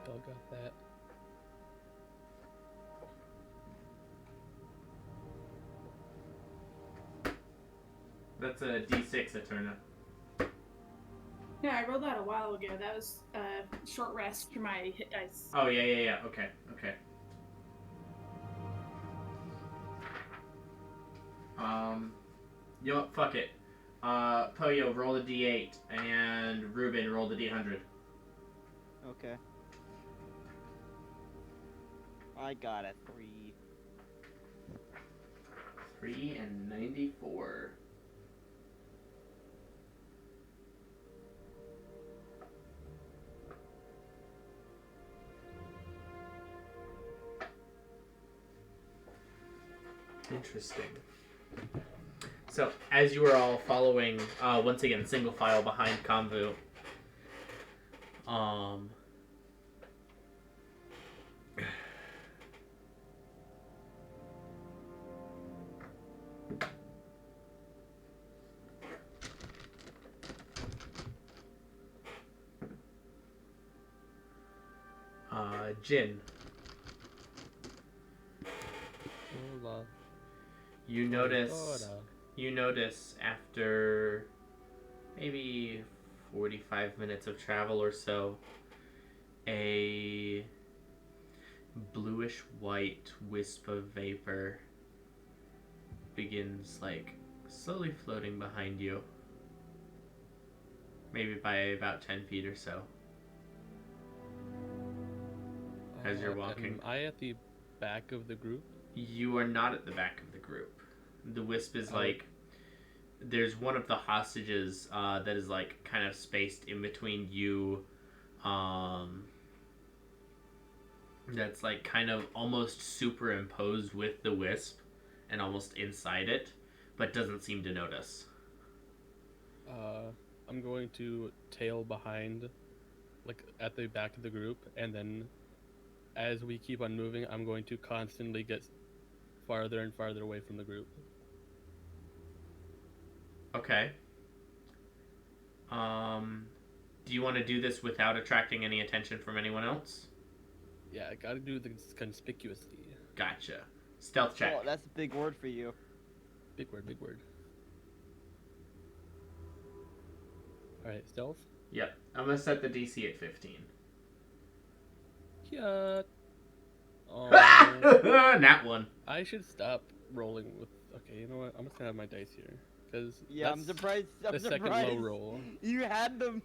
Y'all got that. That's a D6, Eterna. Yeah, I rolled that a while ago. That was a short rest for my hit dice. Oh, yeah. Okay. You know what? Fuck it. Poyo, roll the D8, and Ruben, roll the D100. Okay. I got a 3. 3 and 94. Interesting. So, as you are all following, once again, single file behind Convu, Jin, Hola. you notice after maybe 45 minutes of travel or so, a bluish white wisp of vapor begins slowly floating behind you, maybe by about 10 feet or so. As you're walking. Am I at the back of the group? You are not at the back of the group. The wisp is there's one of the hostages that is kind of spaced in between you, that's kind of almost superimposed with the wisp and almost inside it, but doesn't seem to notice. I'm going to tail behind, at the back of the group, and then as we keep on moving, I'm going to constantly get farther and farther away from the group. Okay. Do you want to do this without attracting any attention from anyone else? Yeah, I gotta do this conspicuously. Gotcha. Stealth check. Oh, that's a big word for you. Big word, big word. Alright, stealth? Yep. I'm going to set the DC at 15. Yeah. Nat one. I should stop rolling with... Okay, you know what? I'm just gonna have my dice here. Because Yeah, I'm surprised. the second low roll. You had the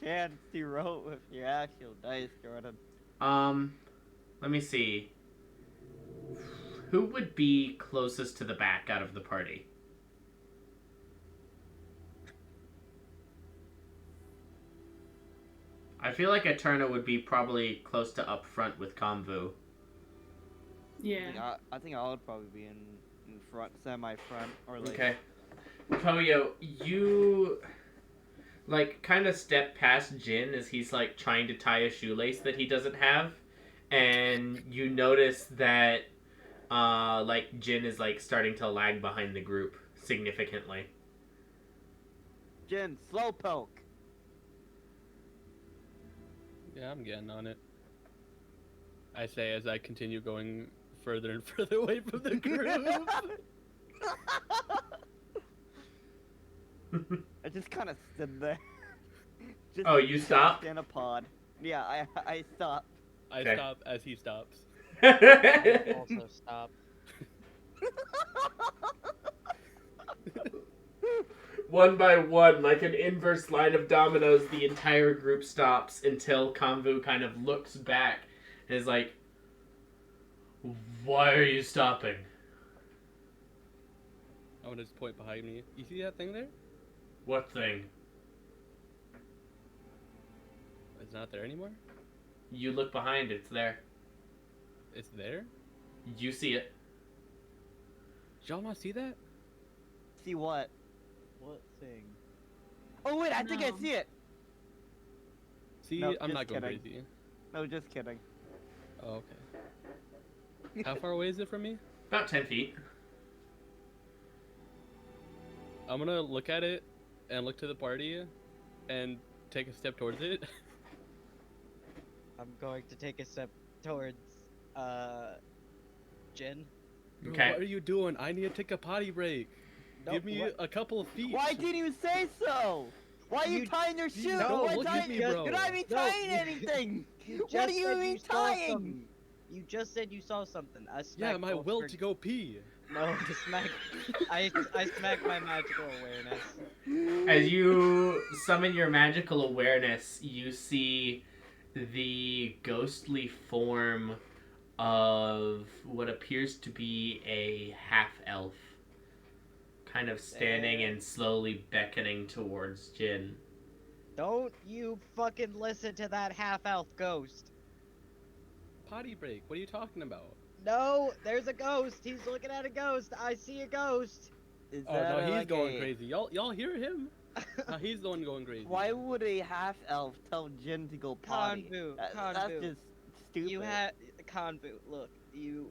chance to roll with your actual dice, Jordan. Let me see. Who would be closest to the back out of the party? I feel like Eterna would be probably close to up front with Convu. Yeah. I think I would probably be in front, semi-front, or Okay. Poyo, you kind of step past Jin as he's trying to tie a shoelace that he doesn't have, and you notice that like Jin is like starting to lag behind the group significantly. Jin, slowpoke. Yeah, I'm getting on it. I say as I continue going further and further away from the group. I just kind of stood there. Just Oh, you stopped? in a pod. Yeah, I stopped. I Okay. stop as he stops. I also stop. One by one, like an inverse line of dominoes, the entire group stops until Konvu kind of looks back and is like, "Why are you stopping?" I want to just point behind me. You see that thing there? What thing? It's not there anymore? You look behind, it's there. It's there? You see it. Did y'all not see that? See what? What thing? Oh wait, I think I No. see it. See, No, I'm just not going kidding. crazy. No, just kidding. Oh, okay. How far away is it from me? About 10 feet. I'm gonna look at it and look to the party and take a step towards it. I'm going to take a step towards, Jin. Bro, Okay. what are you doing? I need to take a potty break. No, Give me what? a couple of feet. Why didn't you say so? Why are you You- tying your shoe? No, Why look at tying- me, You're bro. not even No, tying you- anything. You What just do you said mean saw tying? something. You just said you saw something. I Yeah, smacked my both will for- to go pee. No, I smacked my magical awareness. As you summon your magical awareness, you see the ghostly form of what appears to be a half-elf, kind of standing and slowly beckoning towards Jin. Don't you fucking listen to that half-elf ghost. Potty break. What are you talking about? No, there's a ghost. He's looking at a ghost. I see a ghost. Is Oh no, that he's like going a- crazy. Y'all hear him? No, he's the one going crazy. Why would a half elf tell Jin to go potty? Convu, That's Convu. just stupid. You had Convu. Look, you.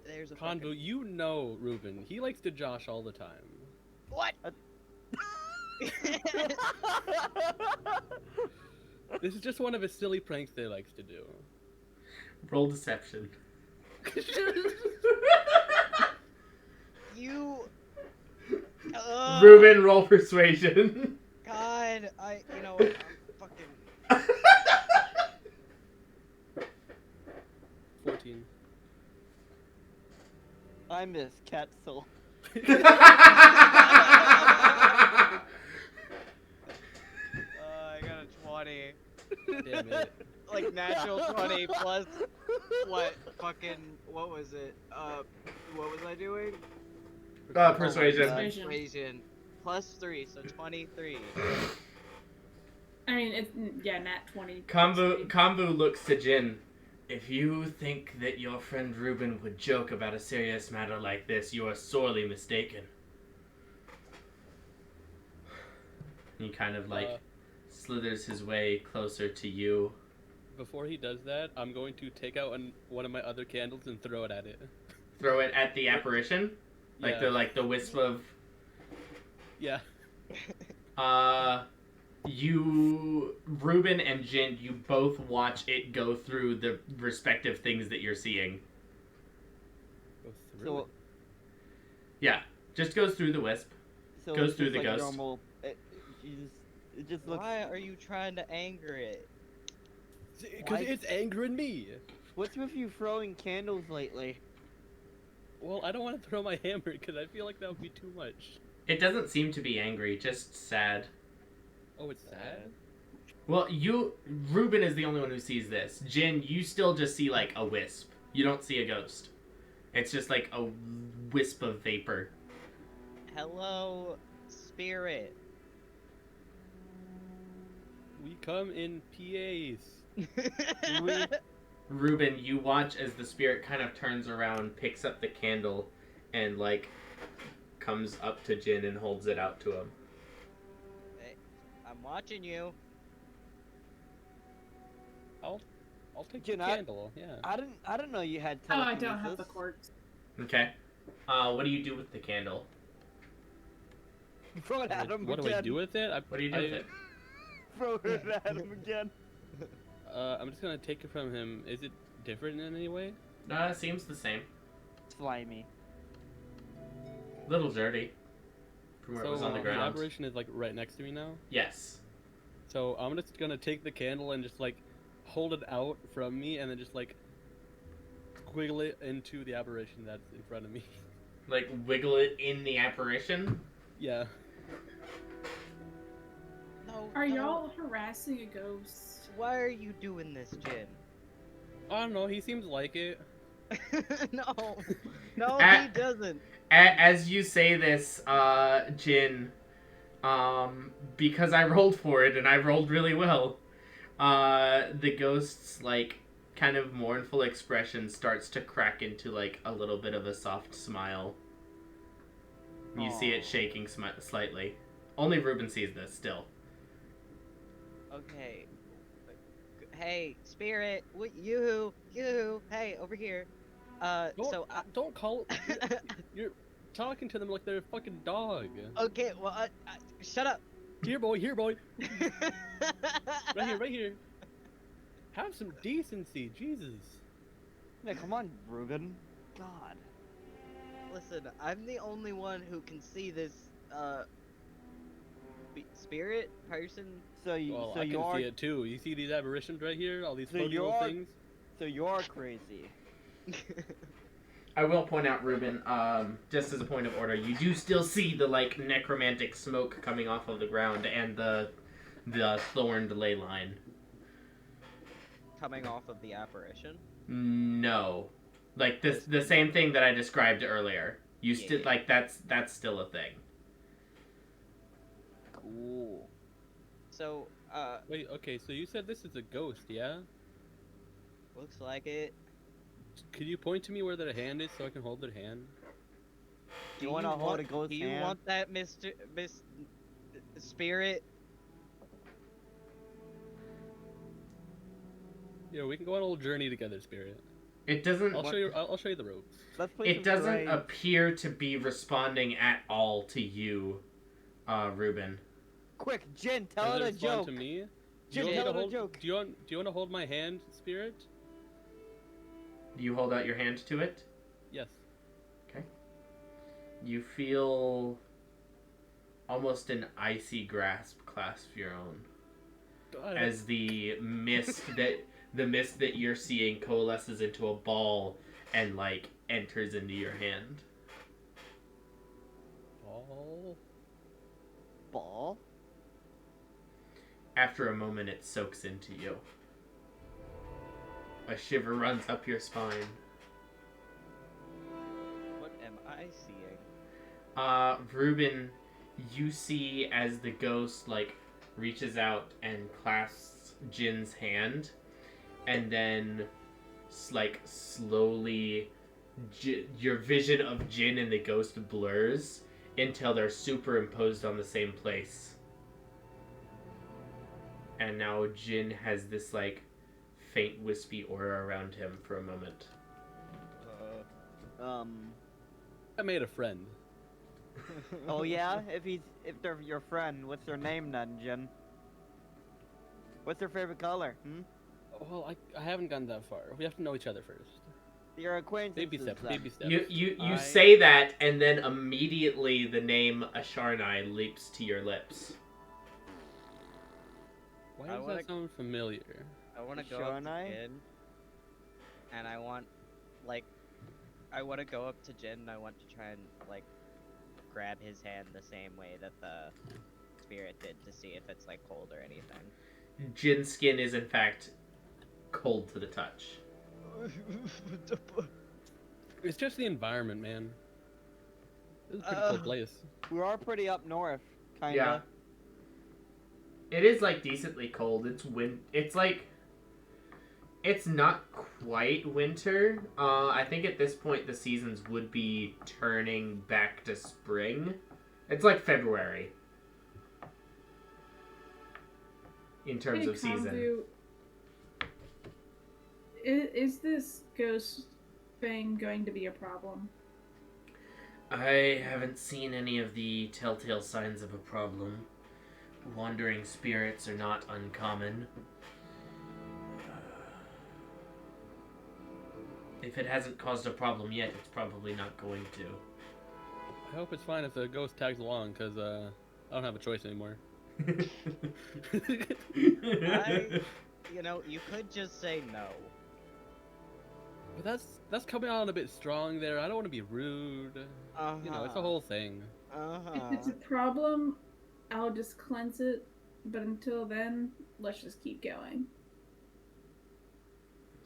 There's a Convu, fucking... you know Ruben. He likes to josh all the time. What? This is just one of his silly pranks that he likes to do. Roll deception. You. Ruben, roll persuasion. God, you know what? I'm fucking. 14. I miss Ketzel. I got a 20. Damn it. Like natural 20 plus what? Fucking what was it? What was I doing? Persuasion. Persuasion. Plus 3, so 23. I mean, it's nat 20. Konvu looks to Jin. If you think that your friend Ruben would joke about a serious matter like this, you are sorely mistaken. He kind of like slithers his way closer to you. Before he does that, I'm going to take out one of my other candles and throw it at it. Throw it at the apparition, Yeah. like the wisp of. Yeah. You, Ruben and Jin, you both watch it go through the respective things that you're seeing. Go through So, it. Yeah, just goes through the wisp. so Goes it's through just the like ghost. Normal, it just looks. Why are you trying to anger it? Because why- it's angering me. What's with you throwing candles lately? Well, I don't want to throw my hammer because I feel like that would be too much. It doesn't seem to be angry, just sad. Oh, it's sad? Well, Ruben is the only one who sees this. Jin, you still just see like a wisp. You don't see a ghost. It's just like a wisp of vapor. Hello, spirit. We come in PAs. Ruben, you watch as the spirit kind of turns around, picks up the candle, and like comes up to Jin and holds it out to him. I'm watching you. I'll take Jin, the candle. Yeah. I didn't know you had Oh, I telekinesis. don't have the cords. Okay. What do you do with the candle? Throw it at him What do I again. do with it? What do you do with it? Throw it at him again. I'm just gonna take it from him. Is it different in any way? It seems the same. Slimy. Little dirty. From where it was on the The ground. apparition is like right next to me now. Yes. So I'm just gonna take the candle and just like hold it out from me, and then just like squiggle it into the apparition that's in front of me. Like wiggle it in the apparition? Yeah. No. Are no. y'all harassing a ghost? Why are you doing this, Jin? I don't know. He seems like it. No. No, Ah. he doesn't. As you say this, Jin, because I rolled for it and I rolled really well, the ghost's like kind of mournful expression starts to crack into like a little bit of a soft smile. You see it shaking slightly. Only Ruben sees this still. Okay. Hey, spirit, what you, hey, over here. Don't call. You're talking to them like they're a fucking dog. Okay, well, shut up. Here, boy. Right here. Have some decency, Jesus. Yeah, come on, Ruben. God. Listen, I'm the only one who can see this, spirit person. So you, Well, so I you can are, see it too. You see these aberrations right here? All these So floaty you little are- things? so you're crazy. I will point out, Ruben, just as a point of order, you do still see the like necromantic smoke coming off of the ground and the thorned ley line. Coming off of the apparition. No, like the same thing that I described earlier. You still Yeah. like that's still a thing. Cool. So, Wait, okay, so you said this is a ghost, yeah? looks like it. Could you point to me where their hand is so I can hold their hand? Do you want to hold a ghost's Do you hand? want that, Miss Spirit? Yeah, we can go on a little journey together, Spirit. It doesn't. I'll show you. I'll show you the ropes. Let's play It some doesn't charades. appear to be responding at all to you, Ruben. Quick, Jin, tell Does it it a respond joke. to me? Jin, want me tell to it a hold- joke. Do you want to hold my hand, Spirit? Do you hold out your hand to it? Yes. You feel almost an icy grasp clasp your own God, as the mist that you're seeing coalesces into a ball and like enters into your hand. ball. Ball? After a moment, it soaks into you. A shiver runs up your spine. What am I seeing? Ruben, you see as the ghost like reaches out and clasps Jin's hand, and then like slowly your vision of Jin and the ghost blurs until they're superimposed on the same place. And now Jin has this like faint wispy aura around him for a moment. I made a friend. Oh yeah? If they're your friend, what's their name then, Jin? What's their favorite color? Well, I haven't gone that far. We have to know each other first. Your acquaintances. Baby steps. then. Baby steps. You say that, and then immediately the name Asharnai leaps to your lips. Why I does wanna- that sound familiar? I want to go up to Shonai? Jin, and I want to go up to Jin, and I want to try and like grab his hand the same way that the spirit did to see if it's like cold or anything. Jin's skin is in fact cold to the touch. It's just the environment, man. This is a pretty Uh, cool place. We are pretty up north, kinda. Yeah. It is like decently cold. It's like it's not quite winter. I think at this point the seasons would be turning back to spring. It's like February in terms Hey, of season. Convu, Is this ghost thing going to be a problem? I haven't seen any of the telltale signs of a problem. Wandering spirits are not uncommon. If it hasn't caused a problem yet, it's probably not going to. I hope it's fine if the ghost tags along, because I don't have a choice anymore. You could just say no. But that's coming on a bit strong there. I don't want to be rude. It's a whole thing. If it's a problem, I'll just cleanse it. But until then, let's just keep going.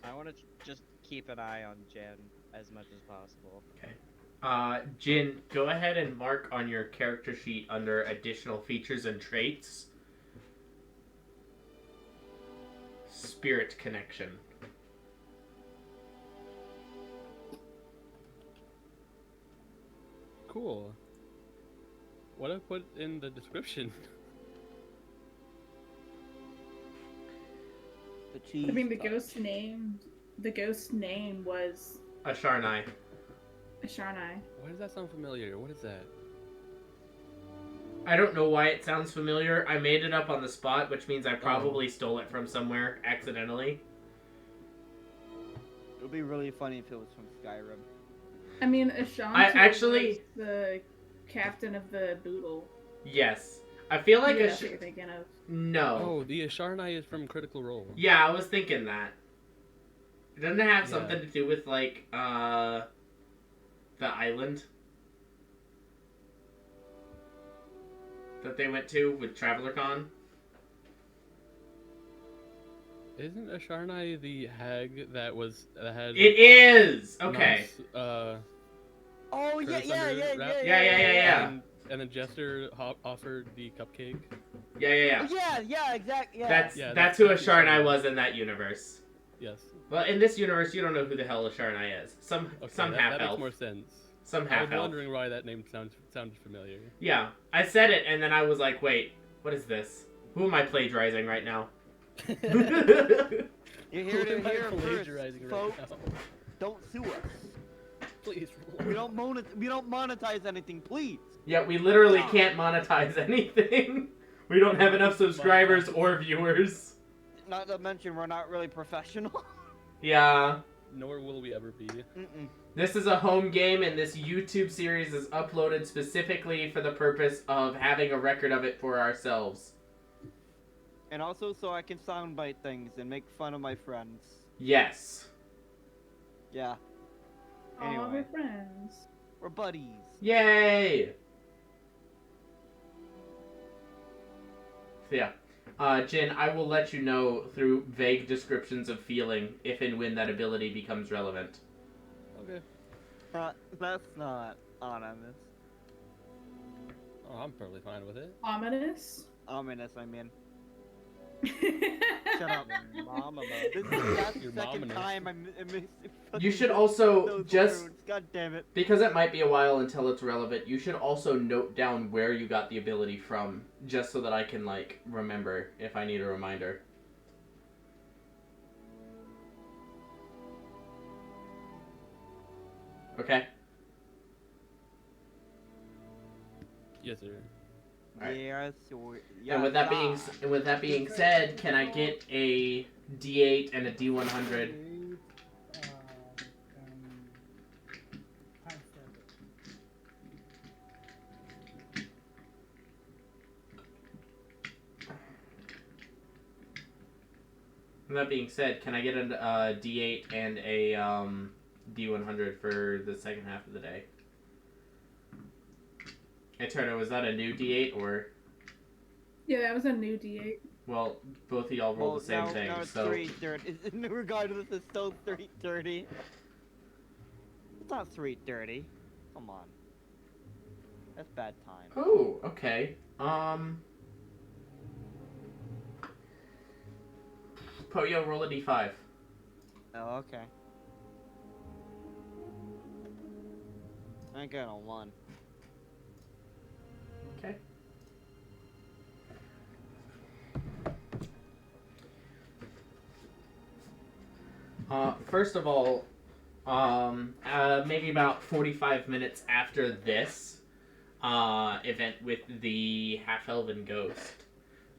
I want to just keep an eye on Jen as much as possible. Okay. Jin, go ahead and mark on your character sheet under additional features and traits. Spirit connection. Cool. What do I put in the description? The cheese. I mean, the touch. ghost's name was Asharnai. Asharnai. Why does that sound familiar? What is that? I don't know why it sounds familiar. I made it up on the spot, which means I probably stole it from somewhere accidentally. It would be really funny if it was from Skyrim. I mean, Ashanti was the captain of the Boodle. Yes. I feel like That's what you're thinking of. No. Oh, the Asharnai is from Critical Role. Yeah, I was thinking that. Doesn't it have something to do with, like, the island that they went to with TravelerCon? Isn't Asharnai the hag that had... It is! Okay. Nice, Oh Curse yeah. Yeah. And then Jester offered the cupcake. Yeah. Oh, yeah, exactly. Yeah. That's who Asharnai was in that universe. Yes. Well, in this universe, you don't know who the hell Asharnai is. Some That half makes elf. more sense. Some I half was elf. wondering why that name sounded familiar. Yeah, I said it, and then I was like, wait, what is this? Who am I plagiarizing right now? You hear it here Plagiarizing first, right folks. now. Don't sue us. Please. We don't monetize anything, please. Yeah, we literally can't monetize anything. We don't have enough subscribers or viewers. Not to mention we're not really professional. Yeah. Nor will we ever be. Mm-mm. This is a home game, and this YouTube series is uploaded specifically for the purpose of having a record of it for ourselves. And also so I can soundbite things and make fun of my friends. Yes. Yeah. All Anyway. we're friends. We're buddies. Yay! So yeah. Jin, I will let you know through vague descriptions of feeling if and when that ability becomes relevant. Okay. That's not ominous. Oh, I'm perfectly fine with it. Ominous. Ominous, I mean. Shut Shut up, mama. This is the Your second mominous. time I'm You should also those just, words. God damn it. because it might be a while until it's relevant, you should also note down where you got the ability from, just so that I can, like, remember if I need a reminder. Okay? Yes, sir. Alright. Yes, yes, And with that being said, can I get a D8 and a D100? And time standard. And that being said, can I get a D8 and a D100 for the second half of the day? Eterno, was that a new D8 or? Yeah, that was a new D8. Well, both of y'all rolled the same thing, now it's so. 3:30. Regardless, it's still 3:30. It's not 3:30. Come on. That's bad time. Oh, okay. Poyo, roll a D5. Oh, okay. I got a 1. Okay. first of all, maybe about 45 minutes after this event with the half-elven ghost,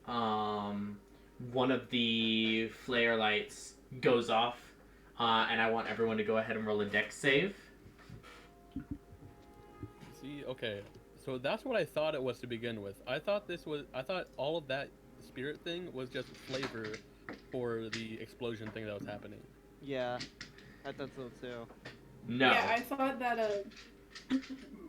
one of the flare lights goes off, and I want everyone to go ahead and roll a dex save. See, okay, so that's what I thought it was to begin with. I thought all of that spirit thing was just flavor for the explosion thing that was happening. Yeah, I thought so too. No. Yeah, I thought that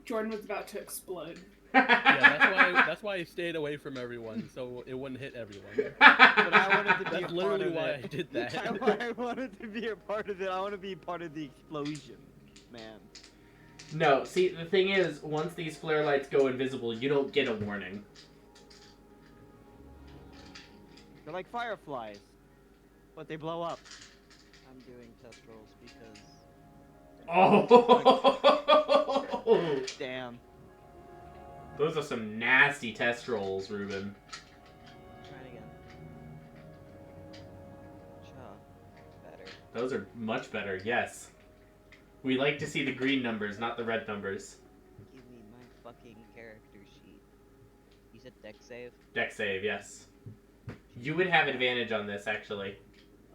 Jordan was about to explode. Yeah, that's why I stayed away from everyone, so it wouldn't hit everyone. But I wanted to be That's a literally part of why it. I did that. I wanted to be a part of it. I want to be part of the explosion, man. No, see, the thing is, once these flare lights go invisible, you don't get a warning. They're like fireflies, but they blow up. I'm doing test rolls because Oh! Damn. Those are some nasty test rolls, Ruben. try it again. Cha, better. Those are much better, yes. We like to see the green numbers, not the red numbers. Give me my fucking character sheet. You said deck save? Dex save, yes. You would have advantage on this, actually,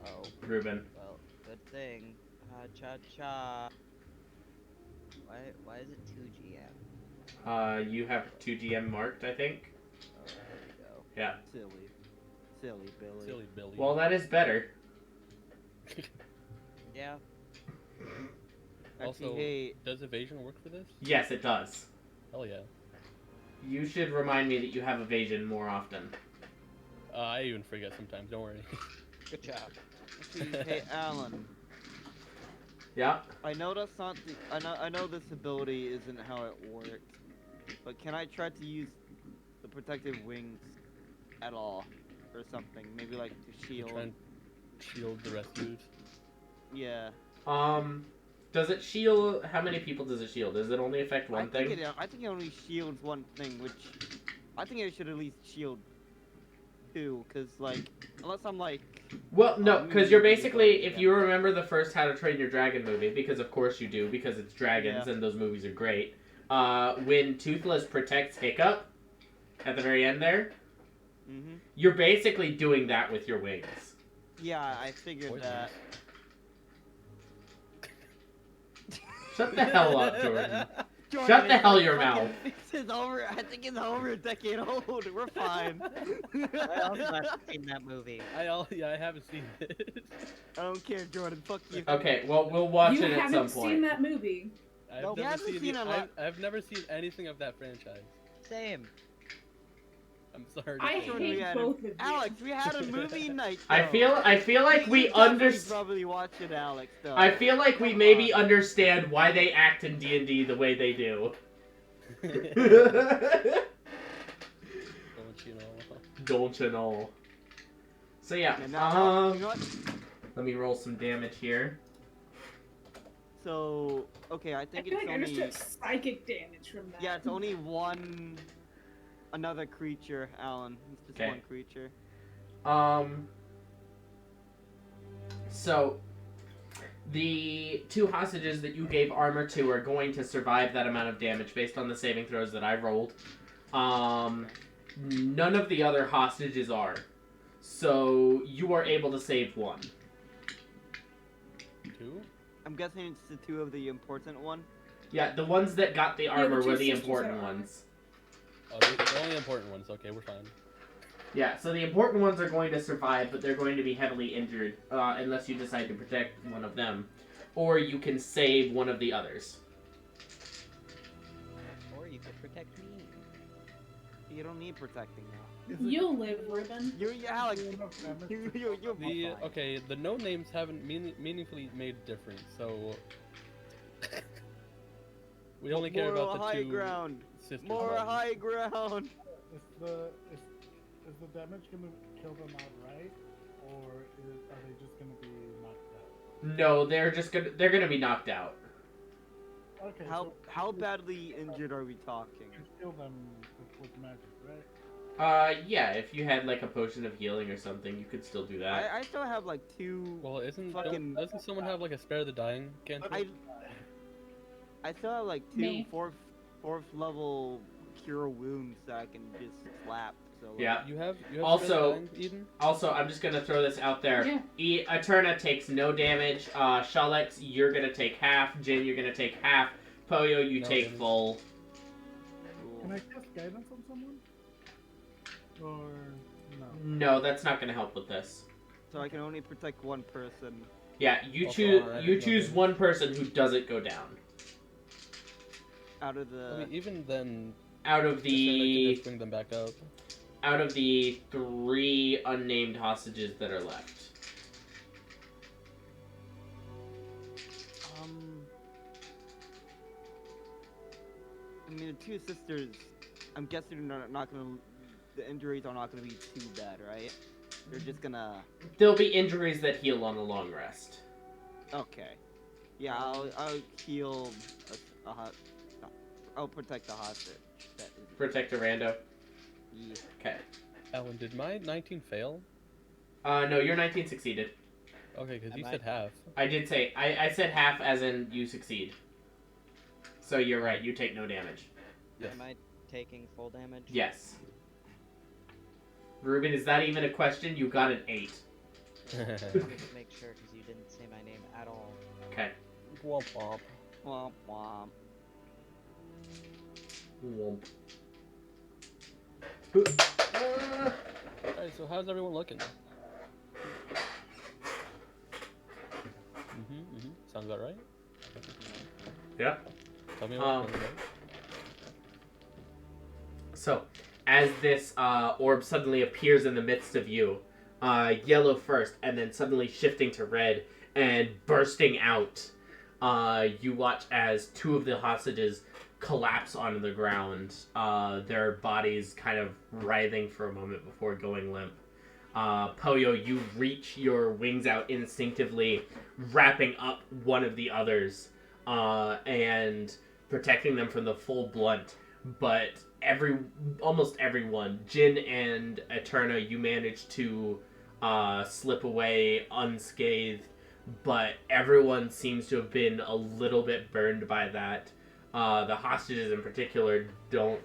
Oh, Ruben. well, good thing. Ha cha cha. Why is it 2 GM? You have 2 GM marked, I think. Oh, there we go. Yeah. Silly Billy. Silly Billy. Well, that is better. Yeah. Also, Actually, hey, does evasion work for this? Yes, it does. Hell yeah. You should remind me that you have evasion more often. I even forget sometimes, don't worry. Good job. actually, hey, Alan. Yeah? I know that's not the. I know this ability isn't how it works, but can I try to use the protective wings at all, or something? Maybe like to shield. Try and shield the rescues. Yeah. Does it shield... How many people does it shield? Does it only affect one thing? I think it only shields one thing, which I think it should at least shield two, cause like unless I'm like. Well, no, because you're basically, if yeah. you remember the first How to Train Your Dragon movie, because of course you do, because it's dragons Yeah. and those movies are great, when Toothless protects Hiccup at the very end there, Mhm. you're basically doing that with your wings. Yeah, I figured Poison. that. Shut the hell up, Jordan. Jordan, Shut the it's hell like your fucking- mouth. This is over. I think it's over a decade old. We're fine. I also haven't seen that movie. I haven't seen it. I don't care, Jordan. Fuck you. Okay, well, we'll watch You it at some haven't point. seen that movie. I've No, we never haven't seen seen it. a lot- I've never seen anything of that franchise. Same. I'm sorry. to I say. Jordan, we hate had a- both of you. Alex, we had a movie night. I though. feel like we You definitely understand. probably watch it, Alex. Though. I feel like we Come maybe on. understand why they act in D&D the way they do. Don't you know? Don't you know? So yeah, And now, you know what? let me roll some damage here. So okay, I I think feel it's like I only. understood psychic damage from that. Yeah, it's only one. Another creature, Alan. It's just Okay. one creature. So the 2 hostages that you gave armor to are going to survive that amount of damage based on the saving throws that I rolled. None of the other hostages are. So you are able to save 1. 2? I'm guessing it's the 2 of the important one. Yeah, the ones that got the the armor two were the sisters important had armor. ones. Oh, the only important ones. Okay, we're fine. Yeah, so the important ones are going to survive, but they're going to be heavily injured unless you decide to protect one of them. Or you can save one of the others. Or you could protect me. You don't need protecting now. Is it- You'll live, Ruben. You're Alex. do enough damage to- You're The fine. okay, the no names haven't meaningfully made a difference, so we only care Moral about the high 2 ground. sisters. More ones. high ground. Is the damage gonna kill them outright, or are they just gonna be knocked out? No, they're gonna be knocked out. Okay. How so how badly injured are we talking? you can kill them with magic, right? Yeah, if you had like a potion of healing or something, you could still do that. I still have like 2. Well, Fucking- doesn't someone have like a spare the dying cantrip? I still have like 2 Me. fourth level cure wounds that I can just slap. So like, Yeah. You have Also- spare the dying, Eden? Also, I'm just gonna throw this out there. Yeah. Eterna takes no damage. Shalex, you're gonna take half. Jin, you're gonna take half. Poyo, you No take damage. full. Can I cast guidance on someone? Or no? No, that's not gonna help with this. So I can only protect one person. Yeah, you Also, choose. alright, You no choose damage. one person who doesn't go down Out of the. I mean, even then, out of just so they can the just bring them back up. 3 unnamed hostages that are left. I mean, the 2 sisters. I'm guessing they're not gonna. The injuries are not gonna be too bad, right? They're just gonna. There'll be injuries that heal on a long rest. Okay. Yeah, I'll heal. I'll protect the hostage. That is. Protect a rando. Yeah. Okay. Alan, did my 19 fail? No, your 19 succeeded. Okay, because you Am I- said half. I did say I said half as in you succeed. So you're right. You take no damage. Yes. Am I taking full damage? Yes. Ruben, is that even a question? You got an 8. I wanted to make sure because you didn't say my name at all. Okay. Womp womp. Womp womp. Womp. Alright, so how's everyone looking? Sounds about right. Yeah. Tell me Um, what's going on. So, as this orb suddenly appears in the midst of you, yellow first, and then suddenly shifting to red and bursting out, you watch as 2 of the hostages collapse onto the ground, their bodies kind of writhing for a moment before going limp. Poyo, you reach your wings out instinctively, wrapping up one of the others, and protecting them from the full blunt. But almost everyone, Jin and Eterna, you manage to slip away unscathed, but everyone seems to have been a little bit burned by that. The hostages in particular don't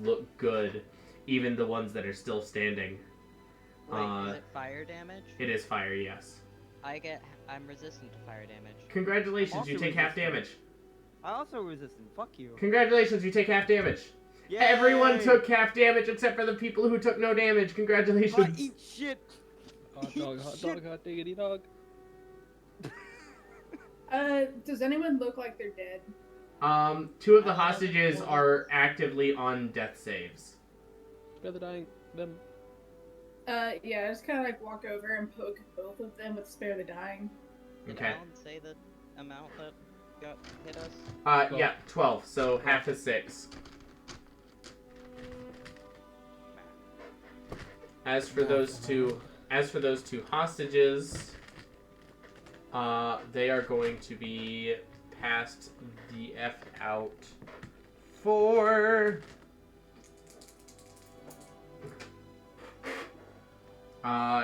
look good, even the ones that are still standing. Wait, is it fire damage? It is fire, yes. I'm resistant to fire damage. Congratulations, I'm you also take half resistant. damage. I also resistant. Fuck you. Congratulations, you take half damage. Yay! Everyone took half damage except for the people who took no damage. Congratulations. Eat shit. Hot dog, hot dog, hot diggity dog. Does anyone look like they're dead? 2 of the hostages are actively on death saves. Spare the dying. Them. Yeah, I just kind of like walk over and poke both of them with Spare the Dying. Did Okay. Alan say the amount that hit us? Yeah, 12, so half is 6. As for those two hostages, they are going to be passed the F out for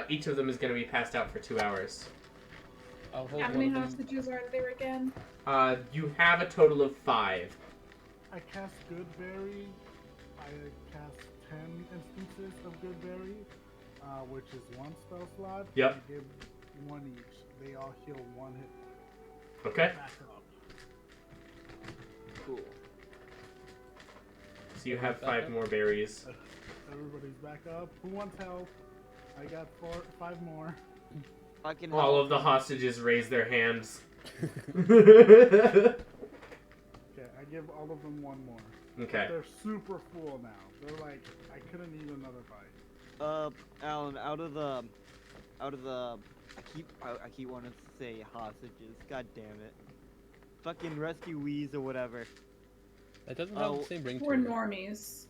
each of them is going to be passed out for 2 hours. I'll hold How one many of them. hostages are there again? You have a total of 5. I cast Goodberry. I cast 10 instances of Goodberry, which is 1 spell slot. Yep. I give 1 each. They all heal 1 hit. Okay. Back up. Cool. So you have 5 more berries. Everybody's back up. Who wants help? I got 5 more. I can All help. of the hostages raise their hands. Okay, I give all of them 1 more. Okay. They're super full now. They're like, I couldn't eat another bite. Alan, out of the, I keep wanting to say hostages. God damn it. Fucking rescuees or whatever. It doesn't have Oh, the same ring to Or it. normies.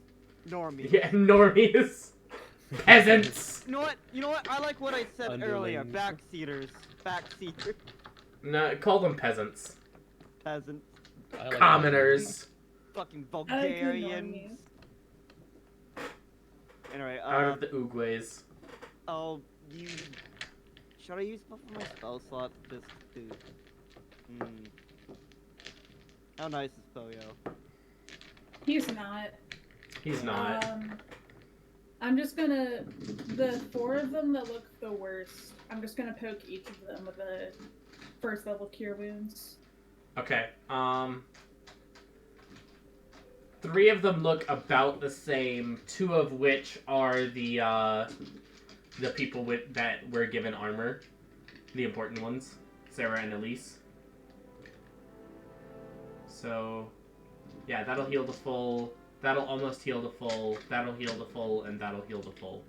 Normie. Yeah, normies. Peasants. You know what? I like what I said earlier. Underlings. Backseaters. No, call them peasants. Peasants. I like Commoners. Fucking I like the Bulgarians. normies. Anyway, out of the Oogways. I'll use. Should I use both of my spell slots just to? How nice is Poyo? He's not. He's not. I'm just gonna. The 4 of them that look the worst, I'm just gonna poke each of them with a first level cure wounds. Okay. 3 of them look about the same. 2 of which are the people with that were given armor, the important ones, Sarah and Elise. So, yeah, that'll heal the full. That'll almost heal the full. That'll heal the full, and that'll heal the full.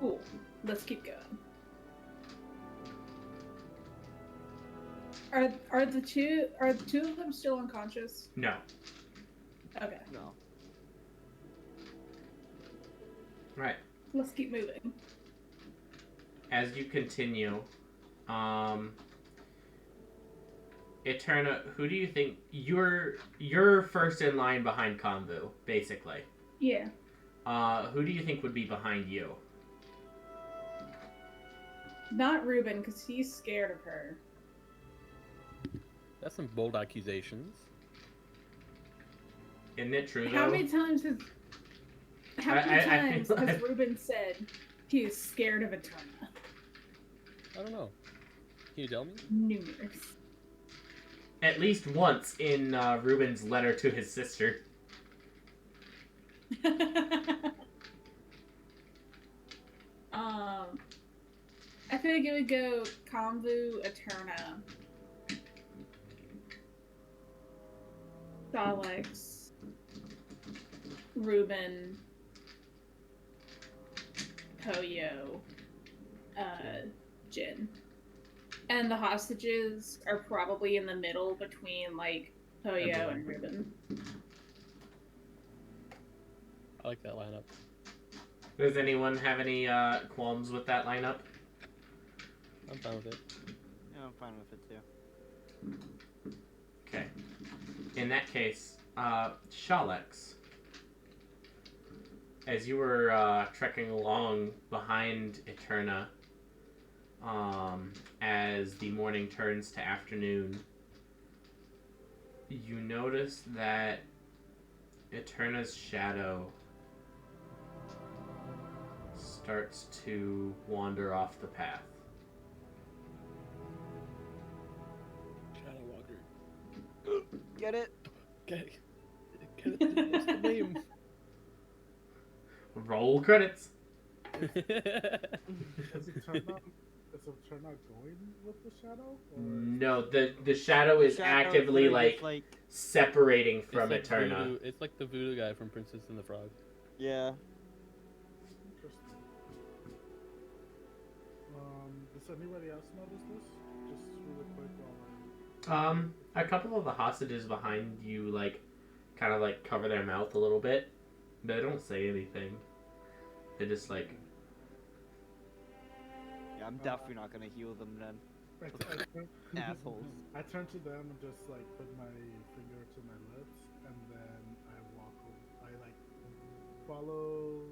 Cool. Let's keep going. Are the two of them still unconscious? No. Okay. No. Right. Let's keep moving. As you continue, Eterna, who do you think you're first in line behind Konvu, basically? Yeah. Who do you think would be behind you? Not Ruben, because he's scared of her. That's some bold accusations. Isn't it true, How though? many times has has Ruben said he is scared of Eterna? I don't know. Can you tell me? Numerous. At least once in Ruben's letter to his sister. I feel like it would go Konvu, Eterna, Daleks, Ruben, Poyo, Jin. And the hostages are probably in the middle between, like, Poyo and Ruben. I like that lineup. Does anyone have any qualms with that lineup? I'm fine with it. Yeah, I'm fine with it too. Okay. In that case, Shalex, as you were trekking along behind Eterna, as the morning turns to afternoon, you notice that Eterna's shadow starts to wander off the path. Shadow Walker. Get it? Get it. What's the name? Roll credits. Is Eterna going with the shadow? Or... No, the shadow is Shadow actively literally like just, separating It's from like Eterna. voodoo- It's like the voodoo guy from Princess and the Frog. yeah. Interesting. Does anybody else notice this? Just really quick while I'm... A couple of the hostages behind you like kind of like cover their mouth a little bit. They don't say anything. They just like Yeah, I'm definitely not gonna heal them then. Assholes. I turn to them and just like put my finger to my lips, and then I walk. I like follow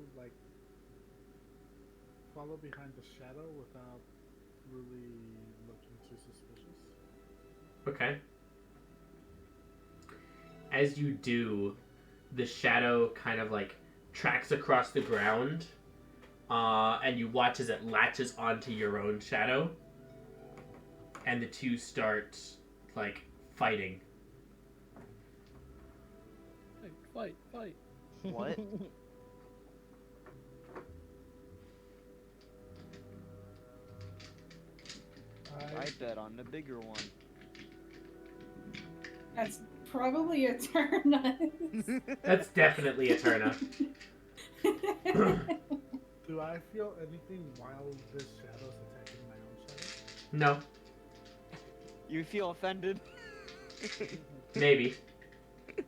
behind the shadow without really looking too suspicious. okay. As you do, the shadow kind of like tracks across the ground, and you watch as it latches onto your own shadow, and the two start like fighting. Fight. What? I bet on the bigger one. That's probably Eterna. That's definitely Eterna. Do I feel anything while this shadow's attacking my own shadow? No, You feel offended? maybe.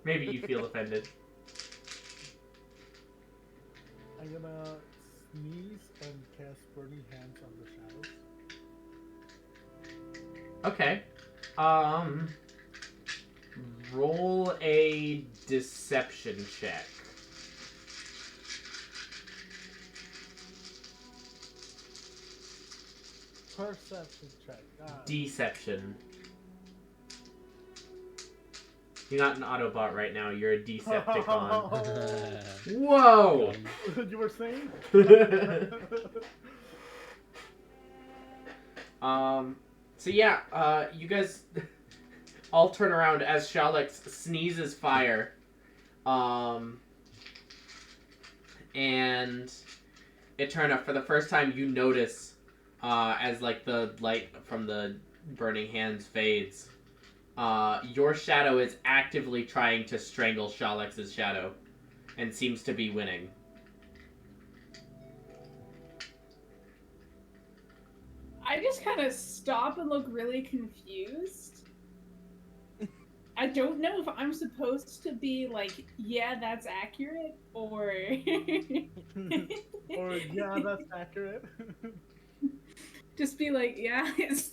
Maybe you feel offended. I'm gonna sneeze and cast Burning Hands on the shadows. Okay. Roll a deception check. Perception check. Deception. You're not an Autobot right now. You're a Decepticon. Whoa! You were saying? So yeah, you guys all turn around as Shalix sneezes fire. And it turned out for the first time you notice, as like the light from the burning hands fades, your shadow is actively trying to strangle Shalix's shadow and seems to be winning. I just kind of stop and look really confused. I don't know if I'm supposed to be like, yeah, that's accurate, or... Or, yeah, that's accurate. Just be like, yeah, it's...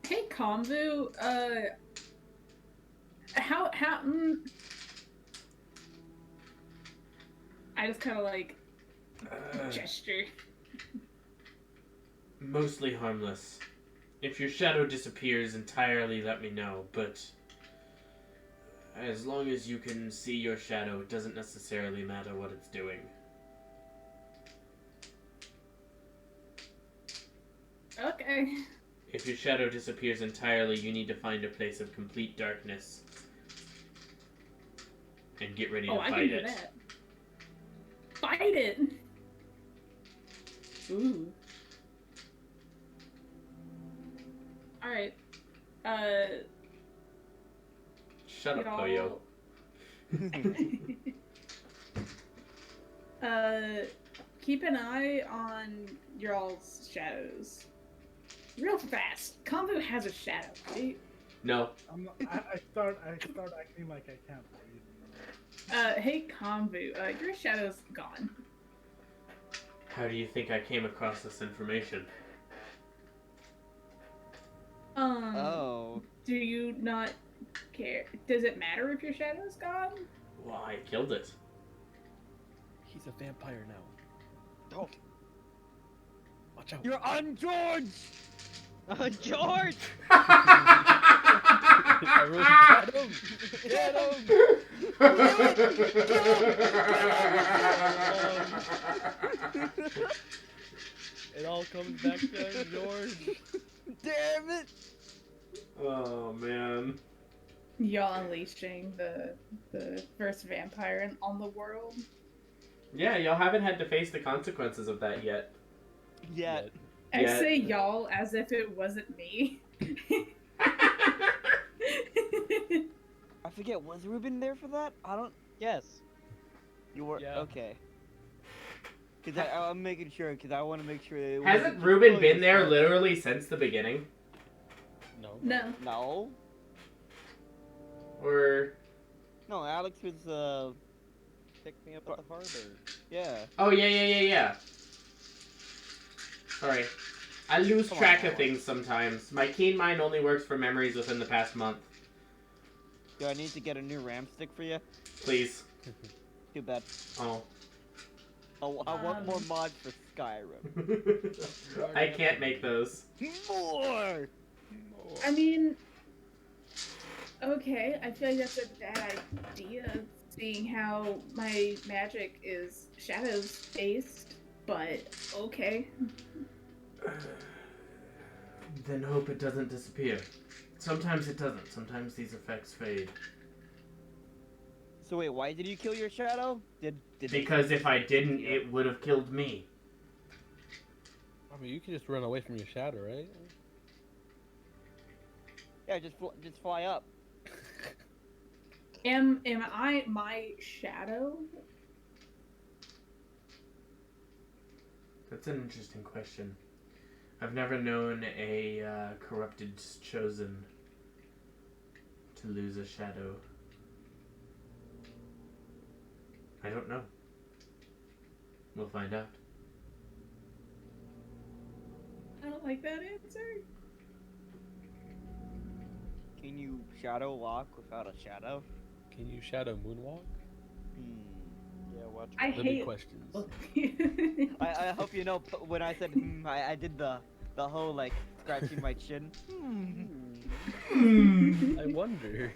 Hey, Konvu, I just kind of like gesture. Mostly harmless. If your shadow disappears entirely, let me know, but as long as you can see your shadow, it doesn't necessarily matter what it's doing. Okay. If your shadow disappears entirely, you need to find a place of complete darkness and get ready to I can fight do it. that. Fight it! Ooh. Alright. Shut up, y'all- Poyo. Keep an eye on y'all's shadows. Real fast. Konvu has a shadow, right? No. I start acting like I can't breathe. Hey Konvu, your shadow's gone. How do you think I came across this information? Oh. Do you not care? Does it matter if your shadow's gone? Well, I killed it. He's a vampire now. Oh. Watch out. You're on George! George! Everyone get him! Get him! It all comes back to George. Damn it! Oh, man. Y'all unleashing the first vampire on the world. Yeah, y'all haven't had to face the consequences of that yet. Yet. I Yeah. say y'all as if it wasn't me. I forget, was Ruben there for that? I don't... Yes. You were... Yeah. Okay. Because I'm making sure, because I want to make sure... It Hasn't wasn't just Ruben Chloe been was there there. literally since the beginning? No. No. No. Or... No, Alex was, Pick me up at the harbor. yeah. Oh, yeah. Sorry. I lose Come on, track of Alex. things sometimes. My keen mind only works for memories within the past month. Do I need to get a new RAM stick for you? Please. Too bad. Oh. I want more mods for Skyrim. I can't make those. More! I mean, okay, I feel like that's a bad idea, seeing how my magic is shadows based, but okay. Then hope it doesn't disappear. Sometimes it doesn't. Sometimes these effects fade. So wait, why did you kill your shadow? Did Because if I didn't, it would have killed me. I mean, you can just run away from your shadow, right? Yeah, just fly up. Am I my shadow? That's an interesting question. I've never known a corrupted chosen to lose a shadow. I don't know. We'll find out. I don't like that answer. Can you shadow walk without a shadow? Can you shadow moonwalk? Yeah, watch. I The big hate. questions. I hope you know when I said I did the whole like scratching my chin. I wonder.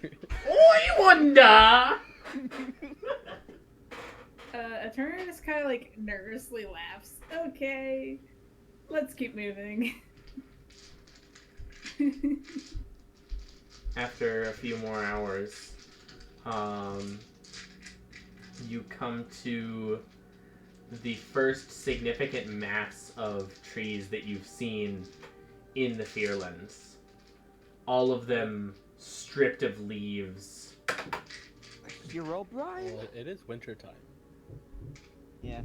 I wonder. Eterna just kind of like nervously laughs. Okay, let's keep moving. After a few more hours, you come to the first significant mass of trees that you've seen in the Fearlands. All of them stripped of leaves. Hero Brian? Well, it is winter time. Yeah.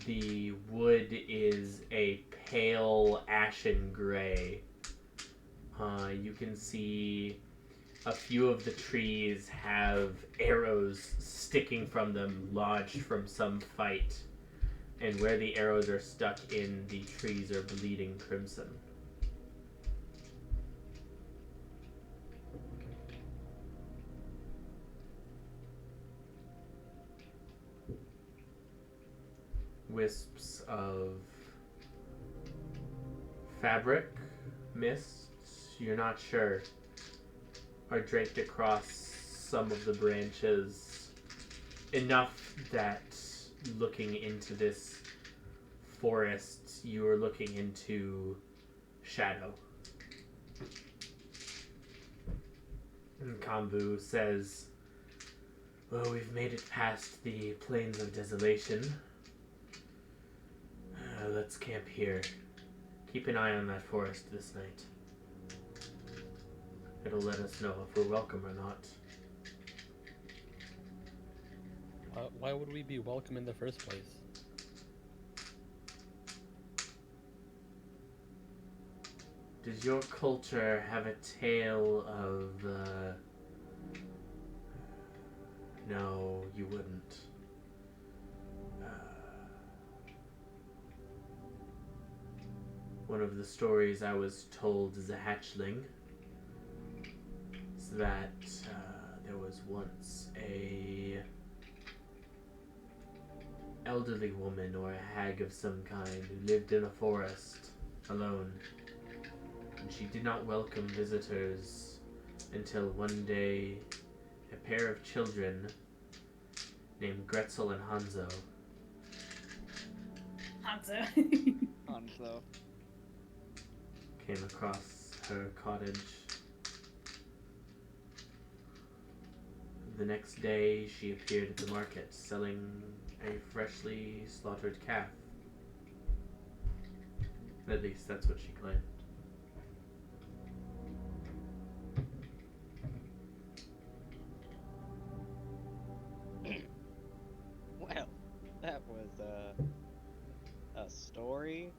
The wood is a pale ashen gray. You can see a few of the trees have arrows sticking from them, lodged from some fight. And where the arrows are stuck in, the trees are bleeding crimson. Wisps of fabric, mist, you're not sure, are draped across some of the branches, enough that looking into this forest, you are looking into shadow. And Kambu says, well, we've made it past the Plains of Desolation. Let's camp here. Keep an eye on that forest this night. It'll let us know if we're welcome or not. Why would we be welcome in the first place? Does your culture have a tale of, No, you wouldn't. One of the stories I was told as a hatchling is that there was once a elderly woman or a hag of some kind who lived in a forest alone. And she did not welcome visitors until one day a pair of children named Gretzel and Hanzo Hanzo. came across her cottage. The next day, she appeared at the market selling a freshly slaughtered calf. At least that's what she claimed. Well, that was a story.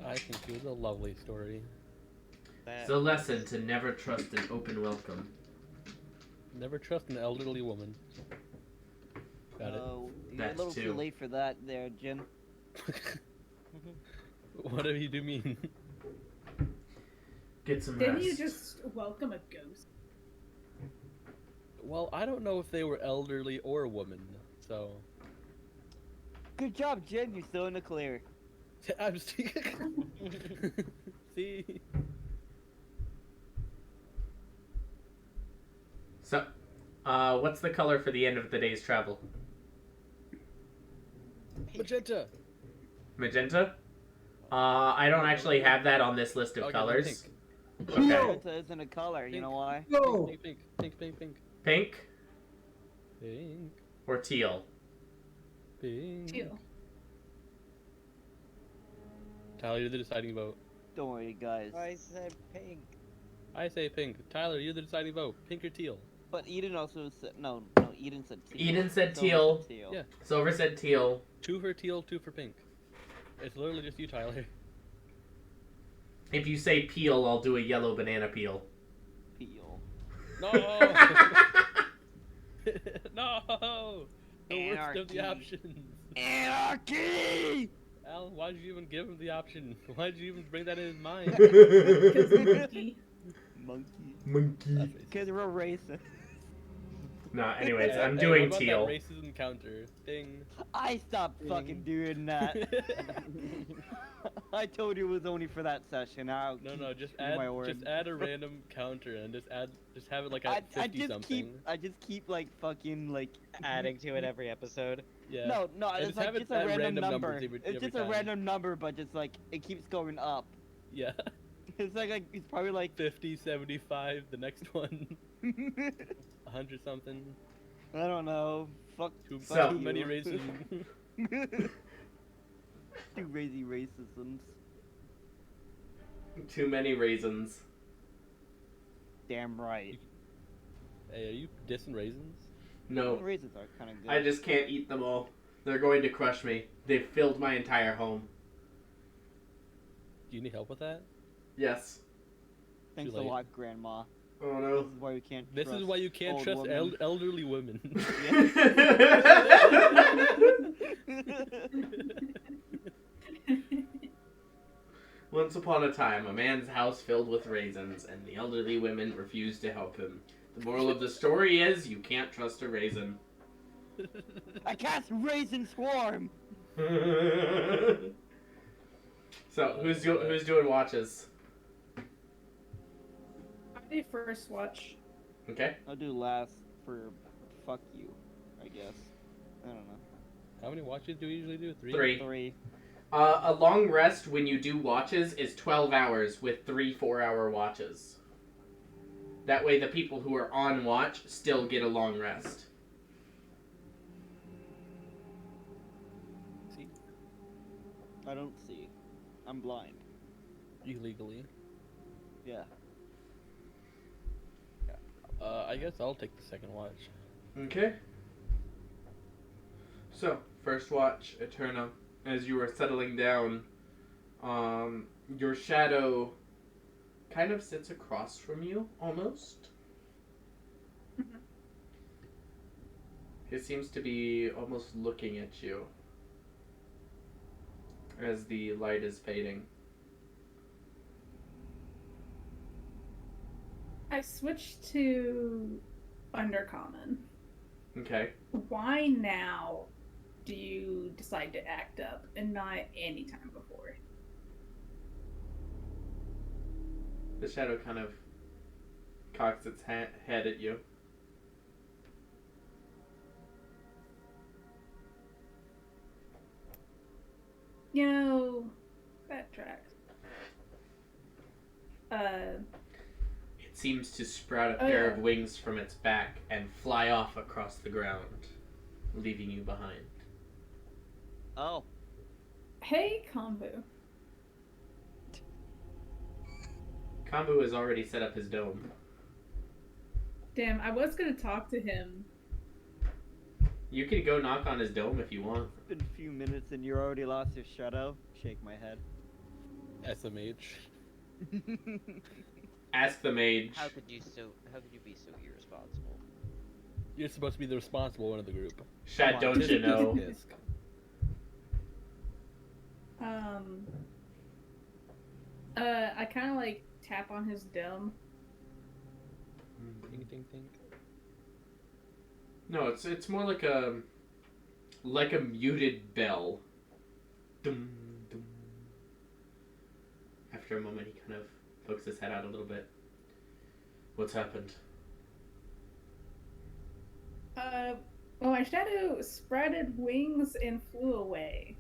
I think it was a lovely story. That It's a lesson to never trust an open welcome. Never trust an elderly woman. Got it. You're That's a little two. too late for that there, Jin. What do you mean? Get some Didn't rest. you just welcome a ghost? Well, I don't know if they were elderly or woman, so Good job, Jin. You're still in the clear. I'm see. So, what's the color for the end of the day's travel? Magenta. Magenta? I don't actually have that on this list of Okay, colors. pink. Okay. Magenta isn't a color. You know why? No. Pink, pink, pink, pink, pink, Pink pink, or teal? pink. Teal. Tyler, you're the deciding vote. Don't worry, guys. I said pink. I say pink. Tyler, you're the deciding vote. Pink or teal? But Eden also said no. Eden said teal. Eden said Silver teal. said teal. Yeah. Silver said teal. 2 for teal, 2 for pink. It's literally just you, Tyler. If you say peel, I'll do a yellow banana peel. Peel. No! No! The worst of the Anarchy. options. Anarchy! Al, why'd you even give him the option? Why'd you even bring that in his mind? Because monkey. Monkey. Monkey. That's racist. Because we're racist. No, anyways, Hey, I'm hey, doing what about teal. that racism counter? Ding. I stopped fucking doing that. I told you it was only for that session. I'll No, keep no, just true to my word. add a random counter and just have it like I at 50 just something. I just keep like fucking like Adding to it every episode. Yeah. No, And it's just like have it just a at random random number. numbers It's every just a time. random number, but just like it keeps going up. Yeah. It's like it's probably like 50, 75, the next one 100 something. I don't know. Fuck. Too, So- too many you. races. Too crazy racisms. Too many raisins. Damn right. Hey, are you dissing raisins? No, Raisins are kind of good. I just can't eat them all. They're going to crush me. They've filled my entire home. Do you need help with that? Yes. Thanks Too a late. lot, Grandma. Oh This no. is why we can't. This is trust why you can't old trust women. elderly women. Once upon a time, a man's house filled with raisins, and the elderly women refused to help him. The moral of the story is, you can't trust a raisin. I cast Raisin Swarm. So, who's doing watches? I did first watch. Okay. I'll do last for fuck you, I guess. I don't know. How many watches do we usually do? 3? 3. 3. A long rest when you do watches is 12 hours with 3 4-hour watches. That way the people who are on watch still get a long rest. See? I don't see. I'm blind. Illegally. Yeah. I guess I'll take the second watch. Okay. So, first watch, Eterna. As you are settling down, your shadow kind of sits across from you, almost. It seems to be almost looking at you as the light is fading. I switched to Undercommon. Okay. Why now do you decide to act up and not any time before? The shadow kind of cocks its head at you. You know, that tracks. It seems to sprout a Oh, pair yeah. of wings from its back and fly off across the ground, leaving you behind. Oh. Hey, Kombu. Kambu has already set up his dome. Damn, I was gonna talk to him. You can go knock on his dome if you want. It's been a few minutes and you already lost your shadow. Shake my head. SMH. Ask the mage. How could you be so irresponsible? You're supposed to be the responsible one of the group. Shad, Come on, don't you Tisk, know? tisk, tisk. I kind of like tap on his dome. Ting, ting, ting. No, it's more like a muted bell. Dum, dum. After a moment, he kind of pokes his head out a little bit. What's happened? Well, my shadow spreaded wings and flew away.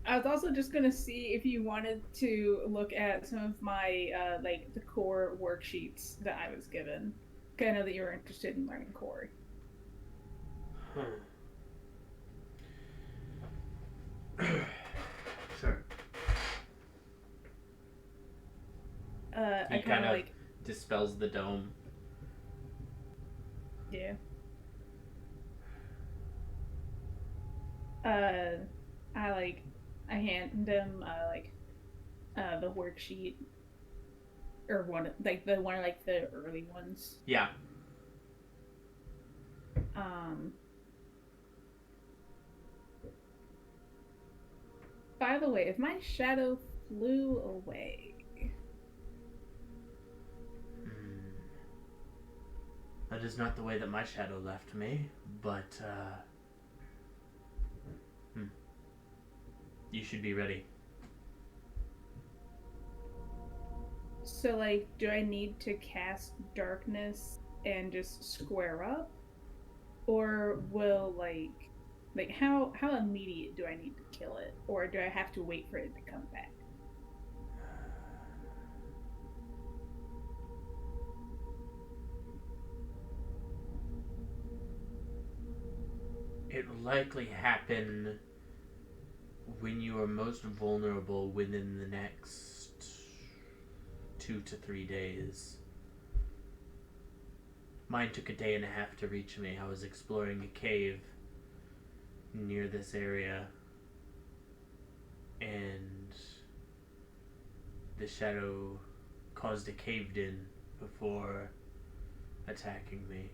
I was also just gonna see if you wanted to look at some of my like the core worksheets that I was given. 'Cause I know that you were interested in learning core. Huh. Sure. I He kind kind of of like dispels the dome. yeah. I hand him the worksheet or one of the early ones. Yeah. By the way, if my shadow flew away, That is not the way that my shadow left me, but, you should be ready. so like, do I need to cast darkness and just square up, or will like how immediate do I need to kill it, or do I have to wait for it to come back? It will likely happen when you are most vulnerable within the next 2 to 3 days. Mine took a day and a half to reach me. I was exploring a cave near this area, and the shadow caused a caved in before attacking me.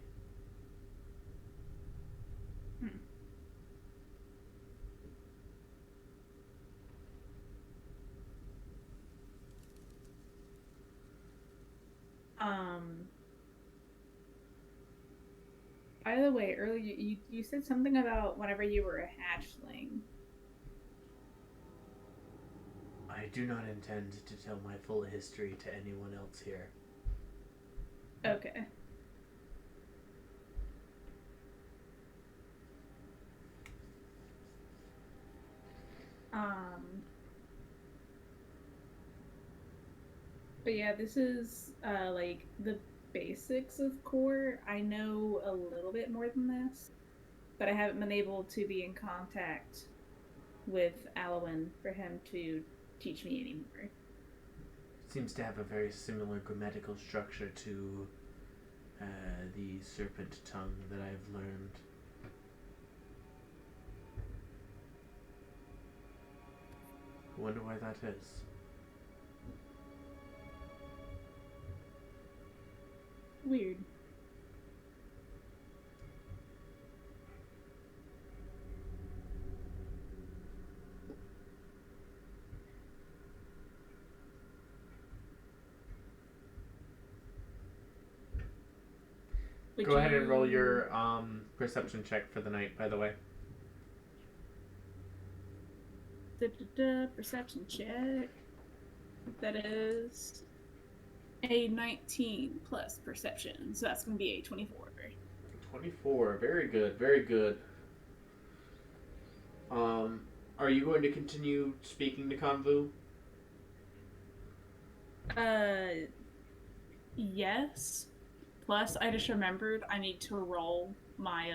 By the way, earlier you said something about whenever you were a hatchling. I do not intend to tell my full history to anyone else here. Okay. But yeah, this is like the basics of core. I know a little bit more than this, but I haven't been able to be in contact with Alwyn for him to teach me anymore. Seems to have a very similar grammatical structure to the serpent tongue that I've learned. I wonder why that is. Weird. Go ahead and roll your perception check for the night, by the way. Perception check. That is a 19 plus perception, so that's going to be a 24. 24. Very good. Very good. Are you going to continue speaking to Convu? Yes. Plus, I just remembered I need to roll my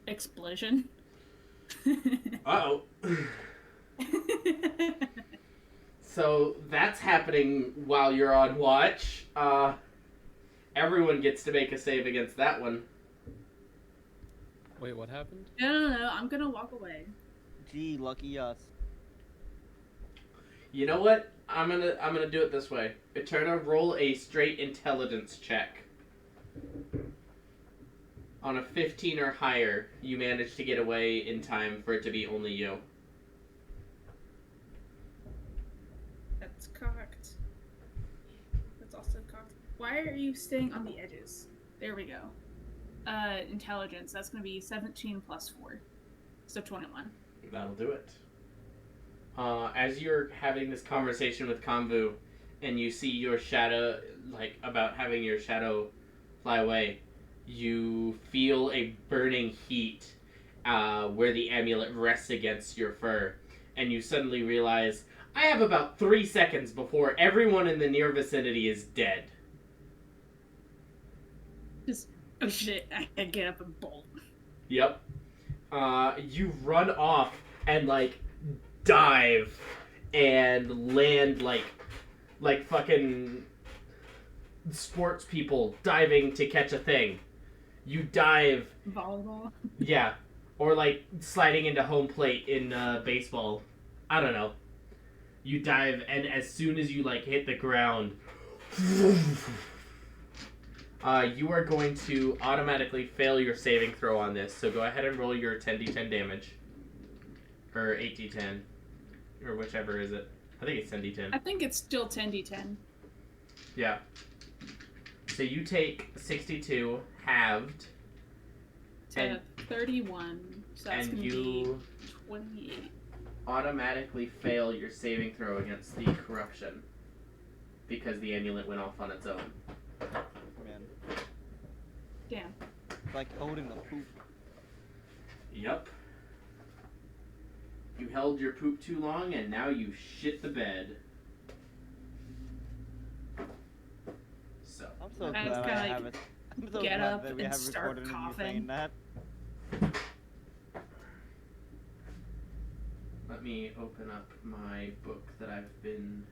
explosion. Uh-oh. So that's happening while you're on watch. Everyone gets to make a save against that one. Wait, what happened? No, I'm gonna walk away. Gee, lucky us. You know what? I'm gonna do it this way. Eterna, roll a straight intelligence check. On a 15 or higher, you manage to get away in time for it to be only you. That's cocked. That's also cocked. Why are you staying on the edges? There we go. Intelligence. That's going to be 17 plus 4. So 21. That'll do it. As you're having this conversation with Konvu, and you see your shadow, like, about having your shadow fly away, you feel a burning heat where the amulet rests against your fur, and you suddenly realize, I have about 3 seconds before everyone in the near vicinity is dead. Just, oh shit, I get up and bolt. Yep. You run off and, like, dive and land like fucking sports people diving to catch a thing. You dive. Volleyball? Yeah. Or like sliding into home plate in baseball. I don't know. You dive, and as soon as you like hit the ground, you are going to automatically fail your saving throw on this. So go ahead and roll your 10d10 damage. Or 8d10. or whichever is it. I think it's 10d10. I think it's still 10d10. Yeah. So you take 62 halved, To 31, so that's and gonna you be 28. automatically fail your saving throw against the corruption because the amulet went off on its own. Man, Damn. it's like holding the poop. Yep. You held your poop too long, and now you shit the bed. So. I'm so I glad just I kinda, like, haven't. I'm so get glad up that we and haven't start recorded of you coughing. saying that. Let me open up my book that I've been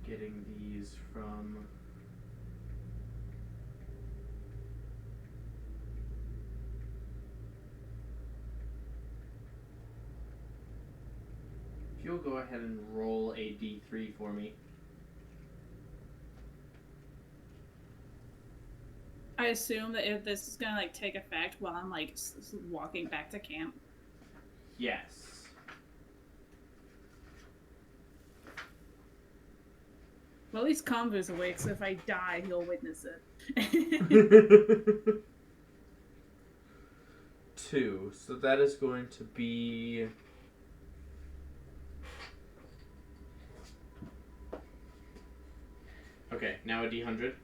getting these from. If you'll go ahead and roll a d3 for me. I assume that if this is gonna like take effect while I'm like walking back to camp. Yes. Well, at least Convo's awake, so if I die, he'll witness it. 2. So that is going to be. Okay, now a d100. Okay.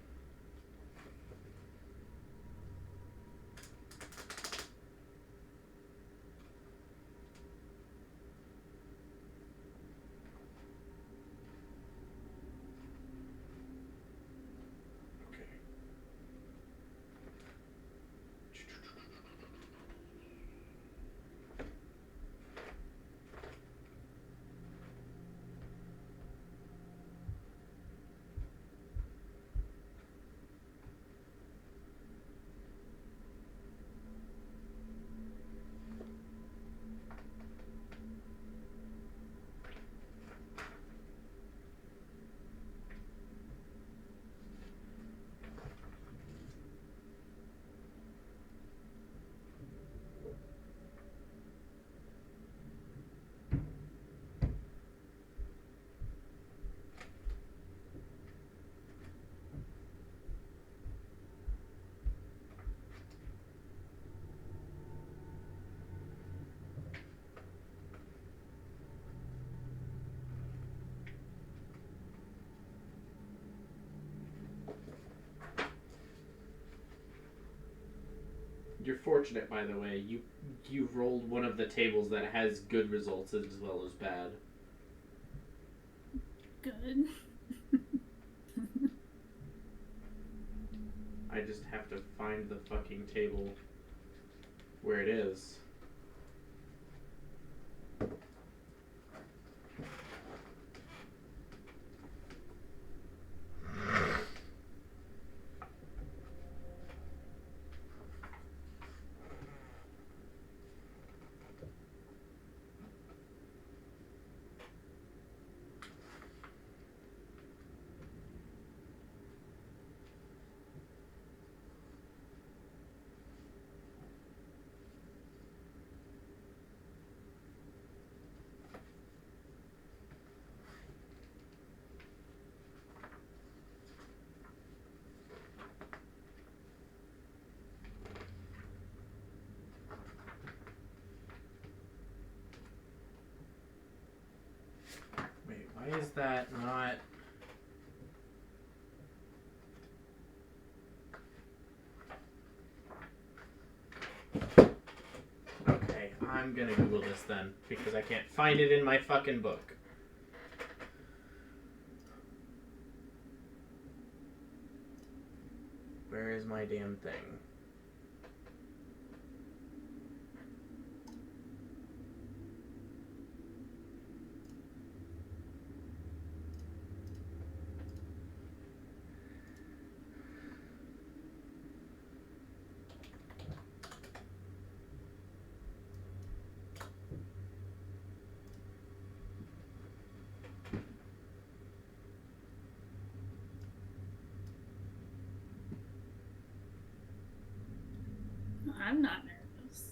You're fortunate, by the way. You rolled one of the tables that has good results as well as bad. Good. I just have to find the fucking table where it is. Wait, why is that not... Okay, I'm gonna Google this then, because I can't find it in my fucking book. Where is my damn thing? I'm not nervous.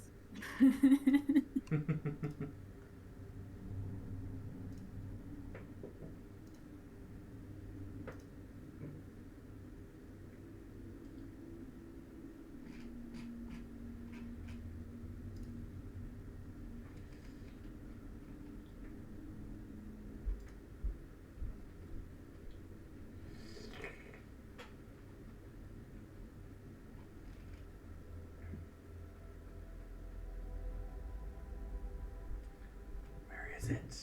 is it?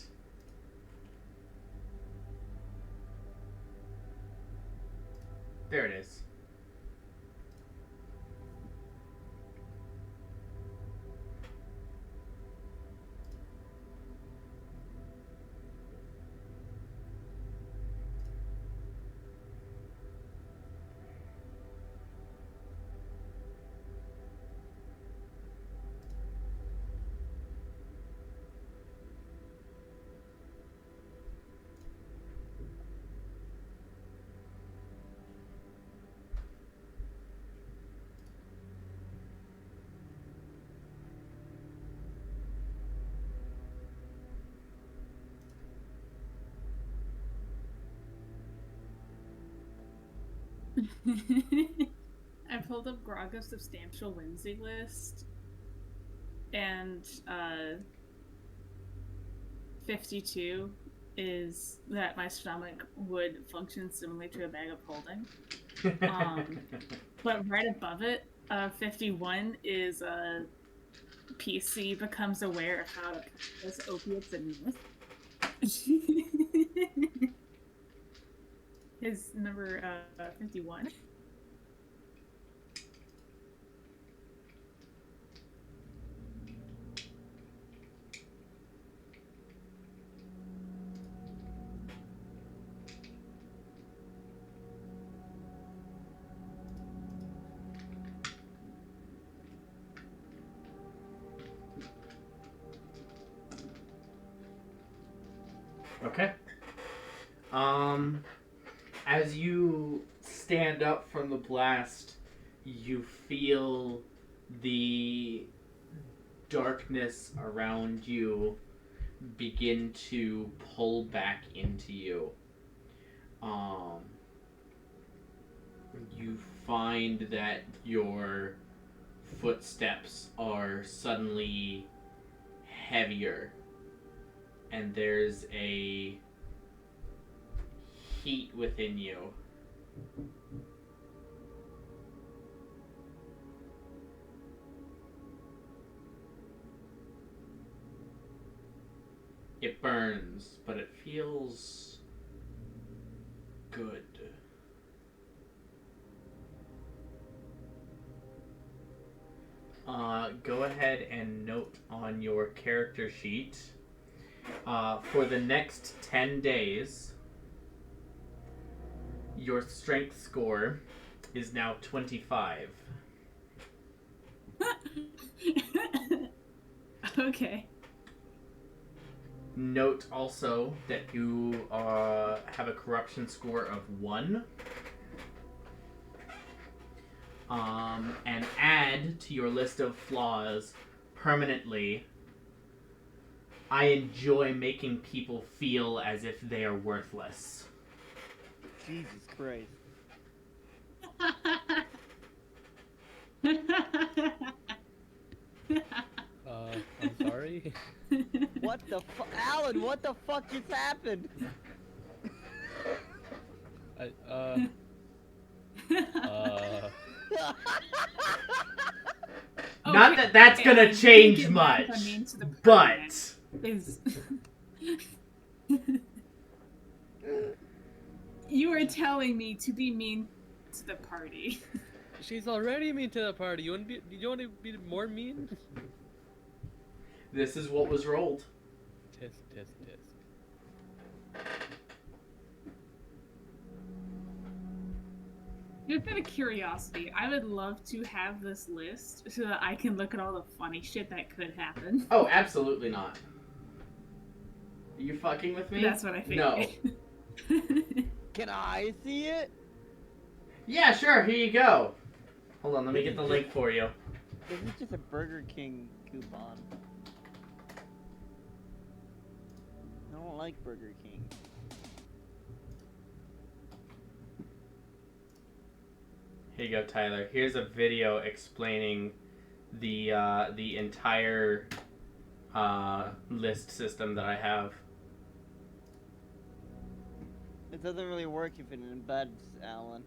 There it is. I pulled up Grog's substantial whimsy list, and 52 is that my stomach would function similarly to a bag of holding. But right above it, 51 is PC becomes aware of how to practice opiates and meth. His number 51. Okay. As you stand up from the blast, you feel the darkness around you begin to pull back into you. You find that your footsteps are suddenly heavier, and there's a heat within you. It burns, but it feels good. Go ahead and note on your character sheet for the next 10 days, your strength score is now 25. Okay. Note also that you have a corruption score of 1. And add to your list of flaws permanently, I enjoy making people feel as if they are worthless. Jesus Christ. I'm sorry. What the fuck? Alan, what the fuck just happened? Not that that's gonna change much, but is you are telling me to be mean to the party. She's already mean to the party. You want to be more mean? this is what was rolled. Tisk, tisk, tisk. Just out of curiosity, I would love to have this list so that I can look at all the funny shit that could happen. Oh, absolutely not. Are you fucking with me? That's what I No. figured. Can I see it? Yeah, sure, here you go. Hold on, let me get the link for you. This is just a Burger King coupon. I don't like Burger King. Here you go, Tyler. Here's a video explaining the entire list system that I have. It doesn't really work if it embeds, Alan.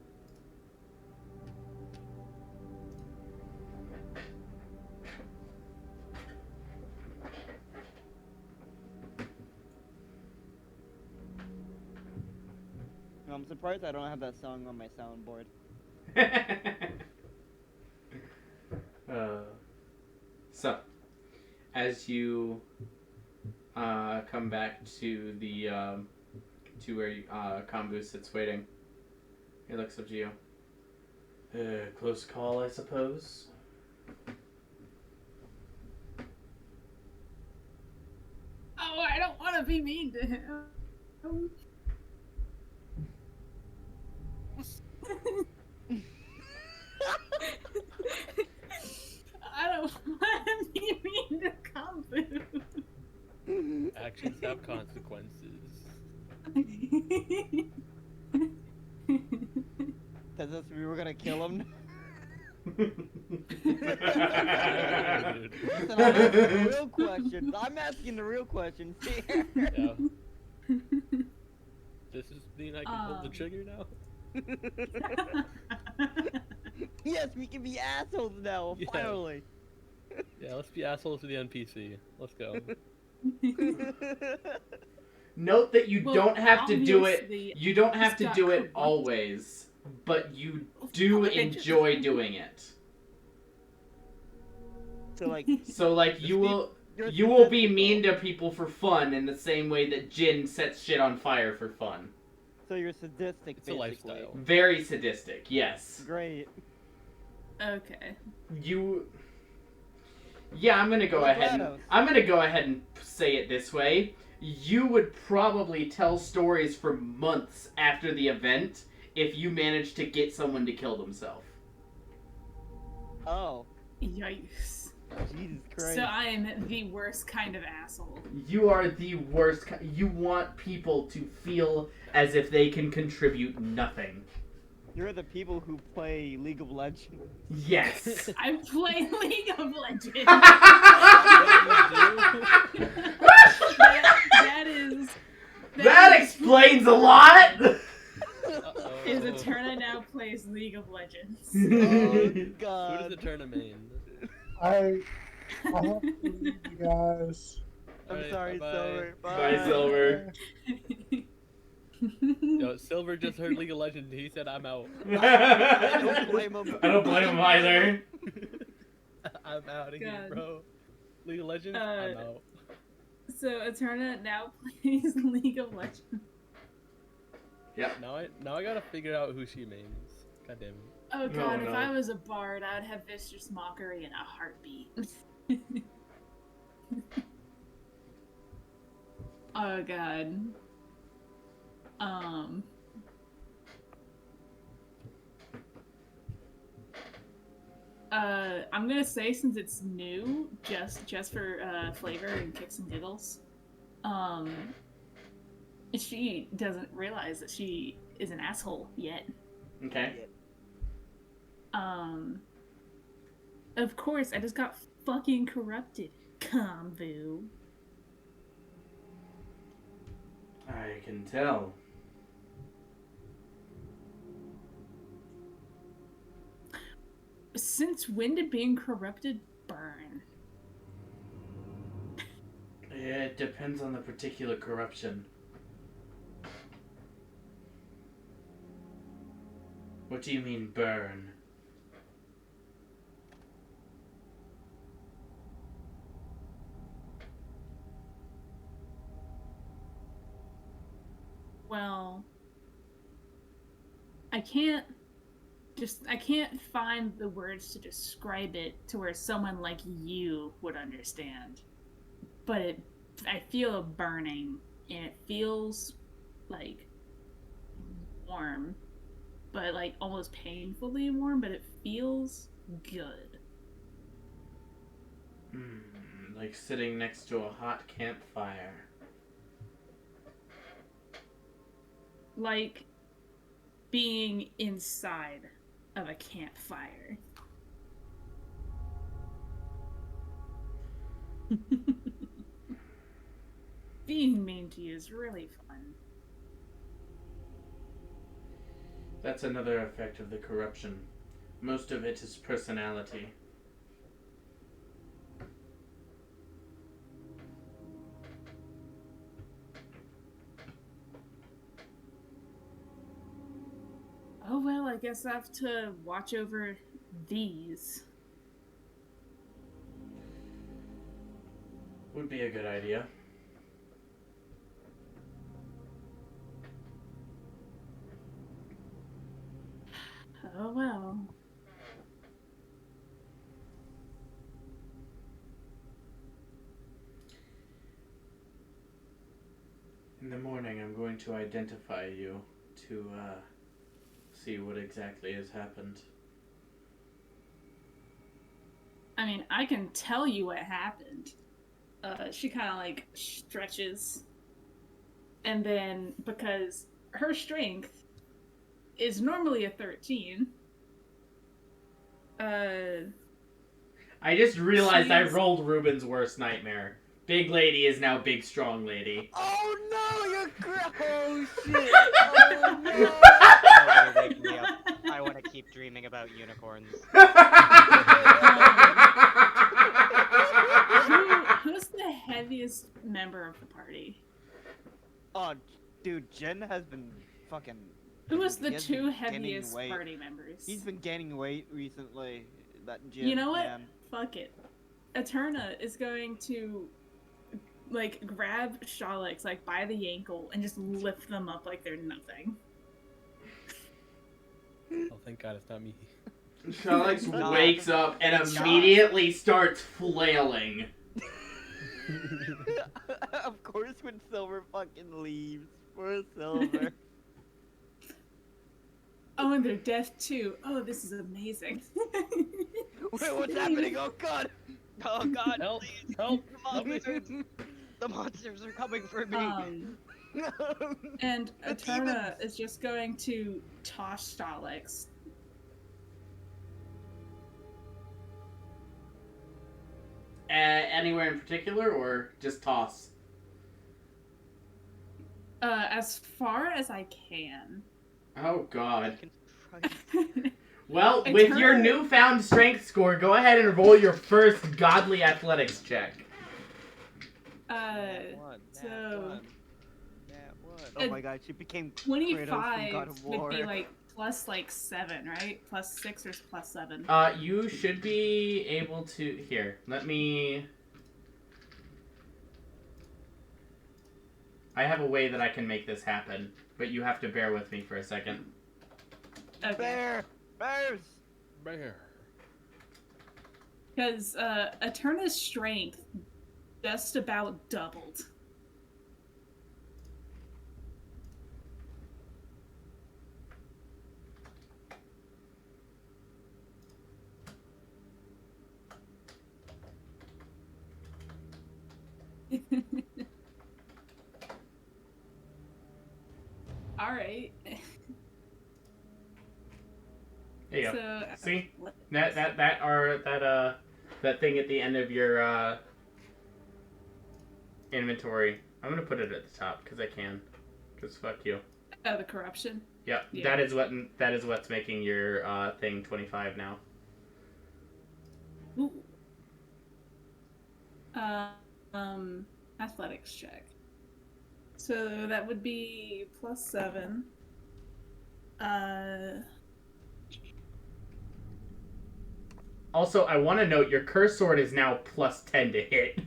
I'm surprised I don't have that song on my soundboard. So, as you come back to the to where Kambu sits waiting, he looks up to you. Close call, I suppose. Oh, I don't want to be mean to him. I don't want to be mean to Kambu. Actions have consequences. Does this mean we're gonna kill him? Listen, I'm asking the real questions. I'm asking the real questions here. Yeah. This is mean I can pull the trigger now? Yes, we can be assholes now, Yeah. finally. Yeah, let's be assholes to the NPC. Let's go. Note that you Well, don't have to do it. obviously, You don't have he's to got do it corrupted. always, but you do Okay, just- enjoy doing it. So, like, So, like, Just you be- will you're you will be statistical. mean to people for fun in the same way that Jin sets shit on fire for fun. So you're sadistic, It's a basically. lifestyle. Very sadistic, yes. Great. Okay. You. Yeah, I'm gonna go Well, ahead. GLaDOS. I'm gonna go ahead and say it this way. You would probably tell stories for months after the event if you managed to get someone to kill themselves. Oh, Yikes. Jesus Christ. So I am the worst kind of asshole. You are the worst. You want people to feel as if they can contribute nothing. You're the people who play League of Legends. Yes. I play League of Legends. that is. That explains a lot. Is Eterna now plays League of Legends. Oh, Who does God. the tournament main? I have to leave you guys. I'm Alright, sorry, bye-bye. Silver. Bye, Silver. Yo, Silver just heard League of Legends. He said, "I'm out." I don't blame him. I don't blame him either. I'm out of here, God. bro. League of Legends. Uh, I'm out. So Eterna now plays League of Legends. Now I gotta figure out who she mains. God damn it. Oh god, no. if I was a bard, I'd have Vicious Mockery in a heartbeat. Oh god. I'm gonna say, since it's new, just for flavor and kicks and giggles, she doesn't realize that she is an asshole yet. Okay. Of course, I just got fucking corrupted. Kambu. I can tell. Since when did being corrupted burn? It depends on the particular corruption. What do you mean, burn? Well, I can't find the words to describe it to where someone like you would understand. But I feel a burning, and it feels like warm, but like almost painfully warm, but it feels good. Like sitting next to a hot campfire. Like being inside of a campfire. Being mean to you is really fun. That's another effect of the corruption. Most of it is personality. guess I have to watch over these. Would be a good idea. Oh well. In the morning, I'm going to identify you to see what exactly has happened. I mean, I can tell you what happened. She kind of like stretches, and then because her strength is normally a 13, I just realized I she's- rolled Ruben's worst nightmare. Big lady is now big strong lady. Oh no, you're oh shit! Oh Nobody wake me up. I want to keep dreaming about unicorns. Who's the heaviest member of the party? Oh, dude, Jen has been fucking. Who was the he has two been gaining heaviest weight. party members? He's been gaining weight recently. That Jen. You know what? Man. Fuck it. Eterna is going to like grab Shalix like by the ankle and just lift them up like they're nothing. Oh, thank God it's not me. Shalix God. wakes up and It's God. immediately starts flailing. Of course, when Silver fucking leaves. Poor Silver. Oh, and they're deaf too. Oh, this is amazing. Wait, what's happening? Oh god! Oh God! Help! Please. Help! The monsters! The monsters are coming for me. And The Eterna demons. is just going to toss Shalix. Anywhere in particular, or just toss? As far as I can. Oh God. Fucking Well, Eterna- with your newfound strength score, go ahead and roll your first godly athletics check. Nat one, So- Nat one. Oh my god, she became Kratos from 25 God of War. would be like plus like 7, right? Plus 6 or plus 7. You should be able to... Here, let me... I have a way that I can make this happen, but you have to bear with me for a second. Okay. Bear! Bears! Bear. Because Eterna's strength just about doubled. All right. There you go. So, See? what- That thing at the end of your inventory. I'm gonna put it at the top because I can. Because fuck you. Oh, the corruption. Yeah, Yeah. that is what's making your thing 25 now. Ooh. Athletics check. So that would be plus 7. Also, I want to note your curse sword is now plus 10 to hit.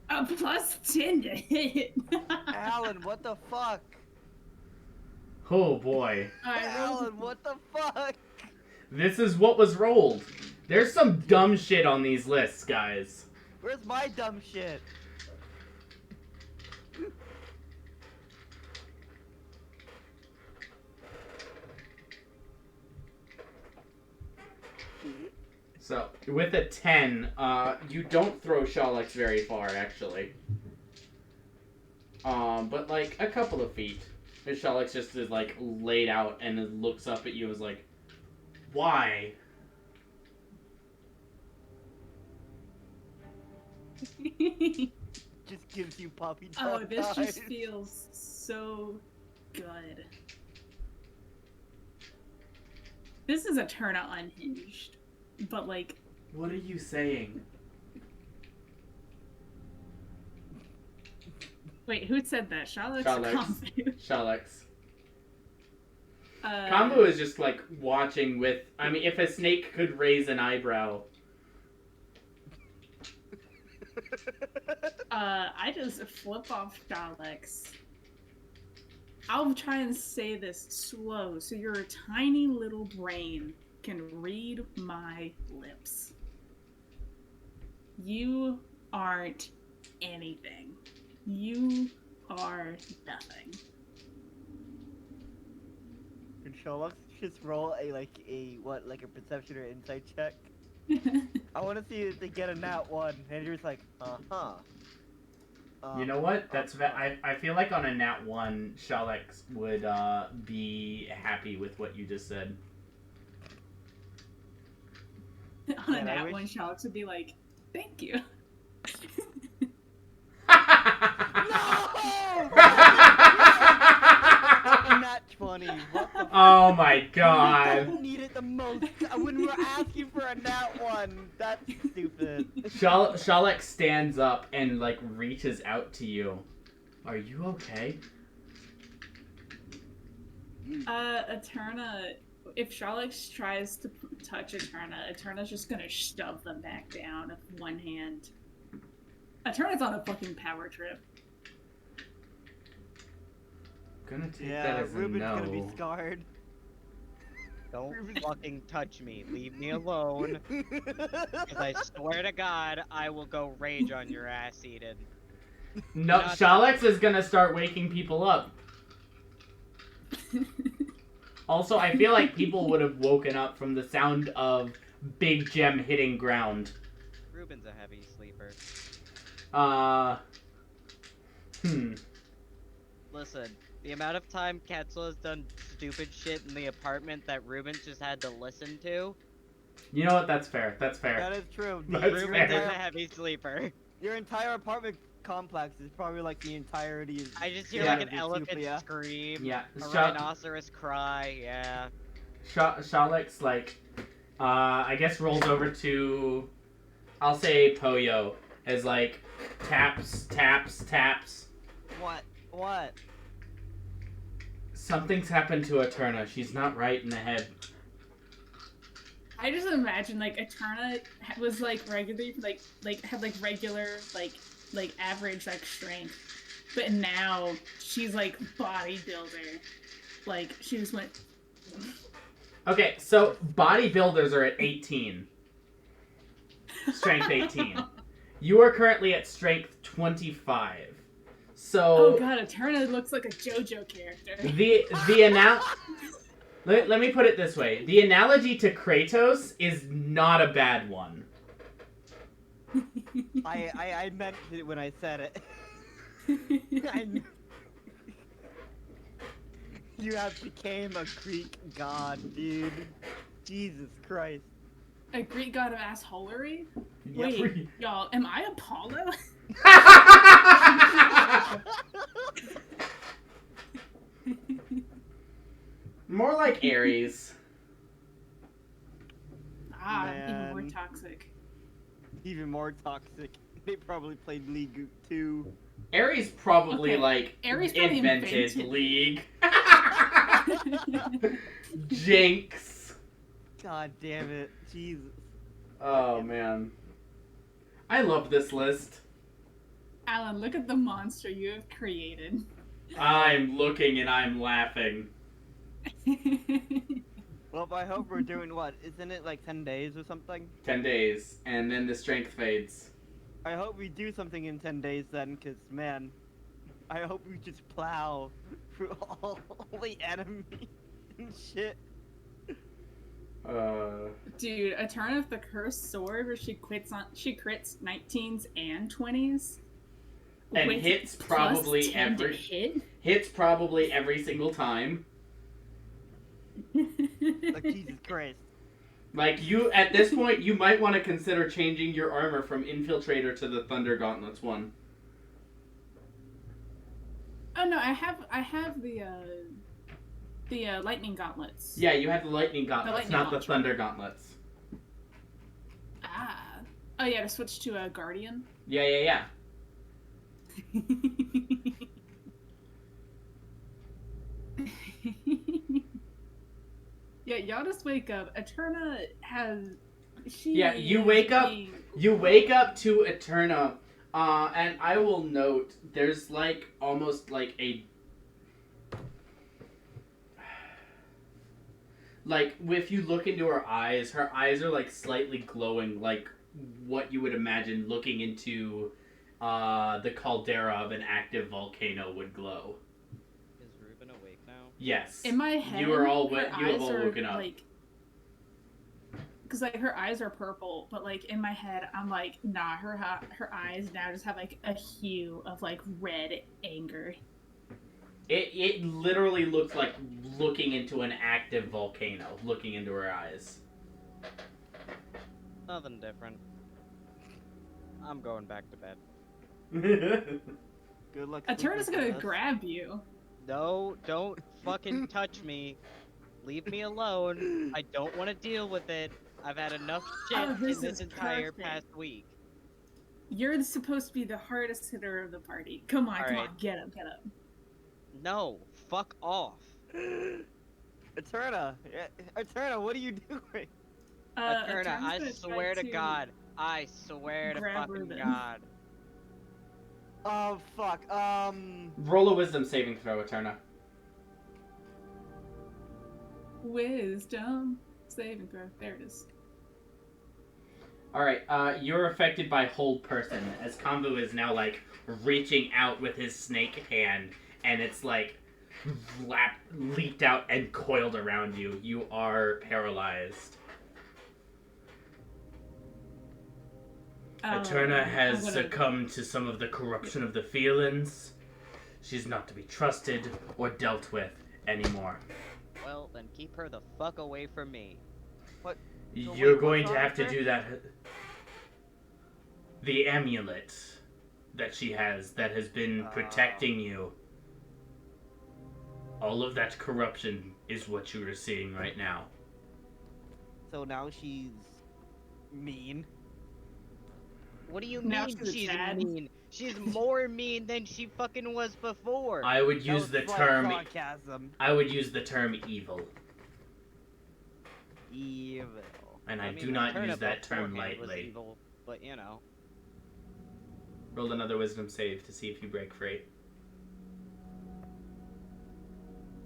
A plus 10 to hit. Alan, what the fuck? Oh boy. I rolled Alan, what the fuck? This is what was rolled. There's some dumb shit on these lists, guys. Where's my dumb shit? So, with a 10, you don't throw Shalix very far, actually. But like a couple of feet. And Shalix just is like laid out and then looks up at you as like, why? Just gives you puppy Oh, dog this eyes. just feels so good. This is a Eterna unhinged, but like, What are you saying? wait, who said that? Shalix or Shalix. Confu? Shalix. Kambu is just like watching with. I mean, if a snake could raise an eyebrow. I just flip off Daleks. I'll try and say this slow so your tiny little brain can read my lips. You aren't anything. You are nothing. Can Sherlock just roll a perception or insight check? I want to see if they get a nat 1. And you're just like, uh-huh. You know what? I feel like on a nat 1, Shalex would be happy with what you just said. On Man, that wish- one, Shalix would be like, thank you. Nat 20. What the Oh my I god. need it the most. When we're asking for a nat 1, that's stupid. Shalex stands up and like reaches out to you. Are you okay? Eterna, if Shalix tries to touch Eterna, Eterna's just gonna shove them back down with one hand. Eterna's on a fucking power trip. Gonna take that Yeah, as a Ruben's no. gonna be scarred. Don't fucking touch me. Leave me alone. Because I swear to God, I will go rage on your ass, Eden. No, Not- Shalex is gonna start waking people up. Also, I feel like people would have woken up from the sound of Big Gem hitting ground. Ruben's a heavy sleeper. Listen, the amount of time Quetzal has done stupid shit in the apartment that Ruben just had to listen to. You know what? That's fair. That's fair. That is true. That's Your fair. Ruben's a entire, heavy sleeper. your entire apartment complex is probably like the entirety of. I just hear Yeah. like an elephant Utopia. scream, Yeah. a rhinoceros cry, yeah. Shalex, like, I guess rolls over to, I'll say Poyo, as like, taps. What? Something's happened to Eterna. She's not right in the head. I just imagine like Eterna was like regular, had like regular like average like strength, but now she's like bodybuilder. Like she just went. Okay, so bodybuilders are at 18. Strength 18. You are currently at strength 25. Oh So god, Eterna looks like a JoJo character. let me put it this way. The analogy to Kratos is not a bad one. I meant it when I said it. You have became a Greek god, dude. Jesus Christ. A Greek god of assholery? Yeah, Wait, y'all, am I Apollo? More like Ares. Even more Man. toxic. Even more toxic. They probably played League 2. Ares probably Okay, like Ares probably invented invented. League. Jinx. God damn it. Jesus. Oh man. I love this list. Alan, look at the monster you have created. I'm looking and I'm laughing. Well, I hope we're doing what? Isn't it like 10 days or something? 10 days, and then the strength fades. I hope we do something in 10 days then, because, man, I hope we just plow through all the enemies and shit. Dude, a turn of the cursed sword where she crits 19s and 20s. And with hits plus probably 10 to every hit. hits probably every single time. Like, Jesus Christ. Like you at this point you might want to consider changing your armor from Infiltrator to the Thunder Gauntlets one. Oh no, I have the lightning gauntlets. Yeah, you have the Lightning Gauntlets, Lightning not the launcher. Thunder Gauntlets. Ah. Oh yeah, to switch to a guardian. Yeah. Yeah, y'all just wake up. Eterna has. She Yeah, you is wake up. being- You wake up to Eterna, and I will note there's like almost like a like if you look into her eyes are like slightly glowing, like what you would imagine looking into the caldera of an active volcano would glow. Is Ruben awake now? Yes. In my head, You are all her you have eyes all are woken up. like, because like her eyes are purple, but like in my head, I'm like, nah, her eyes now just have like a hue of like red anger. It literally looks like looking into an active volcano, looking into her eyes. Nothing different. I'm going back to bed. Good luck. Eterna's sleeping, gonna princess. grab you. No, don't fucking touch me. Leave me alone. I don't want to deal with it. I've had enough shit Oh, this in this is entire perfect. past week. You're supposed to be the hardest hitter of the party. Come on, come Alright. on, get him, get him. No, fuck off. Eterna, Eterna, what are you doing? Eterna, Eterna's I gonna swear try to God. I swear to grab fucking Ruben. God. Oh fuck. Roll a wisdom saving throw, Eterna. Wisdom saving throw. There it is. Alright, you're affected by hold person, as Kambu is now, like, reaching out with his snake hand, and it's, like, leaped out and coiled around you. You are paralyzed. Eterna has I'm gonna- succumbed to some of the corruption of the feelings. She's not to be trusted or dealt with anymore. Well, then keep her the fuck away from me. You're wait, going what's to wrong have to with her? do that. The amulet that she has that has been protecting you. All of that corruption is what you are seeing right now. So now she's mean. What do you Now mean she's a she's Chad. mean? She's more mean than she fucking was before. I would That use was the slight term. sarcasm. I would use the term evil, Evil. and I mean, do not Eterna use that term beforehand was lightly. evil, but you know. Roll another wisdom save to see if you break free.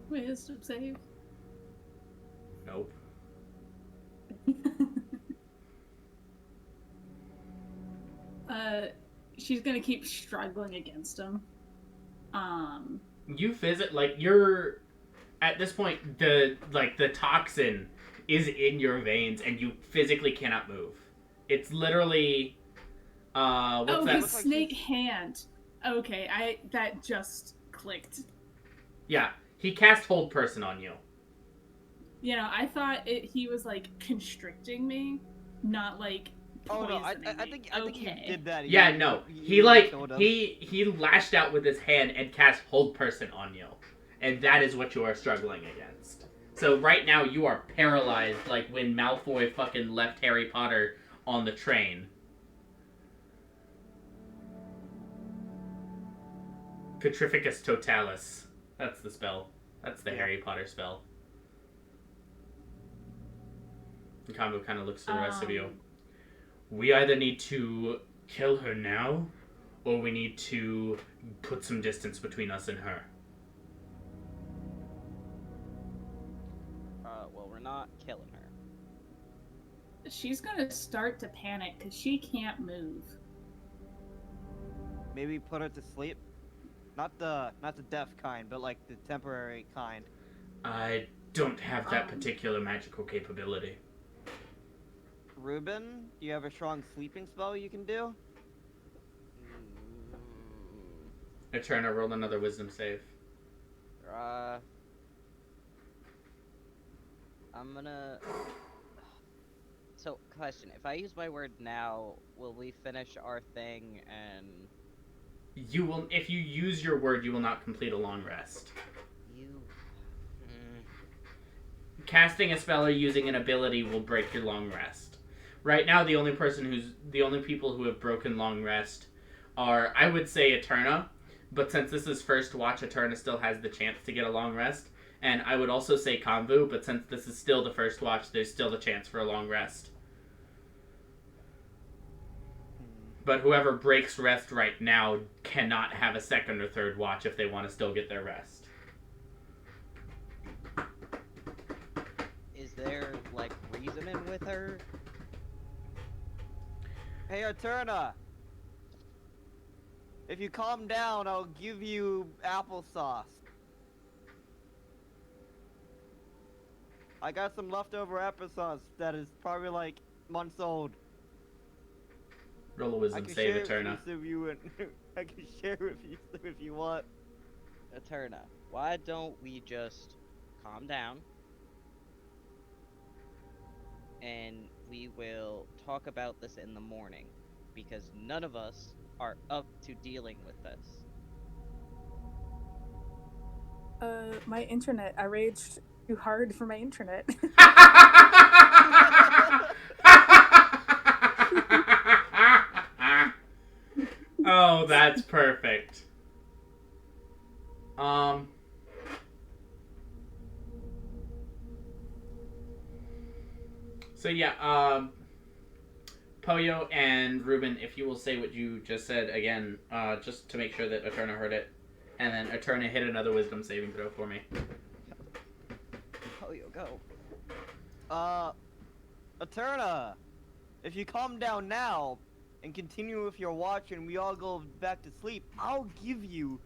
Wisdom save. Nope. She's gonna keep struggling against him. You visit you're at this point the toxin is in your veins and you physically cannot move. It's literally what's oh, that? his snake hand. Okay, that just clicked. Yeah, he cast hold person on you. You know, I thought he was like constricting me, not like Oh no, I poisoning me. think you Okay. did that. Yeah, You- no. you- He you showed him. he lashed out with his hand and cast hold person on you. And that is what you are struggling against. So right now you are paralyzed like when Malfoy fucking left Harry Potter on the train. Petrificus Totalis. That's the spell. That's the Yeah. Harry Potter spell. And Combo kind of looks to the rest of you. We either need to kill her now, or we need to put some distance between us and her. Well, we're not killing her. She's gonna start to panic because she can't move. Maybe put her to sleep. Not the deaf kind, but like the temporary kind. I don't have that particular magical capability. Ruben, do you have a strong sleeping spell you can do? Eterna, roll another wisdom save. I'm gonna. So, question: if I use my word now, will we finish our thing and You will, if you use your word, you will not complete a long rest. you? Casting a spell or using an ability will break your long rest. Right now, the only people who have broken long rest are, I would say, Eterna, but since this is first watch, Eterna still has the chance to get a long rest, And I would also say Konvu, but since this is still the first watch, there's still the chance for a long rest. But whoever breaks rest right now cannot have a second or third watch if they want to still get their rest. Is there, like, reasoning with her? Hey, Eterna! If you calm down, I'll give you applesauce. I got some leftover applesauce that is probably like months old. Roll a I wisdom can save, share Eterna. it with you I can share it with you if you want. Eterna, why don't we just calm down? And we will talk about this in the morning. Because none of us are up to dealing with this. My internet. I raged too hard for my internet. Oh, that's perfect. So yeah, Poyo and Ruben, if you will say what you just said again, just to make sure that Eterna heard it. And then Eterna hit another wisdom saving throw for me. Oh, you go. Eterna! If you calm down now and continue with your watch and we all go back to sleep, I'll give you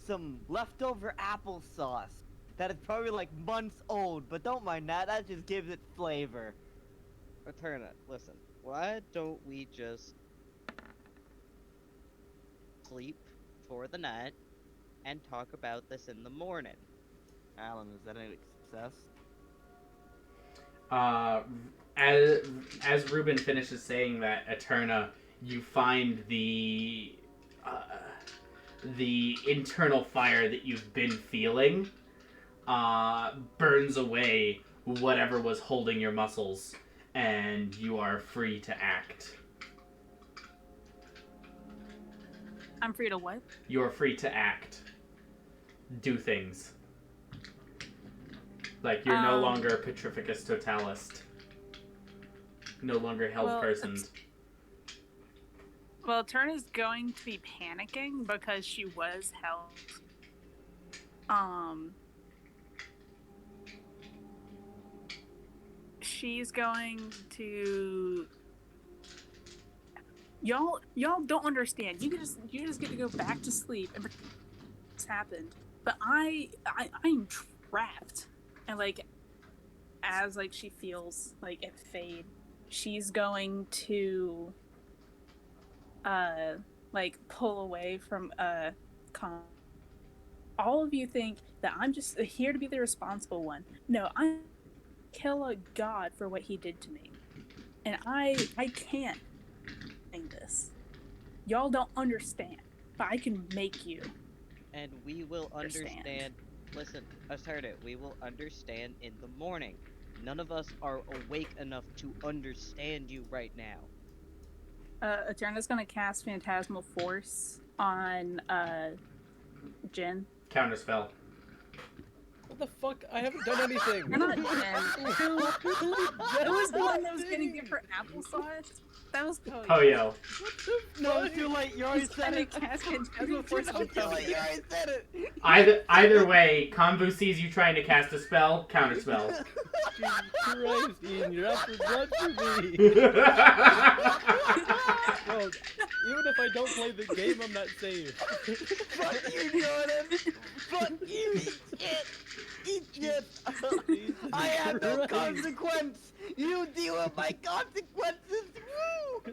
some leftover applesauce that is probably like months old, but don't mind that, that just gives it flavor. Eterna, listen, why don't we just sleep for the night and talk about this in the morning? Alan, is that a success? As Ruben finishes saying that, Eterna, you find the internal fire that you've been feeling burns away whatever was holding your muscles, and you are free to act. I'm free to what? You are free to act. Do things. Like, you're no longer Petrificus Totalist. No longer held persons. Well, Eterna's going to be panicking because she was held. She's going to. Y'all don't understand. You just get to go back to sleep and it's happened. But I'm trapped. And like, as like she feels like it fade, she's going to like pull away from Con. All of you think that I'm just here to be the responsible one. No, I'm kill a god for what he did to me. And I can't do this. Y'all don't understand. But I can make you. And we will understand. Listen, Asserta, we will understand in the morning. None of us are awake enough to understand you right now. Eterna's gonna cast Phantasmal Force on Jin. Counterspell. What the fuck? I haven't done anything. You're not Jin. Who was the one that was gonna give her applesauce? That was Poyo. Poyo. No, it's too late, you already He's said gonna it. cast Phantasmal Force on Too late, you Poyo. already said it. Either way, Konvu sees you trying to cast a spell, counterspell. Jesus Christ, Ian, you're after blood for me. Bro, even if I don't play the game, I'm not safe. Fuck you, Jordan. Fuck you, eat shit. Eat shit. I have no Christ. consequence. You deal with my consequences. Woo!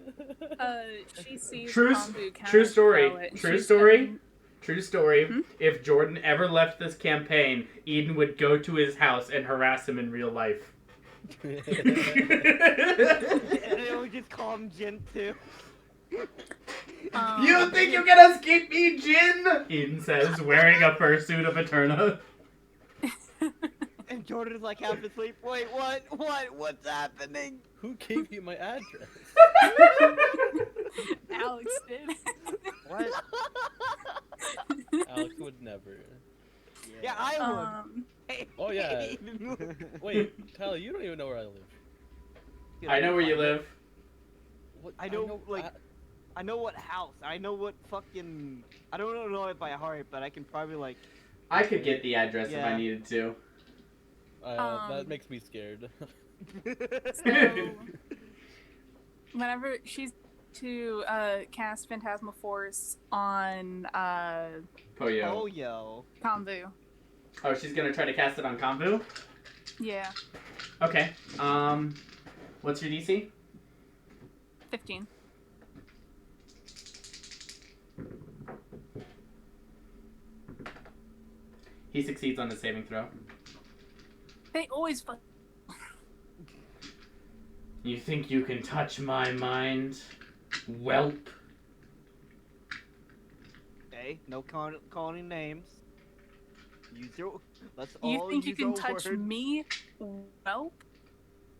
She sees True Konvu story. counterspell it, and True she's story. gonna- True story. Hmm? If Jordan ever left this campaign, Eden would go to his house and harass him in real life. And it would just call him Jin too. You think you can escape me, Jin? Eden says, wearing a fursuit of Eterna. And Jordan is like half asleep. Wait, what's happening? Who gave you my address? Alex did. What? Alex would never. Yeah, I would. Oh, yeah. Wait, Tyler, you don't even know where I live. Dude, I know can where you find it. live. What? I know, I know what house. I know what fucking. I don't know it by heart, but I can probably like. I could get the address if I Yeah. needed to. That makes me scared. So, whenever she's to cast Phantasmal Force on Poyo. Oh yo. Kambu. Oh, she's gonna try to cast it on Kambu? Yeah, Okay. What's your DC? 15. He succeeds on his saving throw. They always fuck. You think you can touch my mind, whelp? Hey, no calling names. Use your. Let's You all think you use can our touch word. me? Well,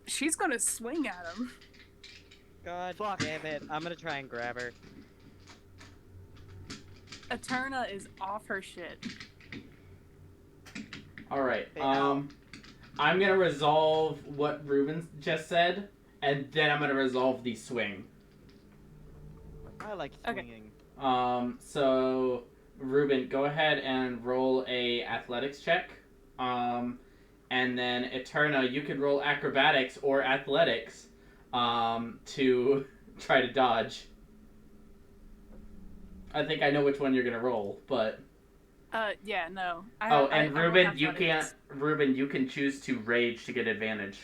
she's gonna swing at him. God Fuck. damn it. I'm gonna try and grab her. Eterna is off her shit. Alright, Hey, ow. I'm gonna resolve what Ruben just said, and then I'm gonna resolve the swing. I like Okay. swinging. So, Ruben, go ahead and roll a athletics check. And then Eterna, you could roll acrobatics or athletics, to try to dodge. I think I know which one you're gonna roll, but... Yeah, no. Oh, and I roll Ruben, you athletics. can't. Ruben, you can choose to rage to get advantage.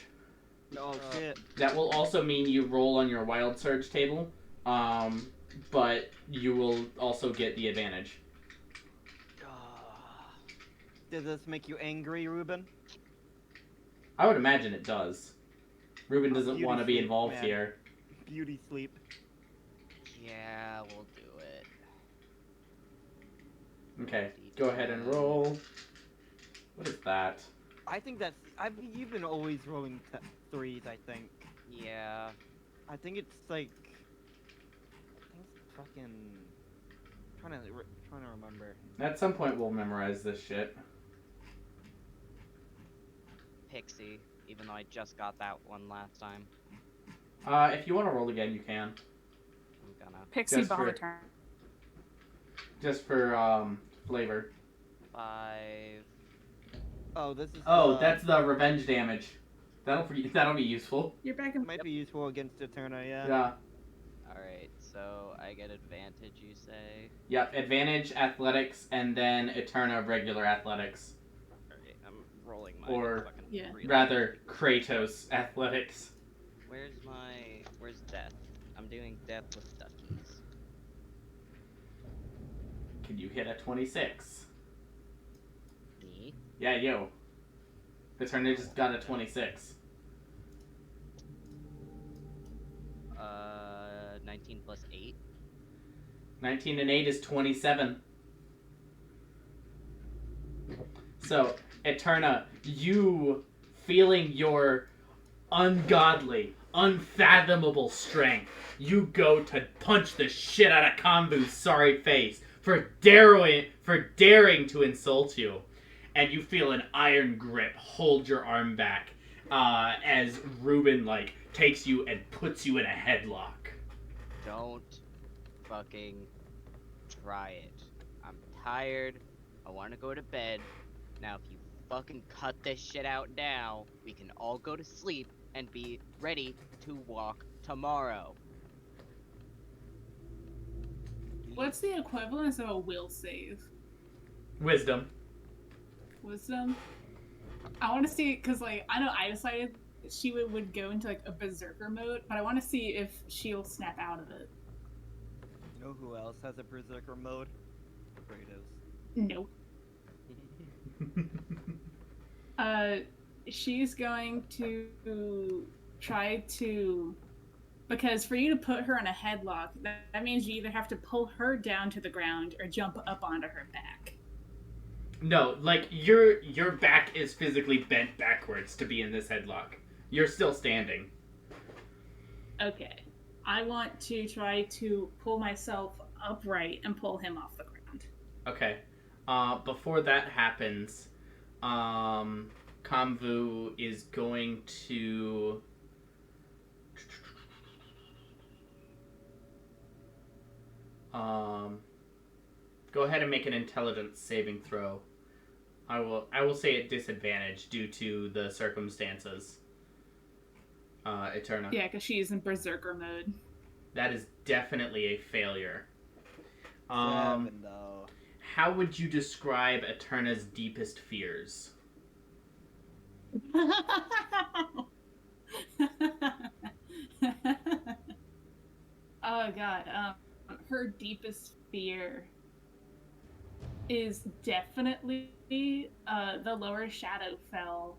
Oh shit. That will also mean you roll on your wild surge table, but you will also get the advantage. Did this make you angry, Ruben? I would imagine it does. Ruben doesn't Beauty want to be sleep, involved man. here. Beauty sleep. Yeah, we'll do it. Okay, go ahead and roll. What is that? I think that's. You've been always rolling threes. I think. Yeah. I think it's like. I think it's fucking. Trying to remember. At some point, we'll memorize this shit. Pixie, even though I just got that one last time. If you want to roll again, you can. I'm gonna. Pixie just bomb for- turn. Just for, flavor. 5. Oh, this is. Oh, that's the revenge damage. That'll be useful. You're back in. might be useful against Eterna. Yeah. Yeah. Alright, so I get advantage, you say? Yep, advantage, athletics, and then Eterna regular athletics. Alright, I'm rolling my Or- fucking Yeah. really- Rather, Kratos athletics. Where's death? I'm doing death with duckies. Can you hit a 26? Me? Yeah, yo. Eterna just got a 26. 19 plus 8. 19 and 8 is 27. So, Eterna, you feeling your ungodly, unfathomable strength, you go to punch the shit out of Kambu's sorry face for daring to insult you. And you feel an iron grip hold your arm back as Ruben, takes you and puts you in a headlock. Don't fucking try it. I'm tired. I want to go to bed. Now, if you fucking cut this shit out now, we can all go to sleep and be ready to walk tomorrow. What's the equivalence of a will save? Wisdom. Wisdom? I want to see, because, I know I decided she would go into, a berserker mode, but I want to see if she'll snap out of it. You know who else has a berserker mode? Kratos. Nope. She's going to try to, because for you to put her in a headlock, that means you either have to pull her down to the ground or jump up onto her back. No, your back is physically bent backwards to be in this headlock. You're still standing. Okay. I want to try to pull myself upright and pull him off the ground. Okay. Before that happens, Kamvu is going to go ahead and make an intelligence saving throw. I will say at disadvantage due to the circumstances. Eterna. Yeah, because she's in berserker mode. That is definitely a failure. 7, though. How would you describe Eterna's deepest fears? Oh god, her deepest fear is definitely the lower Shadowfell,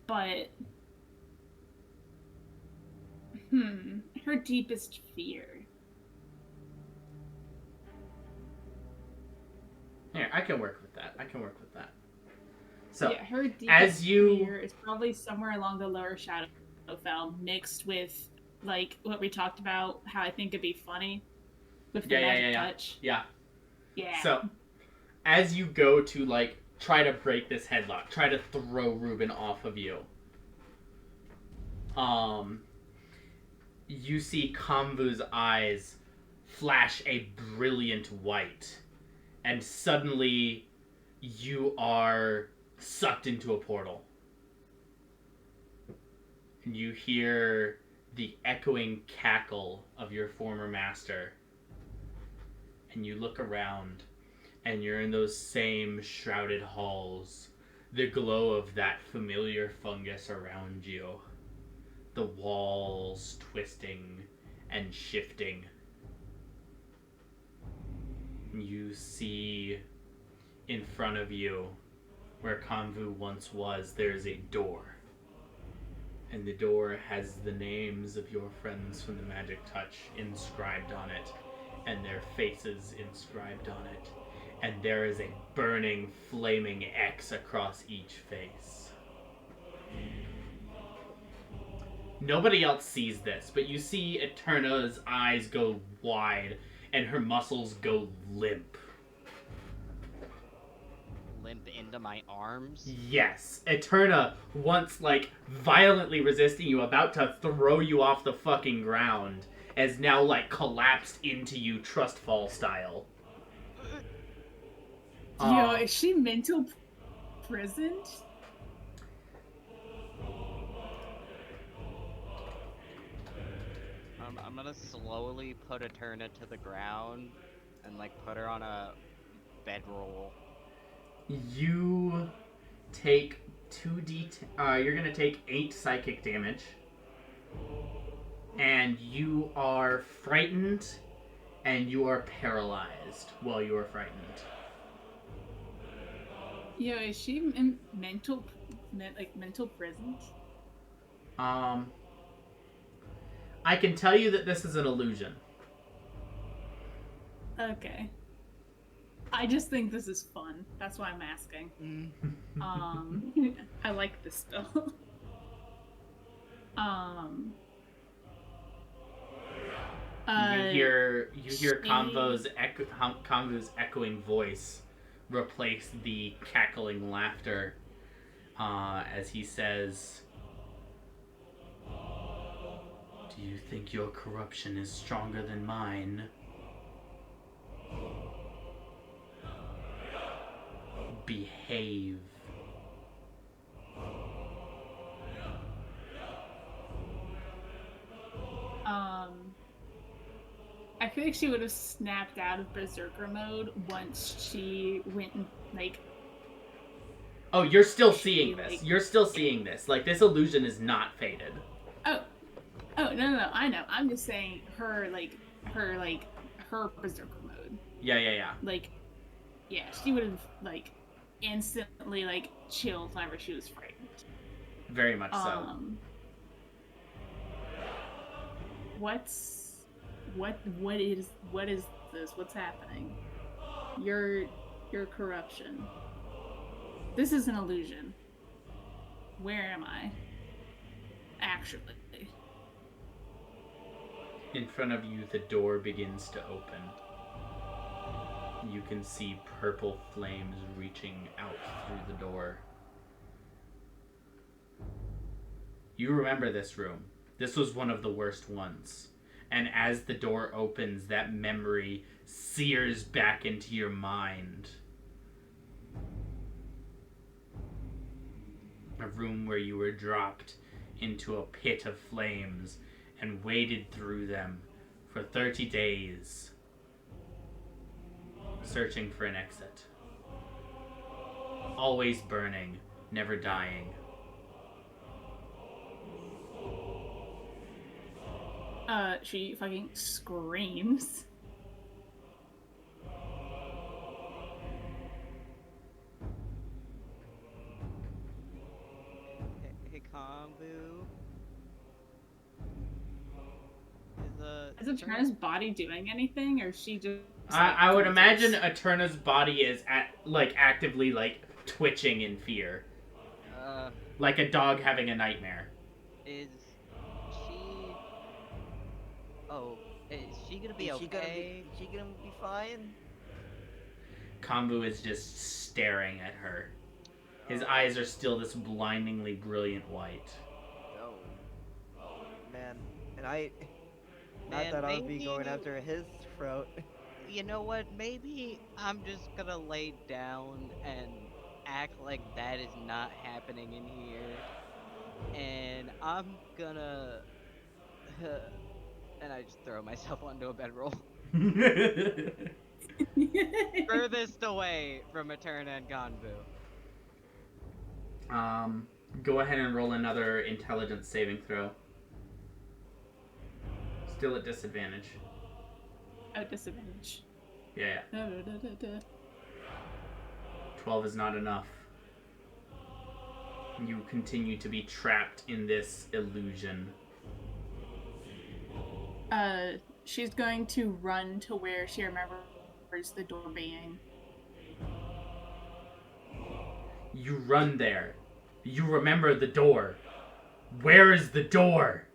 but her deepest fear. Here, I can work with that. So, yeah, her deepest as you fear is probably somewhere along the lower Shadowfell, mixed with like what we talked about, how I think it'd be funny with the magic touch. Yeah. Yeah. So, as you go to like try to break this headlock, try to throw Ruben off of you, you see Kamvu's eyes flash a brilliant white, and suddenly you are sucked into a portal. And you hear the echoing cackle of your former master. And you look around, and you're in those same shrouded halls. The glow of that familiar fungus around you. The walls twisting and shifting. You see in front of you, where Kamvu once was, there's a door. And the door has the names of your friends from the Magic Touch inscribed on it, and their faces inscribed on it. And there is a burning, flaming X across each face. Nobody else sees this, but you see Eterna's eyes go wide, and her muscles go limp. Limp into my arms? Yes, Eterna, once like violently resisting you, about to throw you off the fucking ground, has now like collapsed into you, trust fall style. Yo, is she mental prisoned? I'm gonna slowly put Eterna to the ground and like put her on a bedroll. You take 2d. You're gonna take 8 psychic damage, and you are frightened, and you are paralyzed while you are frightened. Yo, is she mental prisoned? I can tell you that this is an illusion. Okay. I just think this is fun. That's why I'm asking. I like this spell. You hear Kamvu's echoing voice replace the cackling laughter as he says, "Do you think your corruption is stronger than mine? Behave." I feel like she would have snapped out of berserker mode once she went and like. Oh, you're still seeing this. You're still seeing this. Like, this illusion is not faded. Oh, no, I know. I'm just saying her berserker mode. Yeah. Like, yeah, she would have like instantly like chilled whenever she was frightened. Very much so. What is this? What's happening? Your corruption. This is an illusion. Where am I? Actually. In front of you, the door begins to open. You can see purple flames reaching out through the door. You remember this room. This was one of the worst ones. And as the door opens, that memory sears back into your mind. A room where you were dropped into a pit of flames and waded through them for 30 days, searching for an exit. Always burning, never dying. She fucking screams. Hey, Kombu. Is Eterna's body doing anything, or is she just... I would imagine Eterna's body is actively twitching in fear. Like a dog having a nightmare. Is she... Oh, is she gonna be okay? Is she gonna be fine? Kombu is just staring at her. His eyes are still this blindingly brilliant white. Oh. Man. And I thought I would be going after his throat. You know what? Maybe I'm just gonna lay down and act like that is not happening in here. And I'm gonna... and I just throw myself onto a bedroll. Furthest away from Eterna and Ganbu. Go ahead and roll another intelligence saving throw. Still at disadvantage. Oh, disadvantage. Yeah. 12 is not enough. You continue to be trapped in this illusion. She's going to run to where she remembers the door being. You run there. You remember the door. Where is the door?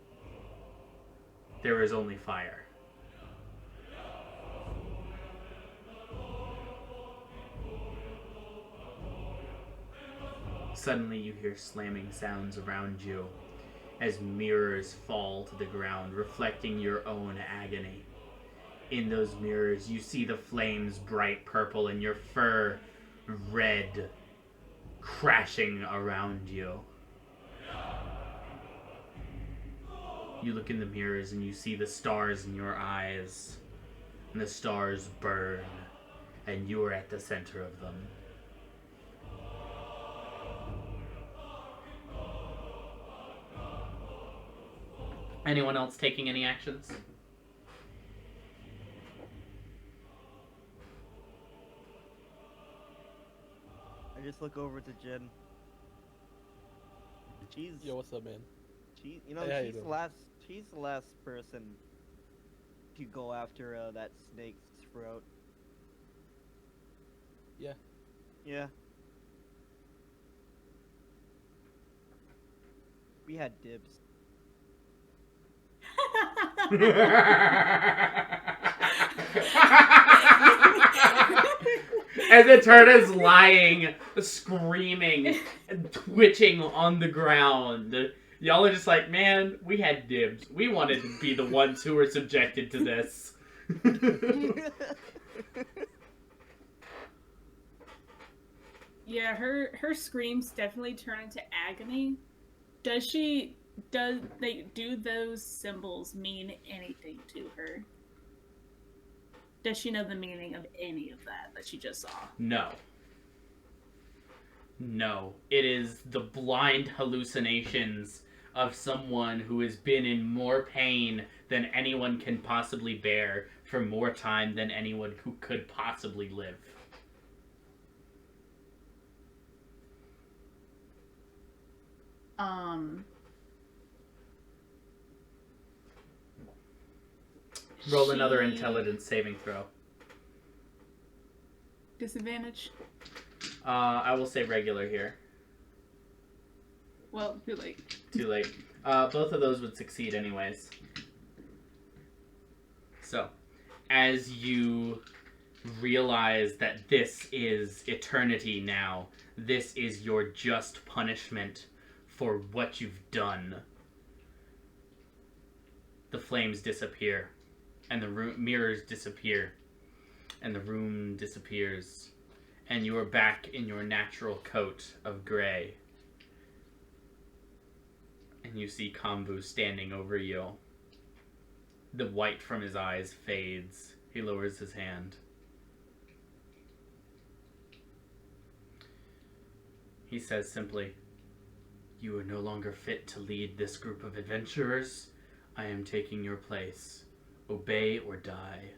There is only fire. Suddenly you hear slamming sounds around you as mirrors fall to the ground, reflecting your own agony. In those mirrors, you see the flames bright purple and your fur red, crashing around you. You look in the mirrors and you see the stars in your eyes, and the stars burn, and you are at the center of them. Anyone else taking any actions? I just look over to Jen. She's Yo, what's up, man? she's Hey, how you she's the last person to go after that snake's throat. Yeah. Yeah. We had dibs. As Eterna's lying, screaming, and twitching on the ground. Y'all are just like, man, we had dibs. We wanted to be the ones who were subjected to this. Yeah, her screams definitely turn into agony. Do those symbols mean anything to her? Does she know the meaning of any of that she just saw? No. No. It is the blind hallucinations of someone who has been in more pain than anyone can possibly bear for more time than anyone who could possibly live. Roll another intelligence saving throw. Disadvantage? I will say regular here. Well, too late. Too late. Both of those would succeed anyways. So, as you realize that this is eternity now, this is your just punishment for what you've done, the flames disappear, and the mirrors disappear, and the room disappears, and you are back in your natural coat of gray. And you see Kambu standing over you. The white from his eyes fades. He lowers his hand. He says simply, "You are no longer fit to lead this group of adventurers. I am taking your place. Obey or die."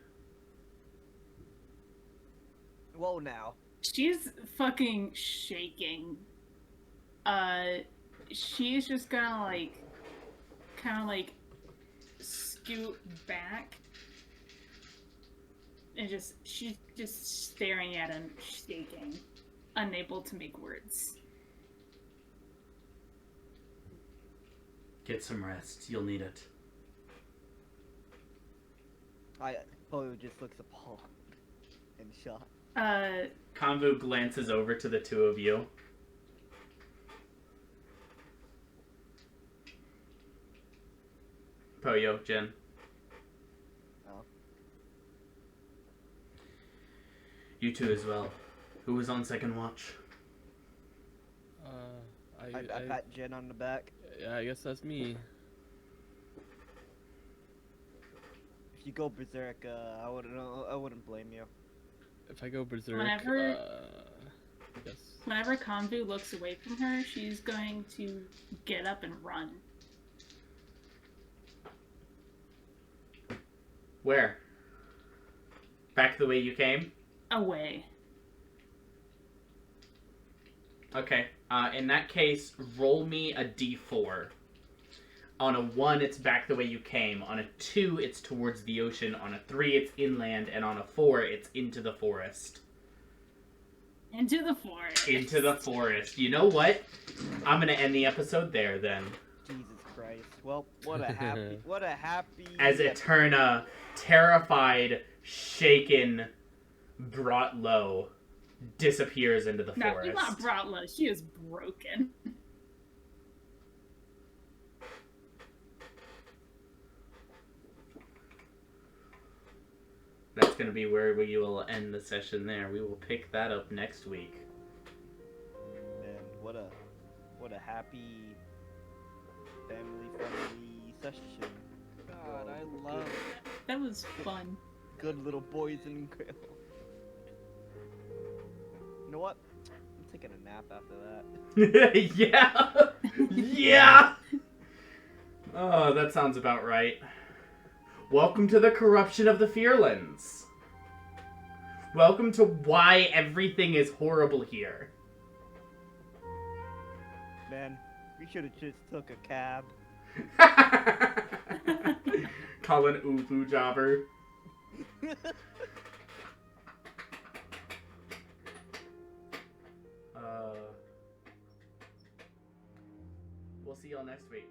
Whoa now. She's fucking shaking. She's just gonna kind of scoot back, and she's just staring at him, shaking, unable to make words. Get some rest. You'll need it. Poyo just looks appalled and shocked. Kambu glances over to the two of you. Poyo, Jen. Oh. You two as well. Who was on second watch? I pat Jen on the back. Yeah, I guess that's me. If you go berserk, I wouldn't blame you. If I go berserk, Whenever- yes. Whenever Kambu looks away from her, she's going to get up and run. Where? Back the way you came? Away. Okay. In that case, roll me a d4. On a 1, it's back the way you came. On a 2, it's towards the ocean. On a 3, it's inland. And on a 4, it's into the forest. Into the forest. Into the forest. You know what? I'm going to end the episode there, then. Jesus Christ. Well, what a happy... As Eterna, terrified, shaken, brought low, disappears into the No, forest. she's not brought low. She is broken. That's going to be where we will end the session there. We will pick that up next week. Man, what a happy, family-friendly session. God, I love That was fun. Good little boys and girls. You know what? I'm taking a nap after that. Yeah! Yeah! Oh, that sounds about right. Welcome to the corruption of the Fearlands. Welcome to why everything is horrible here. Man, we should have just took a cab. Call an Ulu jobber. We'll see y'all next week.